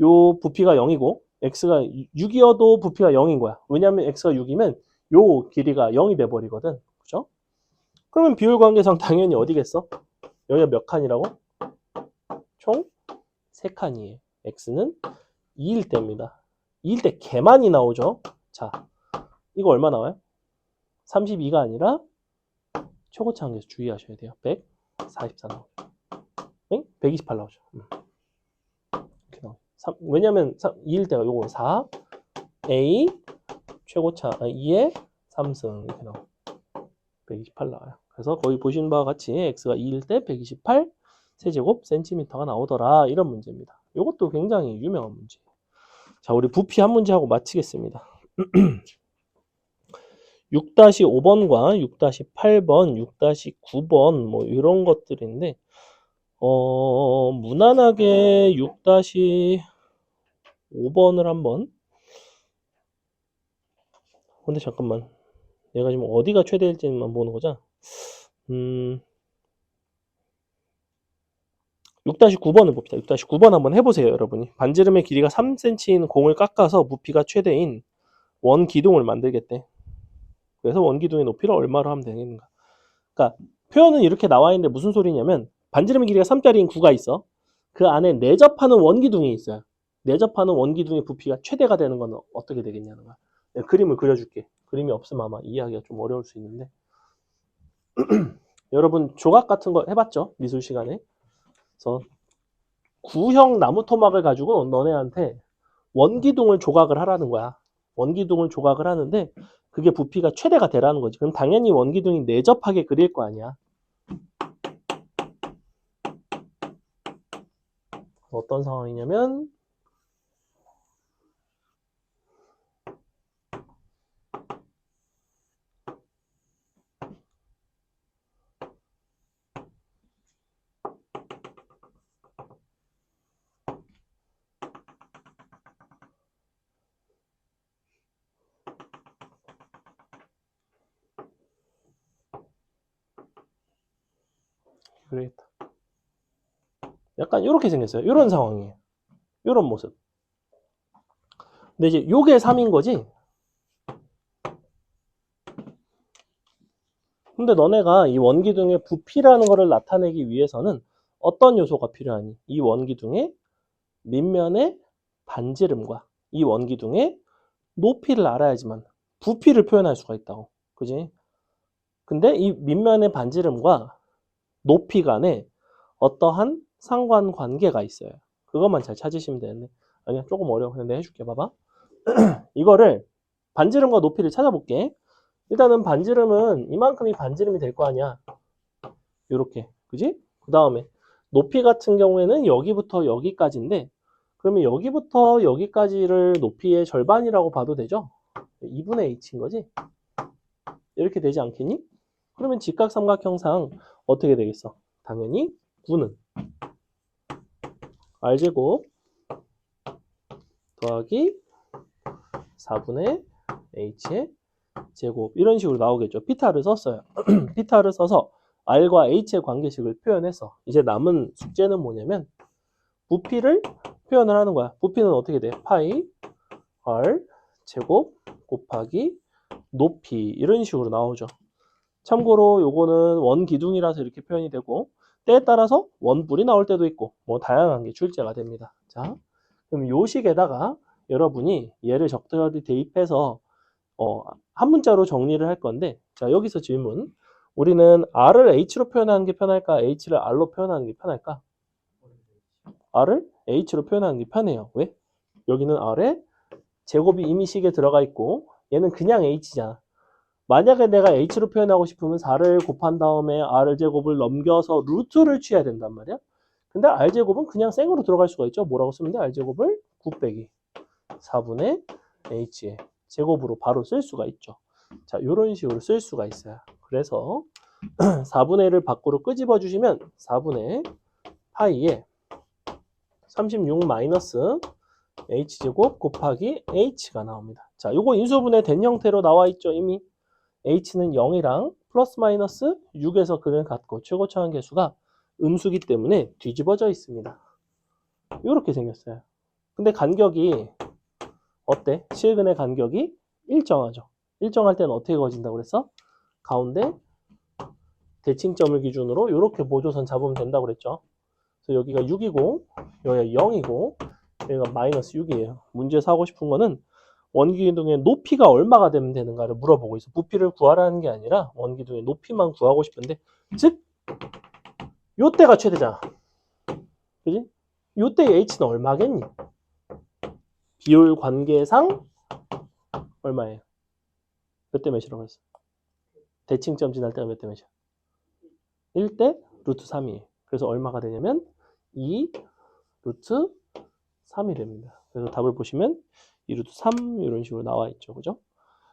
요 부피가 0이고 x가 6이어도 부피가 0인 거야. 왜냐면 x가 6이면 요 길이가 0이 돼버리거든. 그죠? 그러면 비율 관계상 당연히 어디겠어? 여기가 몇 칸이라고? 총 3칸이에요. x는 2일 때입니다. 2일 때 개만이 나오죠. 자, 이거 얼마 나와요? 32가 아니라 최고차 한계에서 주의하셔야 돼요. 144 나오죠. 128 나오죠. 이렇게 나오죠. 왜냐면 2일 때가 요거 4, A, 최고차 2의 3승 이렇게 나와요. 128 나와요. 그래서 거기 보시는 바와 같이 x가 2일 때 128 세제곱 센티미터가 나오더라. 이런 문제입니다. 이것도 굉장히 유명한 문제예요. 자, 우리 부피 한 문제 하고 마치겠습니다. 6-5번과 6-8번, 6-9번 뭐 이런 것들인데 무난하게 6-5번을 한번. 근데 잠깐만, 얘가 지금 어디가 최대일지만 보는 거죠. 6-9번을 봅시다. 6-9번 한번 해보세요, 여러분이. 반지름의 길이가 3cm인 공을 깎아서 부피가 최대인 원 기둥을 만들겠대. 그래서 원 기둥의 높이를 얼마로 하면 되겠는가. 그러니까 표현은 이렇게 나와 있는데 무슨 소리냐면 반지름의 길이가 3짜리인 구가 있어. 그 안에 내접하는 원 기둥이 있어요. 내접하는 원 기둥의 부피가 최대가 되는 건 어떻게 되겠냐는 거야. 내가 그림을 그려줄게. 그림이 없으면 아마 이해하기가 좀 어려울 수 있는데 여러분 조각 같은 거 해봤죠? 미술 시간에. 그래서 구형 나무 토막을 가지고 너네한테 원기둥을 조각을 하라는 거야. 원기둥을 조각을 하는데 그게 부피가 최대가 되라는 거지. 그럼 당연히 원기둥이 내접하게 그릴 거 아니야. 어떤 상황이냐면 그러겠다. 약간 이렇게 생겼어요. 이런 상황이에요. 이런 모습. 근데 이제 요게 3인 거지. 근데 너네가 이 원기둥의 부피라는 거를 나타내기 위해서는 어떤 요소가 필요하니? 이 원기둥의 밑면의 반지름과 이 원기둥의 높이를 알아야지만 부피를 표현할 수가 있다고. 그지? 근데 이 밑면의 반지름과 높이 간에 어떠한 상관관계가 있어요. 그것만 잘 찾으시면 되는데. 아니야, 조금 어려워. 그냥 내가 해줄게. 봐봐. 이거를 반지름과 높이를 찾아볼게. 일단은 반지름은 이만큼이 반지름이 될 거 아니야. 요렇게. 그지? 그 다음에 높이 같은 경우에는 여기부터 여기까지인데, 그러면 여기부터 여기까지를 높이의 절반이라고 봐도 되죠? 2분의 h인 거지? 이렇게 되지 않겠니? 그러면 직각삼각형상 어떻게 되겠어? 당연히 9는 r제곱 더하기 4분의 h의 제곱 이런 식으로 나오겠죠. 피타를 썼어요. 피타를 써서 r과 h의 관계식을 표현해서 이제 남은 숙제는 뭐냐면 부피를 표현을 하는 거야. 부피는 어떻게 돼? 파이 r 제곱 곱하기 높이 이런 식으로 나오죠. 참고로 요거는 원기둥이라서 이렇게 표현이 되고 때에 따라서 원뿔이 나올 때도 있고 뭐 다양한 게 출제가 됩니다. 자, 그럼 요 식에다가 여러분이 얘를 적절히 대입해서 한 문자로 정리를 할 건데 자, 여기서 질문. 우리는 r을 h로 표현하는 게 편할까? h를 r로 표현하는 게 편할까? r을 h로 표현하는 게 편해요. 왜? 여기는 r에 제곱이 이미 식에 들어가 있고 얘는 그냥 h잖아. 만약에 내가 h로 표현하고 싶으면 4를 곱한 다음에 r제곱을 넘겨서 루트를 취해야 된단 말이야. 근데 r제곱은 그냥 생으로 들어갈 수가 있죠. 뭐라고 쓰면 돼? r제곱을 9 빼기 4분의 h의 제곱으로 바로 쓸 수가 있죠. 자, 이런 식으로 쓸 수가 있어요. 그래서 4분의 1을 밖으로 끄집어 주시면 4분의 파이에 36 마이너스 h제곱 곱하기 h가 나옵니다. 자, 요거 인수분해 된 형태로 나와 있죠. 이미 h는 0이랑 플러스 마이너스 6에서 근을 갖고 최고차원 계수가 음수기 때문에 뒤집어져 있습니다. 이렇게 생겼어요. 근데 간격이 어때? 실근의 간격이 일정하죠. 일정할 때는 어떻게 그어진다고 그랬어? 가운데 대칭점을 기준으로 이렇게 보조선 잡으면 된다고 그랬죠. 그래서 여기가 6이고 여기가 0이고 여기가 마이너스 6이에요. 문제에서 하고 싶은 거는 원기둥의 높이가 얼마가 되면 되는가를 물어보고 있어. 부피를 구하라는 게 아니라 원기둥의 높이만 구하고 싶은데 즉 요때가 최대잖아. 그지? 요때의 h는 얼마겠니? 비율 관계상 얼마예요? 몇 대 몇이라고 했어? 대칭점 지날 때가 몇 대 몇이야? 1대 루트 3이에요. 그래서 얼마가 되냐면 2 루트 3이 됩니다. 그래서 답을 보시면 2 루트 3 이런 식으로 나와 있죠. 그죠?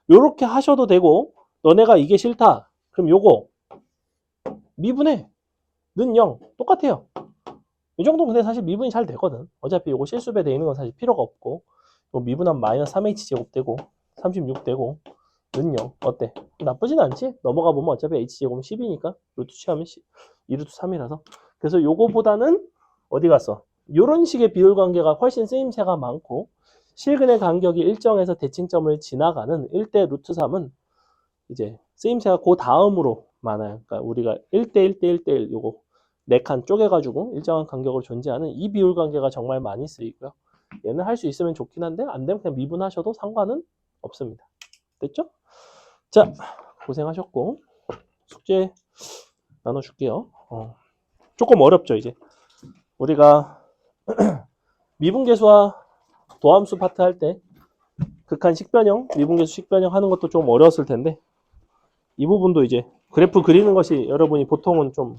요렇게 하셔도 되고 너네가 이게 싫다. 그럼 요거 미분해. 는 0. 똑같아요. 이 정도 근데 사실 미분이 잘 되거든. 어차피 요거 실수배 돼 있는 건 사실 필요가 없고 미분하면 마이너스 3h 제곱 되고 36 되고 는 0. 어때? 나쁘진 않지? 넘어가 보면 어차피 h제곱은 10이니까 루트 취하면 2 루트 3이라서 그래서 요거보다는 어디 갔어? 요런 식의 비율 관계가 훨씬 쓰임새가 많고 실근의 간격이 일정해서 대칭점을 지나가는 1대 루트 3은 이제 쓰임새가 그 다음으로 많아요. 그러니까 우리가 1대 1대 1대 1 요거 4칸 쪼개가지고 일정한 간격으로 존재하는 이 비율 관계가 정말 많이 쓰이고요. 얘는 할 수 있으면 좋긴 한데 안 되면 그냥 미분하셔도 상관은 없습니다. 됐죠? 자, 고생하셨고 숙제 나눠줄게요. 조금 어렵죠 이제. 우리가 미분계수와 도함수 파트 할 때 극한 식변형, 미분계수 식변형 하는 것도 좀 어려웠을 텐데 이 부분도 이제 그래프 그리는 것이 여러분이 보통은 좀